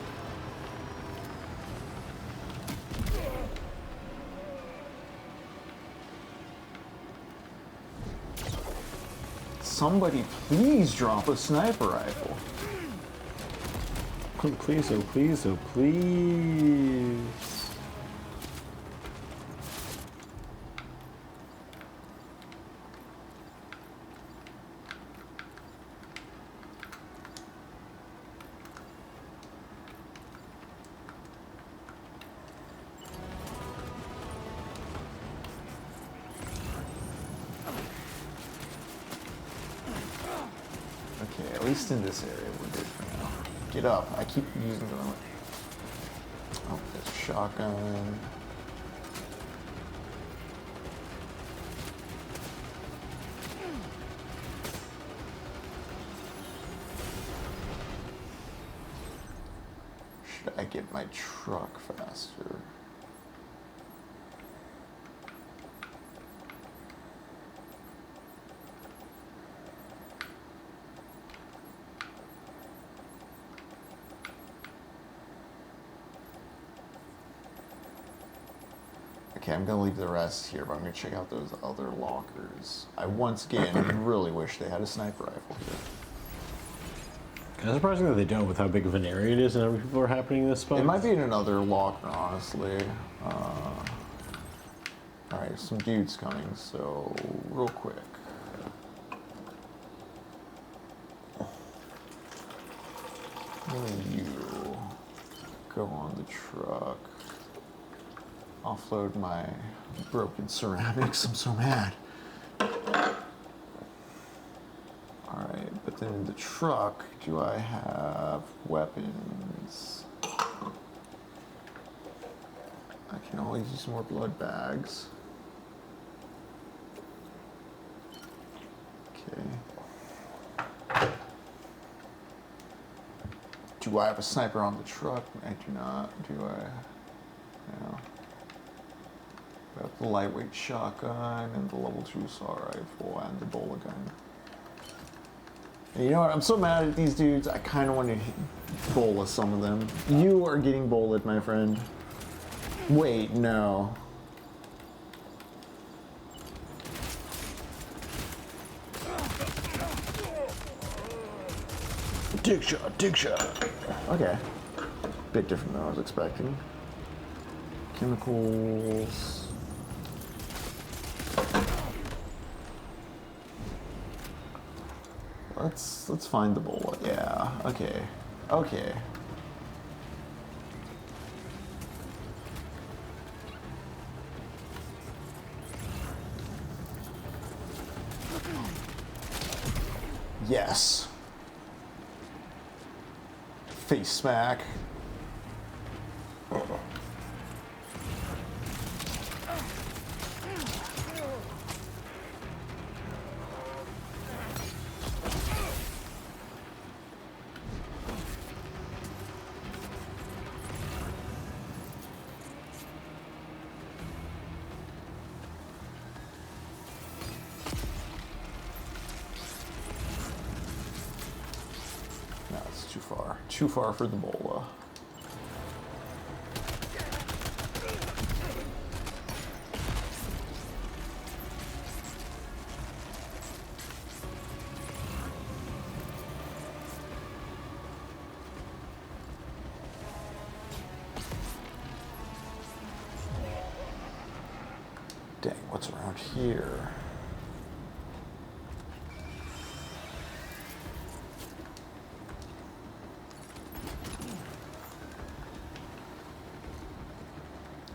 Somebody please drop a sniper rifle. Please, oh please, oh please. Okay, at least in this area we're good for now. Get up. I keep using the... Oh, there's a shotgun. Should I get my truck faster? Okay, I'm gonna leave the rest here, but I'm gonna check out those other lockers. I once again really wish they had a sniper rifle here. Kind of surprising that they don't with how big of an area it is and how many people are happening in this spot. It might be in another locker, honestly. Alright, some dudes coming, so real quick. You go on the truck. Offload my broken ceramics. I'm so mad. Alright, but then in the truck, do I have weapons? I can always use more blood bags. Okay. Do I have a sniper on the truck? I do not. Do I? No. I have the lightweight shotgun and the level 2 assault rifle and the bola gun. And you know what? I'm so mad at these dudes. I kind of want to bola some of them. You are getting bola'd, my friend. Wait, no. Dig shot, dig shot. Okay. Bit different than I was expecting. Chemicals. Let's find the bola. Yeah. Okay. Okay. Yes. Face smack. Too far for the bola. Dang, what's around here?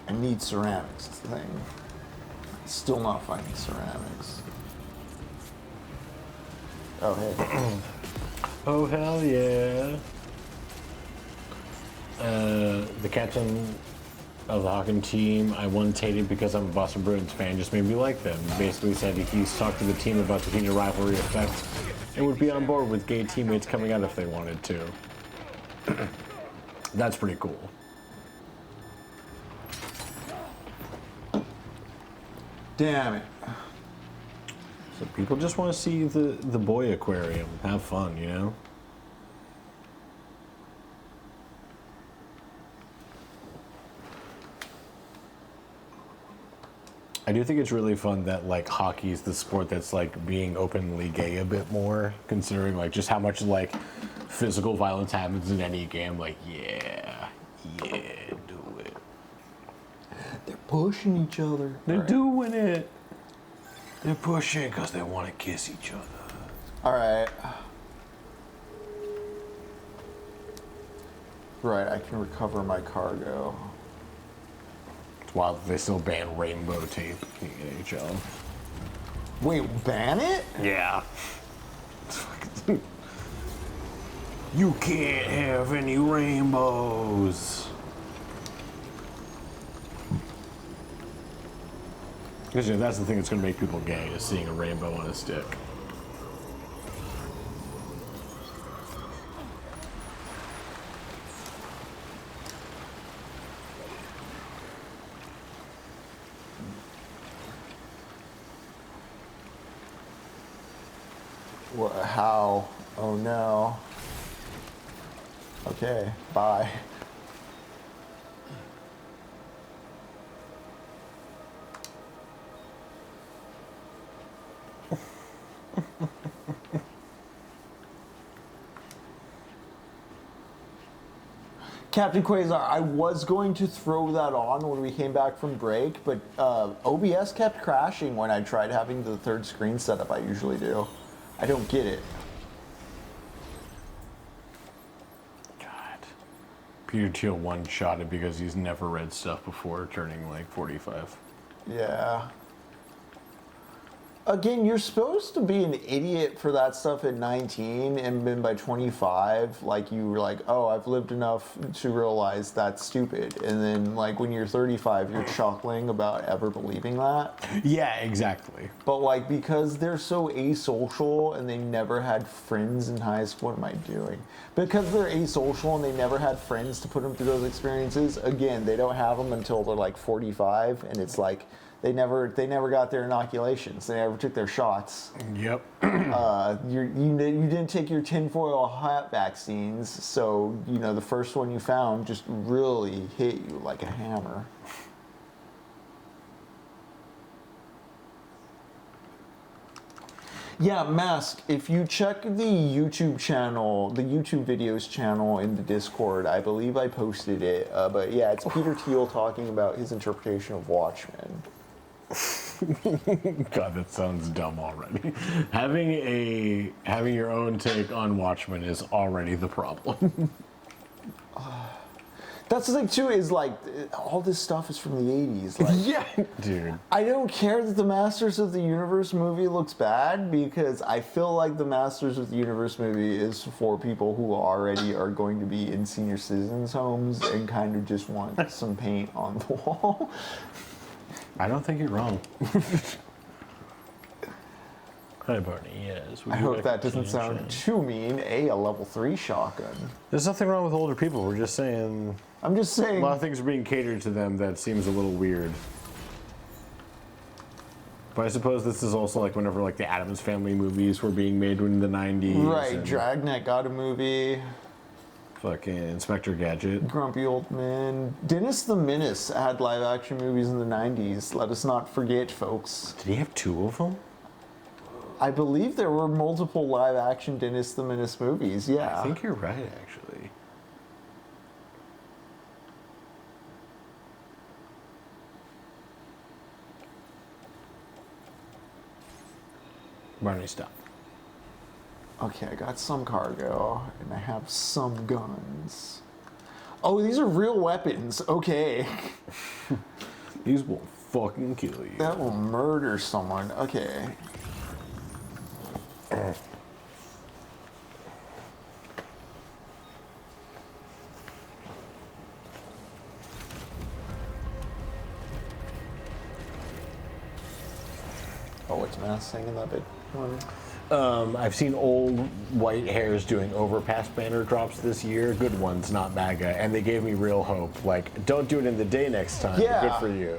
I need ceramics, it's the thing. Still not finding ceramics. Oh, hey. Oh, hell yeah. The captain of the Hawken team I once hated because I'm a Boston Bruins fan just made me like them. Basically said he's talked to the team about defeating a rivalry effect and would be on board with gay teammates coming out if they wanted to. That's pretty cool. Damn it. So people just want to see the boy aquarium. Have fun, you know? I do think it's really fun that like hockey is the sport that's like being openly gay a bit more, considering like just how much like physical violence happens in any game. Like, yeah, do it. They're pushing each other. They're doing it. They're pushing because they want to kiss each other. Alright. Right, I can recover my cargo. It's wild that they still ban rainbow tape in the NHL. Wait, ban it? Yeah. You can't have any rainbows. Because that's the thing that's going to make people gay, is seeing a rainbow on a stick. What, how? Oh no. Okay, bye. Captain Quasar, I was going to throw that on when we came back from break, but OBS kept crashing when I tried having the third screen set up I usually do. I don't get it. God. Peter Thiel one-shot it because he's never read stuff before turning like 45. Yeah. Again, you're supposed to be an idiot for that stuff at 19, and then by 25, like, you were like, oh, I've lived enough to realize that's stupid. And then, like, when you're 35, you're chuckling about ever believing that. Yeah, exactly. But, like, because they're so asocial and they never had friends in high school, what am I doing? Because they're asocial and they never had friends to put them through those experiences, again, they don't have them until they're, like, 45, and it's like, they never got their inoculations. They never took their shots. Yep. You didn't take your tinfoil hat vaccines, so you know the first one you found just really hit you like a hammer. Yeah, Mask, if you check the YouTube channel, the YouTube videos channel in the Discord, I believe I posted it, but yeah, it's Peter Thiel talking about his interpretation of Watchmen. God, that sounds dumb already. Having your own take on Watchmen is already the problem. That's the thing too, is like all this stuff is from the 80s. Like, yeah, dude. I don't care that the Masters of the Universe movie looks bad, because I feel like the Masters of the Universe movie is for people who already are going to be in senior citizens' homes and kind of just want some paint on the wall. I don't think you're wrong. Hi, Barney. Yes. I hope that doesn't sound too mean. A level 3 shotgun. There's nothing wrong with older people. We're just saying. I'm just saying. A lot of things are being catered to them that seems a little weird. But I suppose this is also like whenever like the Addams Family movies were being made in the 90s. Right. Dragnet got a movie. Fucking Inspector Gadget. Grumpy Old Man. Dennis the Menace had live action movies in the 90s. Let us not forget, folks. Did he have 2 of them? I believe there were multiple live action Dennis the Menace movies, yeah. I think you're right, actually. Barney, stop. Okay, I got some cargo, and I have some guns. Oh, these are real weapons. Okay. These will fucking kill you. That will murder someone. Okay. Oh, what's Mass saying in that bit one? I've seen old white hairs doing overpass banner drops this year. Good ones, not MAGA. And they gave me real hope. Like, don't do it in the day next time. Yeah. Good for you.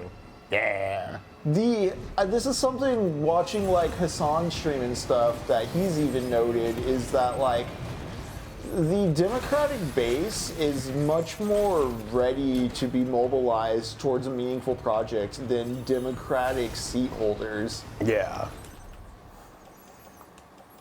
Yeah. This is something watching like Hassan stream and stuff that he's even noted is that like the Democratic base is much more ready to be mobilized towards a meaningful project than Democratic seat holders. Yeah.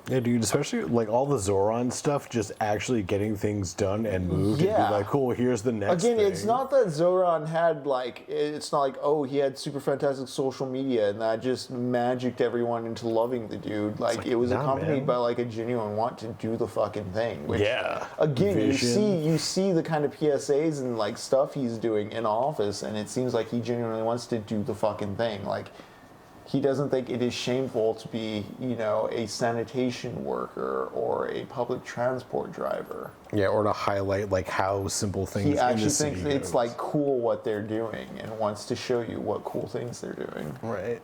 Yeah, dude, especially like all the Zoran stuff, just actually getting things done and moved and Yeah. be like, cool, here's the next Again, thing. it's not that Zoran had like, it's not like, oh, he had super fantastic social media and that just magicked everyone into loving the dude. Like, like, it was nah, accompanied man. by like a genuine want to do the fucking thing. Which, Yeah. Again, Vision. you see the kind of PSAs and like stuff he's doing in office, and it seems like he genuinely wants to do the fucking thing. Like, he doesn't think it is shameful to be, you know, a sanitation worker or a public transport driver. Yeah, or to highlight like how simple things He in actually the thinks city it's goes. like cool what they're doing and wants to show you what cool things they're doing. Right.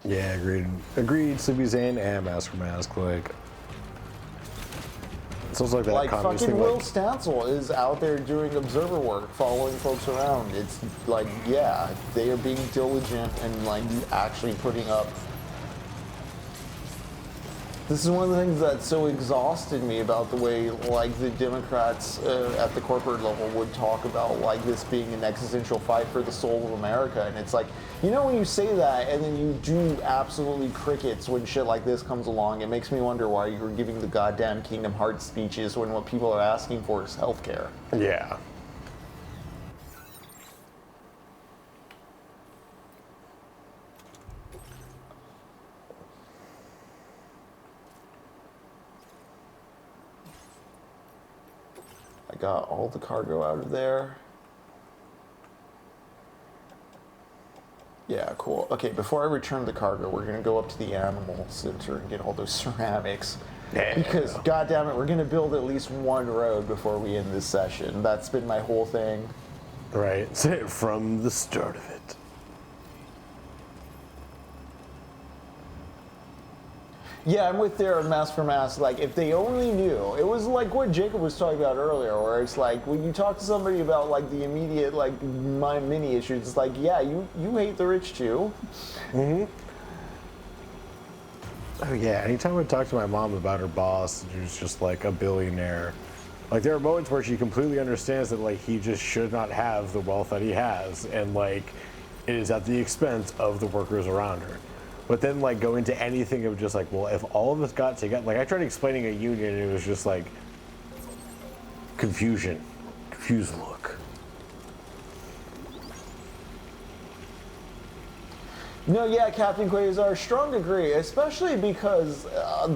Yeah, agreed. Agreed, Sleepy Zane and Master Mask, like... It sounds like that Like communist fucking thing, Will like, Stancil is out there doing observer work, following folks around. It's like, yeah, they are being diligent and like actually putting up. This is one of the things that so exhausted me about the way, like, the Democrats at the corporate level would talk about, like, this being an existential fight for the soul of America. And it's like, you know, when you say that and then you do absolutely crickets when shit like this comes along, it makes me wonder why you were giving the goddamn Kingdom Hearts speeches when what people are asking for is healthcare. Yeah. I got all the cargo out of there. Yeah, cool. Okay, before I return the cargo, we're gonna go up to the animal center and get all those ceramics. Yeah. Because, goddammit, we're gonna build at least one road before we end this session. That's been my whole thing. Right. From the start of it. Yeah, I'm with their mass for mass. Like, if they only knew, it was like what Jacob was talking about earlier, where it's like when you talk to somebody about like the immediate like my mini issues, it's like, yeah, you hate the rich too. Mm-hmm. Oh yeah. Anytime I talk to my mom about her boss, who's just like a billionaire, like there are moments where she completely understands that like he just should not have the wealth that he has, and like it is at the expense of the workers around her. But then, like, go into anything of just like, well, if all of us got together, like, I tried explaining a union, and it was just like confused look. No, yeah, Captain Quasar, strong agree, especially because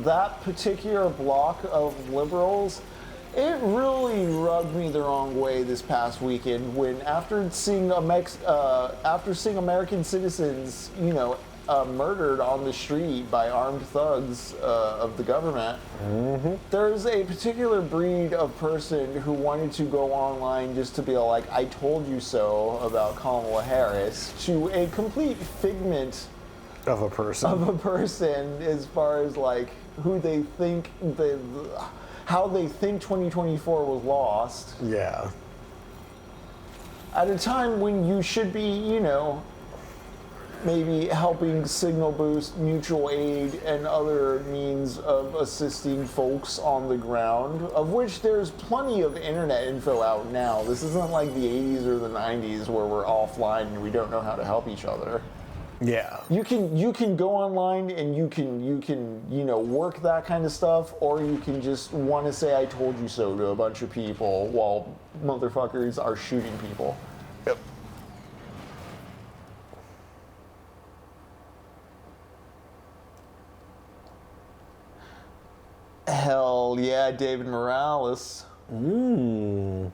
that particular block of liberals, it really rubbed me the wrong way this past weekend when after seeing American citizens, you know, murdered on the street by armed thugs of the government. Mm-hmm. There's a particular breed of person who wanted to go online just to be like, I told you so about Kamala Harris, to a complete figment Of a person as far as like who they think, how they think 2024 was lost. Yeah. At a time when you should be, you know, maybe helping signal boost mutual aid and other means of assisting folks on the ground, of which there's plenty of internet info out now. This isn't like the 80s or the 90s where we're offline and we don't know how to help each other. Yeah. You can go online and you can you know, work that kind of stuff, or you can just want to say I told you so to a bunch of people while motherfuckers are shooting people. Yep. Hell yeah, David Morales. Mmm.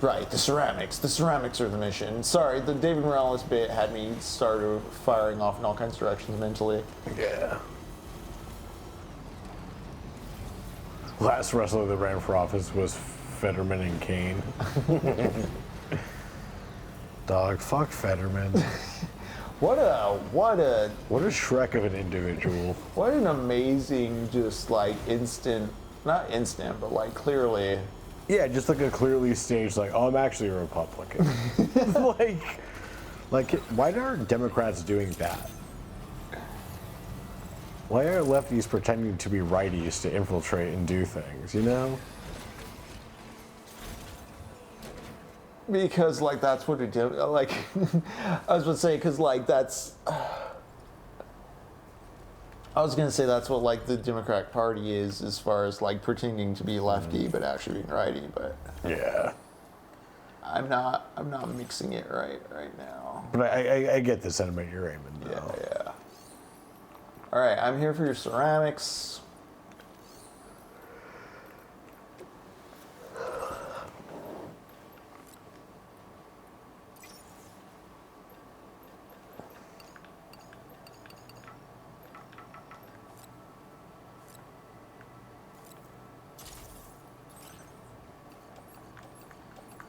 Right, the ceramics. The ceramics are the mission. Sorry, the David Morales bit had me started firing off in all kinds of directions mentally. Yeah. Last wrestler that ran for office was Fetterman and Kane. Dog, fuck Fetterman. What a What a Shrek of an individual. what an amazing, just like not instant, but like clearly. Yeah, just like a clearly staged, like, oh, I'm actually a Republican. like, why aren't Democrats doing that? Why are lefties pretending to be righties to infiltrate and do things, you know? Because like that's what it did. Like I was gonna say, because like that's. I was gonna say that's what like the Democratic Party is, as far as like pretending to be lefty but actually being righty. But Yeah. I'm not mixing it right now. But I get the sentiment you're aiming, though. Yeah. All right, I'm here for your ceramics.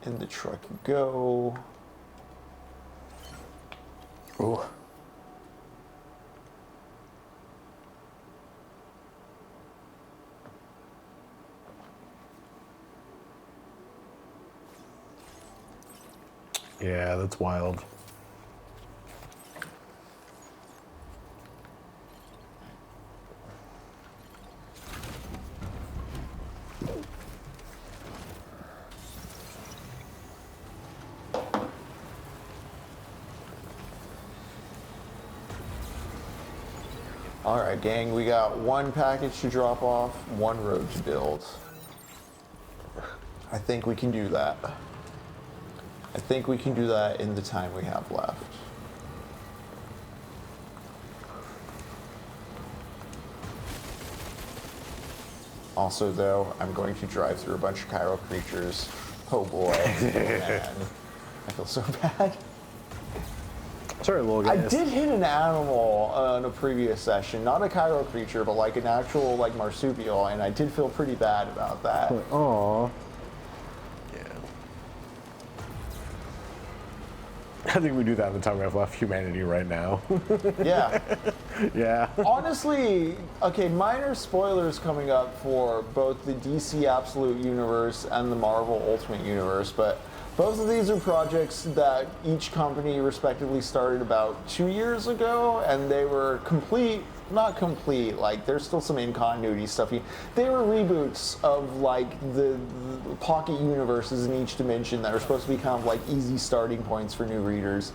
In the truck you go. Ooh. Yeah, that's wild. All right, gang, we got one package to drop off, one road to build. I think we can do that. I think we can do that in the time we have left. Also, though, I'm going to drive through a bunch of chiral creatures. Oh boy, man. I feel so bad. Sorry, little I guys. did hit an animal in a previous session, not a chiral creature, but like an actual like marsupial, and I did feel pretty bad about that. Aw. Yeah. I think we do that in the time we have left humanity right now. Yeah. Yeah. Honestly, okay, minor spoilers coming up for both the DC Absolute Universe and the Marvel Ultimate Universe, but both of these are projects that each company respectively started about 2 years ago, and they were not complete, like there's still some in-continuity stuff. They were reboots of like the pocket universes in each dimension that are supposed to be kind of like easy starting points for new readers.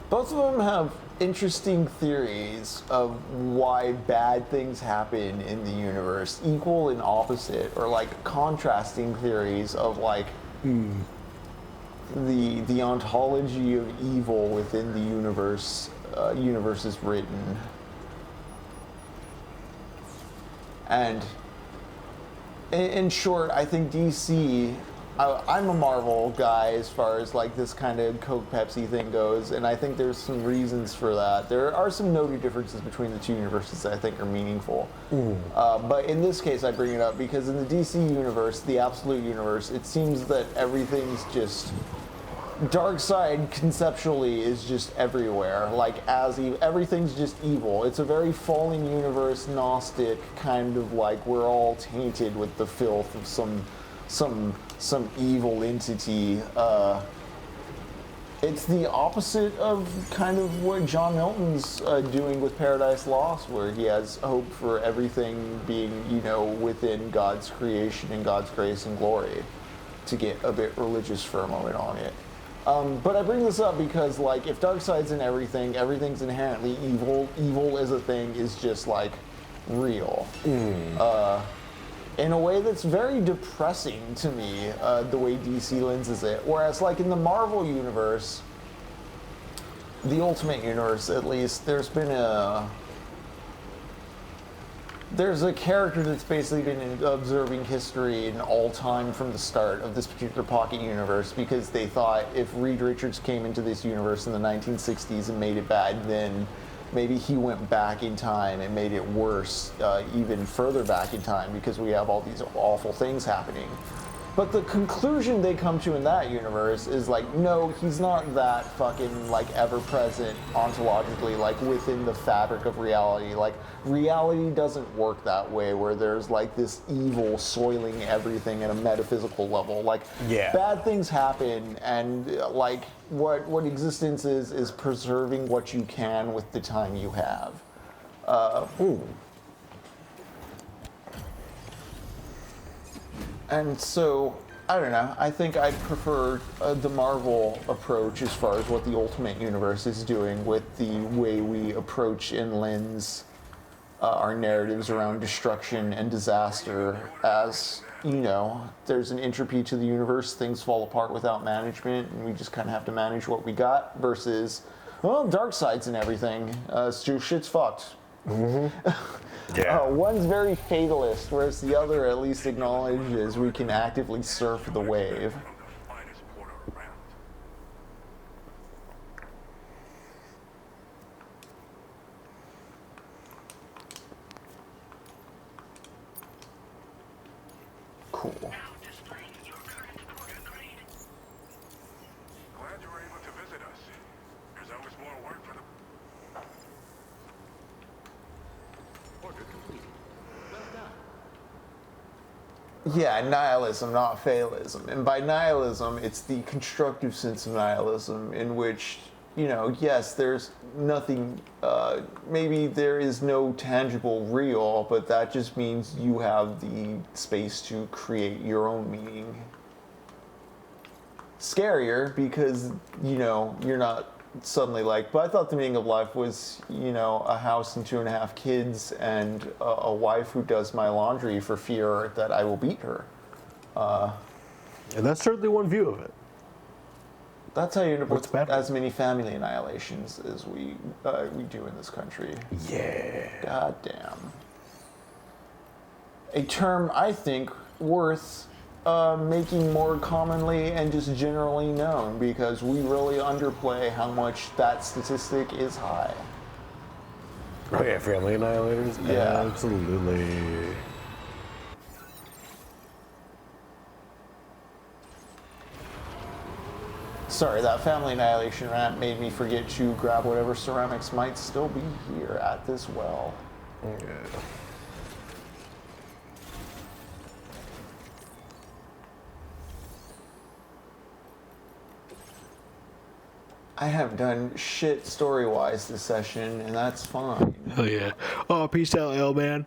Both of them have interesting theories of why bad things happen in the universe, equal and opposite, or like contrasting theories of like the ontology of evil within the universe is written. And in short, I think DC, I'm a Marvel guy as far as like this kind of Coke Pepsi thing goes, and I think there's some reasons for that. There are some noted differences between the two universes that I think are meaningful. But in this case, I bring it up because in the DC universe, the Absolute Universe, it seems that everything's just Darkseid conceptually is just everywhere. Like everything's just evil. It's a very fallen universe, Gnostic kind of like we're all tainted with the filth of some evil entity. It's the opposite of kind of what John Milton's doing with Paradise Lost, where he has hope for everything being, within God's creation and God's grace and glory, to get a bit religious for a moment on it. But I bring this up because, like, if Darkseid's in everything, everything's inherently evil. Evil as a thing is just, like, real. In a way that's very depressing to me, the way DC lenses it. Whereas, like, in the Marvel Universe, the Ultimate Universe, at least, there's a character that's basically been observing history in all time from the start of this particular pocket universe, because they thought if Reed Richards came into this universe in the 1960s and made it bad, then maybe he went back in time and made it worse, even further back in time, because we have all these awful things happening. But the conclusion they come to in that universe is like, no, he's not that fucking like ever-present ontologically, like within the fabric of reality. Like reality doesn't work that way, where there's like this evil soiling everything at a metaphysical level. Like bad things happen, and like what existence is preserving what you can with the time you have. And so, I don't know, I think I'd prefer the Marvel approach as far as what the Ultimate Universe is doing with the way we approach and lens our narratives around destruction and disaster. As, there's an entropy to the universe, things fall apart without management, and we just kind of have to manage what we got, versus, well, Darkseid's and everything, so shit's fucked. One's very fatalist, whereas the other at least acknowledges we can actively surf the wave. Cool. Now displaying your current order grade. Glad you were able to visit us. There's always more work for the... Order completed. Well done. Yeah, nihilism, not fatalism. And by nihilism, it's the constructive sense of nihilism in which, you know, yes, there's nothing, maybe there is no tangible real, but that just means you have the space to create your own meaning. Scarier because, you know, you're not suddenly like, but I thought the meaning of life was, you know, a house and 2.5 kids and a wife who does my laundry for fear that I will beat her. And that's certainly one view of it. That's how you end up What's with better? as many family annihilations as we do in this country. Yeah. God damn. A term I think worth making more commonly and just generally known, because we really underplay how much that statistic is high. Oh yeah, family annihilators? Yeah. Absolutely. Sorry, that family annihilation rant made me forget to grab whatever ceramics might still be here at this well. Yeah. I haven't done shit story-wise this session, and that's fine. Oh yeah. Oh, peace out, L man.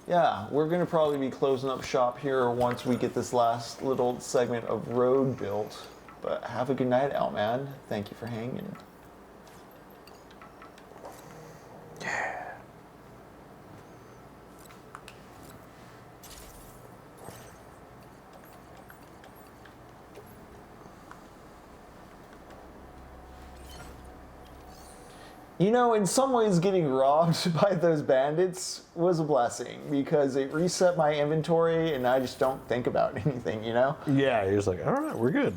Yeah, we're gonna probably be closing up shop here once we get this last little segment of road built. But have a good night, L-Man. Thank you for hanging. You know, in some ways getting robbed by those bandits was a blessing because it reset my inventory and I just don't think about anything, you know? Yeah, you're just like, all right, we're good.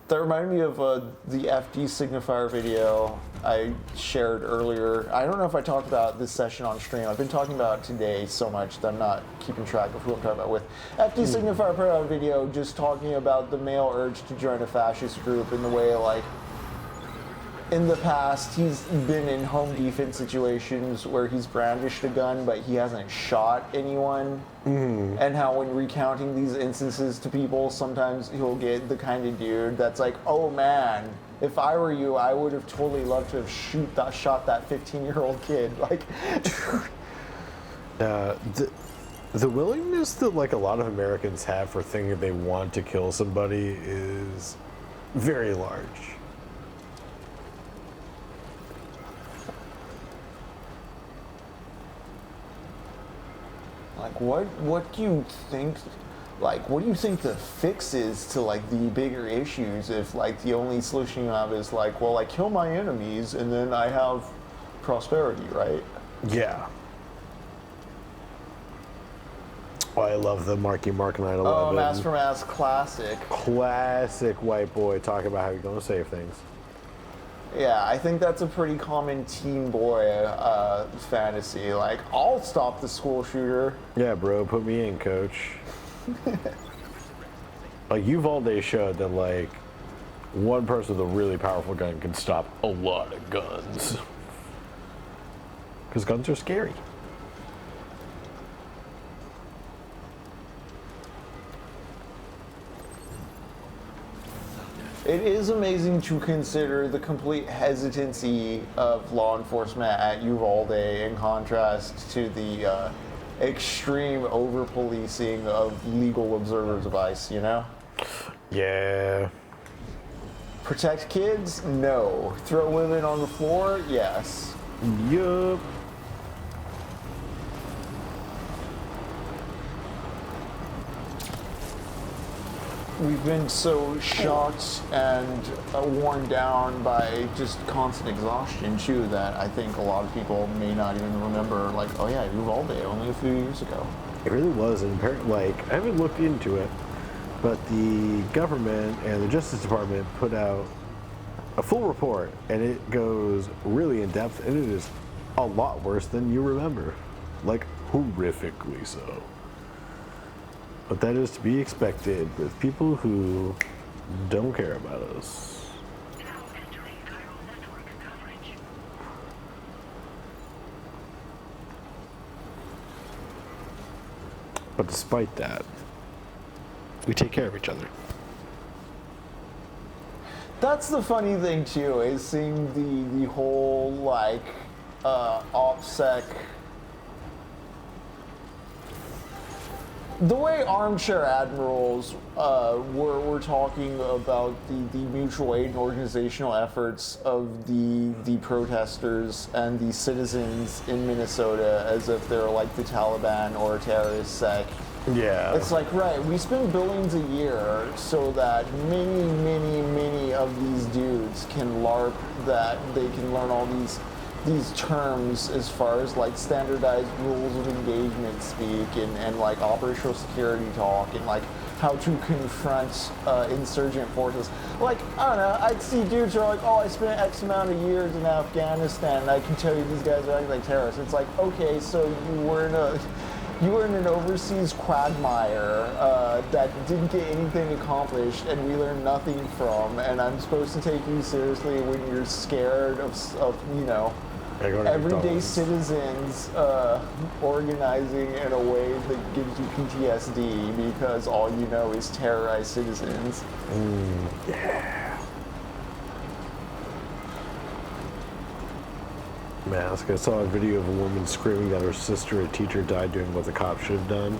That reminded me of the FD signifier video I shared earlier. I don't know if I talked about this session on stream. I've been talking about it today so much that I'm not keeping track of who I'm talking about with. FD signifier put out a video just talking about the male urge to join a fascist group in the way, like, in the past, he's been in home defense situations where he's brandished a gun, but he hasn't shot anyone. And how when recounting these instances to people, sometimes he'll get the kind of dude that's like, oh man, if I were you, I would have totally loved to have shot that 15-year-old kid. Like, The willingness that like a lot of Americans have for thinking they want to kill somebody is very large. like what do you think? Like, what do you think the fix is to like the bigger issues? If like the only solution you have is like, well, I kill my enemies and then I have prosperity, right? Yeah. Oh, I love the Marky Mark 911. Oh, Mass for Mass classic. Classic white boy talking about how you're going to save things. Yeah, I think that's a pretty common teen boy fantasy. Like, I'll stop the school shooter. Yeah, bro, put me in, coach. Like, Uvalde showed that, like, one person with a really powerful gun can stop a lot of guns. Because guns are scary. It is amazing to consider the complete hesitancy of law enforcement at Uvalde in contrast to the extreme over-policing of legal observers of ICE, you know? Yeah. Protect kids? No. Throw women on the floor? Yes. Yup. We've been so shocked and worn down by just constant exhaustion, too, that I think a lot of people may not even remember, like, oh yeah, Uvalde only a few years ago. It really was, and like, I haven't looked into it, but the government and the Justice Department put out a full report, and it goes really in depth, and it is a lot worse than you remember. Like, horrifically so. But that is to be expected with people who don't care about us. Now entering chiral network coverage. But despite that, we take care of each other. That's the funny thing too, is seeing the whole like OPSEC. The way armchair admirals were talking about the mutual aid and organizational efforts of the protesters and the citizens in Minnesota as if they're like the Taliban or a terrorist sect. Yeah. It's like, right, we spend billions a year so that many of these dudes can LARP, that they can learn all these terms as far as like standardized rules of engagement speak and like operational security talk and like how to confront insurgent forces. Like, I don't know, I'd see dudes who are like, oh, I spent X amount of years in Afghanistan and I can tell you these guys are acting like terrorists. It's like, okay, so you were in an overseas quagmire that didn't get anything accomplished and we learned nothing from, and I'm supposed to take you seriously when you're scared of you know, everyday citizens organizing in a way that gives you PTSD because all you know is terrorize citizens. Yeah. Mask. I saw a video of a woman screaming that her sister, a teacher, died doing what the cops should have done.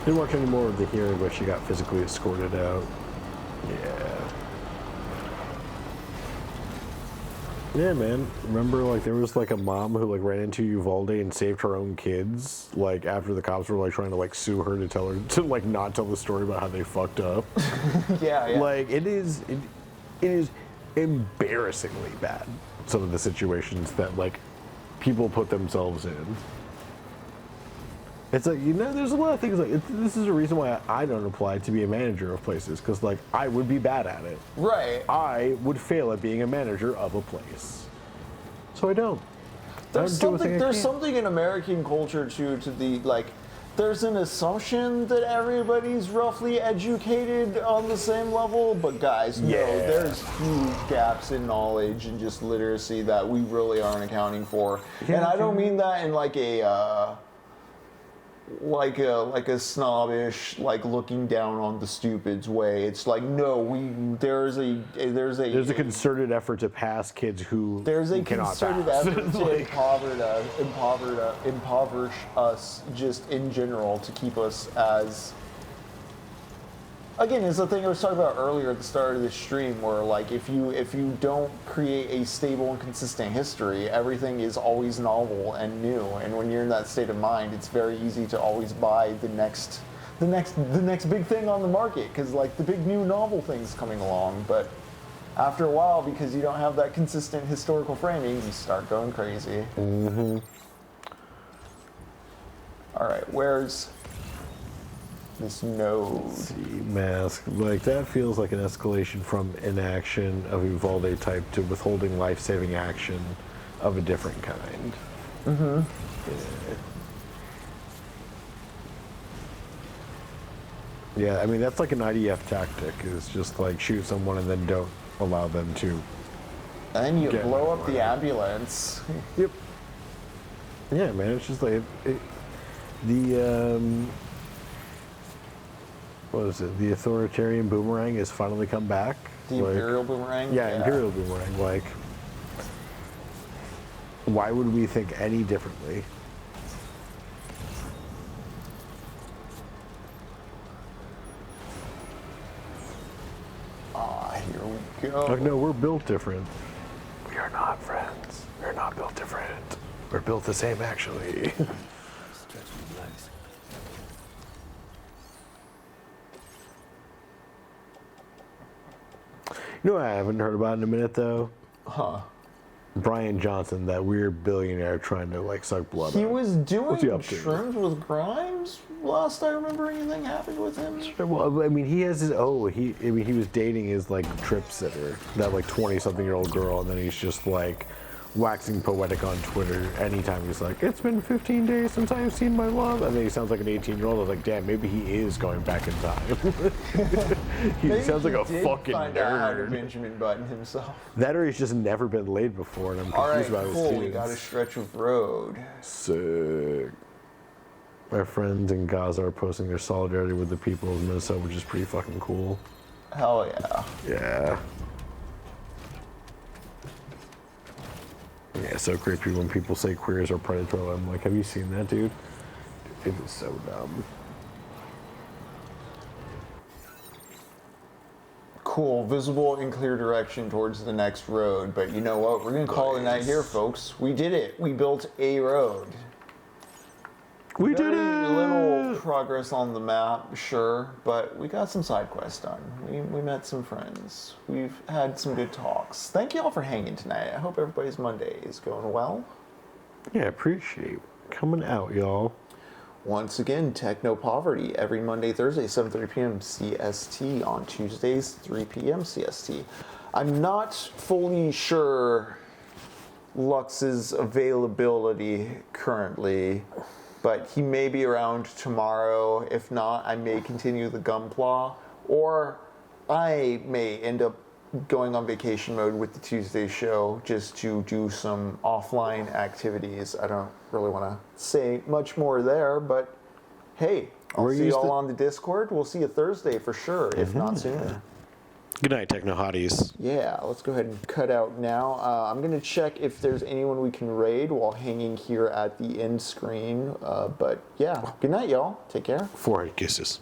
Didn't watch any more of the hearing, but she got physically escorted out. Yeah. Yeah, man. Remember, like, there was, like, a mom who, like, ran into Uvalde and saved her own kids, like, after the cops were, like, trying to, like, sue her to tell her to, like, not tell the story about how they fucked up. Yeah. Like, it is embarrassingly bad, some of the situations that, like, people put themselves in. It's like, you know, there's a lot of things like this is a reason why I don't apply to be a manager of places, because like I would be bad at it. Right. I would fail at being a manager of a place, so I don't. There's something in American culture too to the like. There's an assumption that everybody's roughly educated on the same level, but guys, no, there's huge gaps in knowledge and just literacy that we really aren't accounting for. Yeah, and I don't mean that in like a snobbish, like looking down on the stupids way. It's like, no, there's a concerted effort to pass kids who there's a cannot concerted pass. effort to Like, impoverish us just in general to keep us as. Again, it's the thing I was talking about earlier at the start of the stream, where like if you don't create a stable and consistent history, everything is always novel and new. And when you're in that state of mind, it's very easy to always buy the next big thing on the market, because like the big new novel thing's coming along. But after a while, because you don't have that consistent historical framing, you start going crazy. Mm-hmm. All right, where's this node? Let's see, mask. Like, that feels like an escalation from inaction of Uvalde type to withholding life-saving action of a different kind. Mm-hmm. Yeah, I mean, that's like an IDF tactic, is just like shoot someone and then don't allow them to. And then you get blow up the away. ambulance. Yep. Yeah, man, it's just like what is it? The authoritarian boomerang has finally come back. The Like, Imperial boomerang? Yeah, Imperial boomerang. Like, why would we think any differently? Ah, here we go. Like, no, we're built different. We are not friends. We're not built different. We're built the same, actually. You know what I haven't heard about in a minute, though? Huh. Brian Johnson, that weird billionaire trying to, like, suck blood He out. was doing What's he up to? shrooms with Grimes last I remember anything happened with him. Well, I mean, he has his, he was dating his, like, trip sitter, that, like, 20-something-year-old girl, and then he's just, like, waxing poetic on Twitter anytime he's like, it's been 15 days since I've seen my love, and then he sounds like an 18-year-old. I was like, damn, maybe he is going back in time. He Maybe sounds like a did fucking find out how to nerd. Benjamin Button himself. That or he's just never been laid before, and I'm All right, confused about cool. his We got a kids. stretch of road. Sick. my friends in Gaza are posting their solidarity with the people of Minnesota, which is pretty fucking cool. Hell yeah. Yeah. Yeah, it's so creepy when people say queers are predatory. I'm like, have you seen that, dude? It is so dumb. Cool, visible in clear direction towards the next road, but you know what? We're gonna call it a night here, folks. We did it. We built a road. We did Very it! little progress on the map, sure, but we got some side quests done. We met some friends. We've had some good talks. Thank you all for hanging tonight. I hope everybody's Monday is going well. Yeah, appreciate coming out, y'all. Once again, TECHNOPOVERTY every Monday, Thursday, 7:30 p.m. CST. On Tuesdays, 3 p.m. CST. I'm not fully sure Lux's availability currently, but he may be around tomorrow. If not, I may continue the Gunpla, or I may end up going on vacation mode with the Tuesday show just to do some offline activities. I don't really want to say much more there, but hey, I'll see you all on the Discord. We'll see you Thursday for sure, if not sooner. Good night, Techno Hotties. Yeah, let's go ahead and cut out now. I'm going to check if there's anyone we can raid while hanging here at the end screen. But yeah, good night, y'all. Take care. Forehead kisses.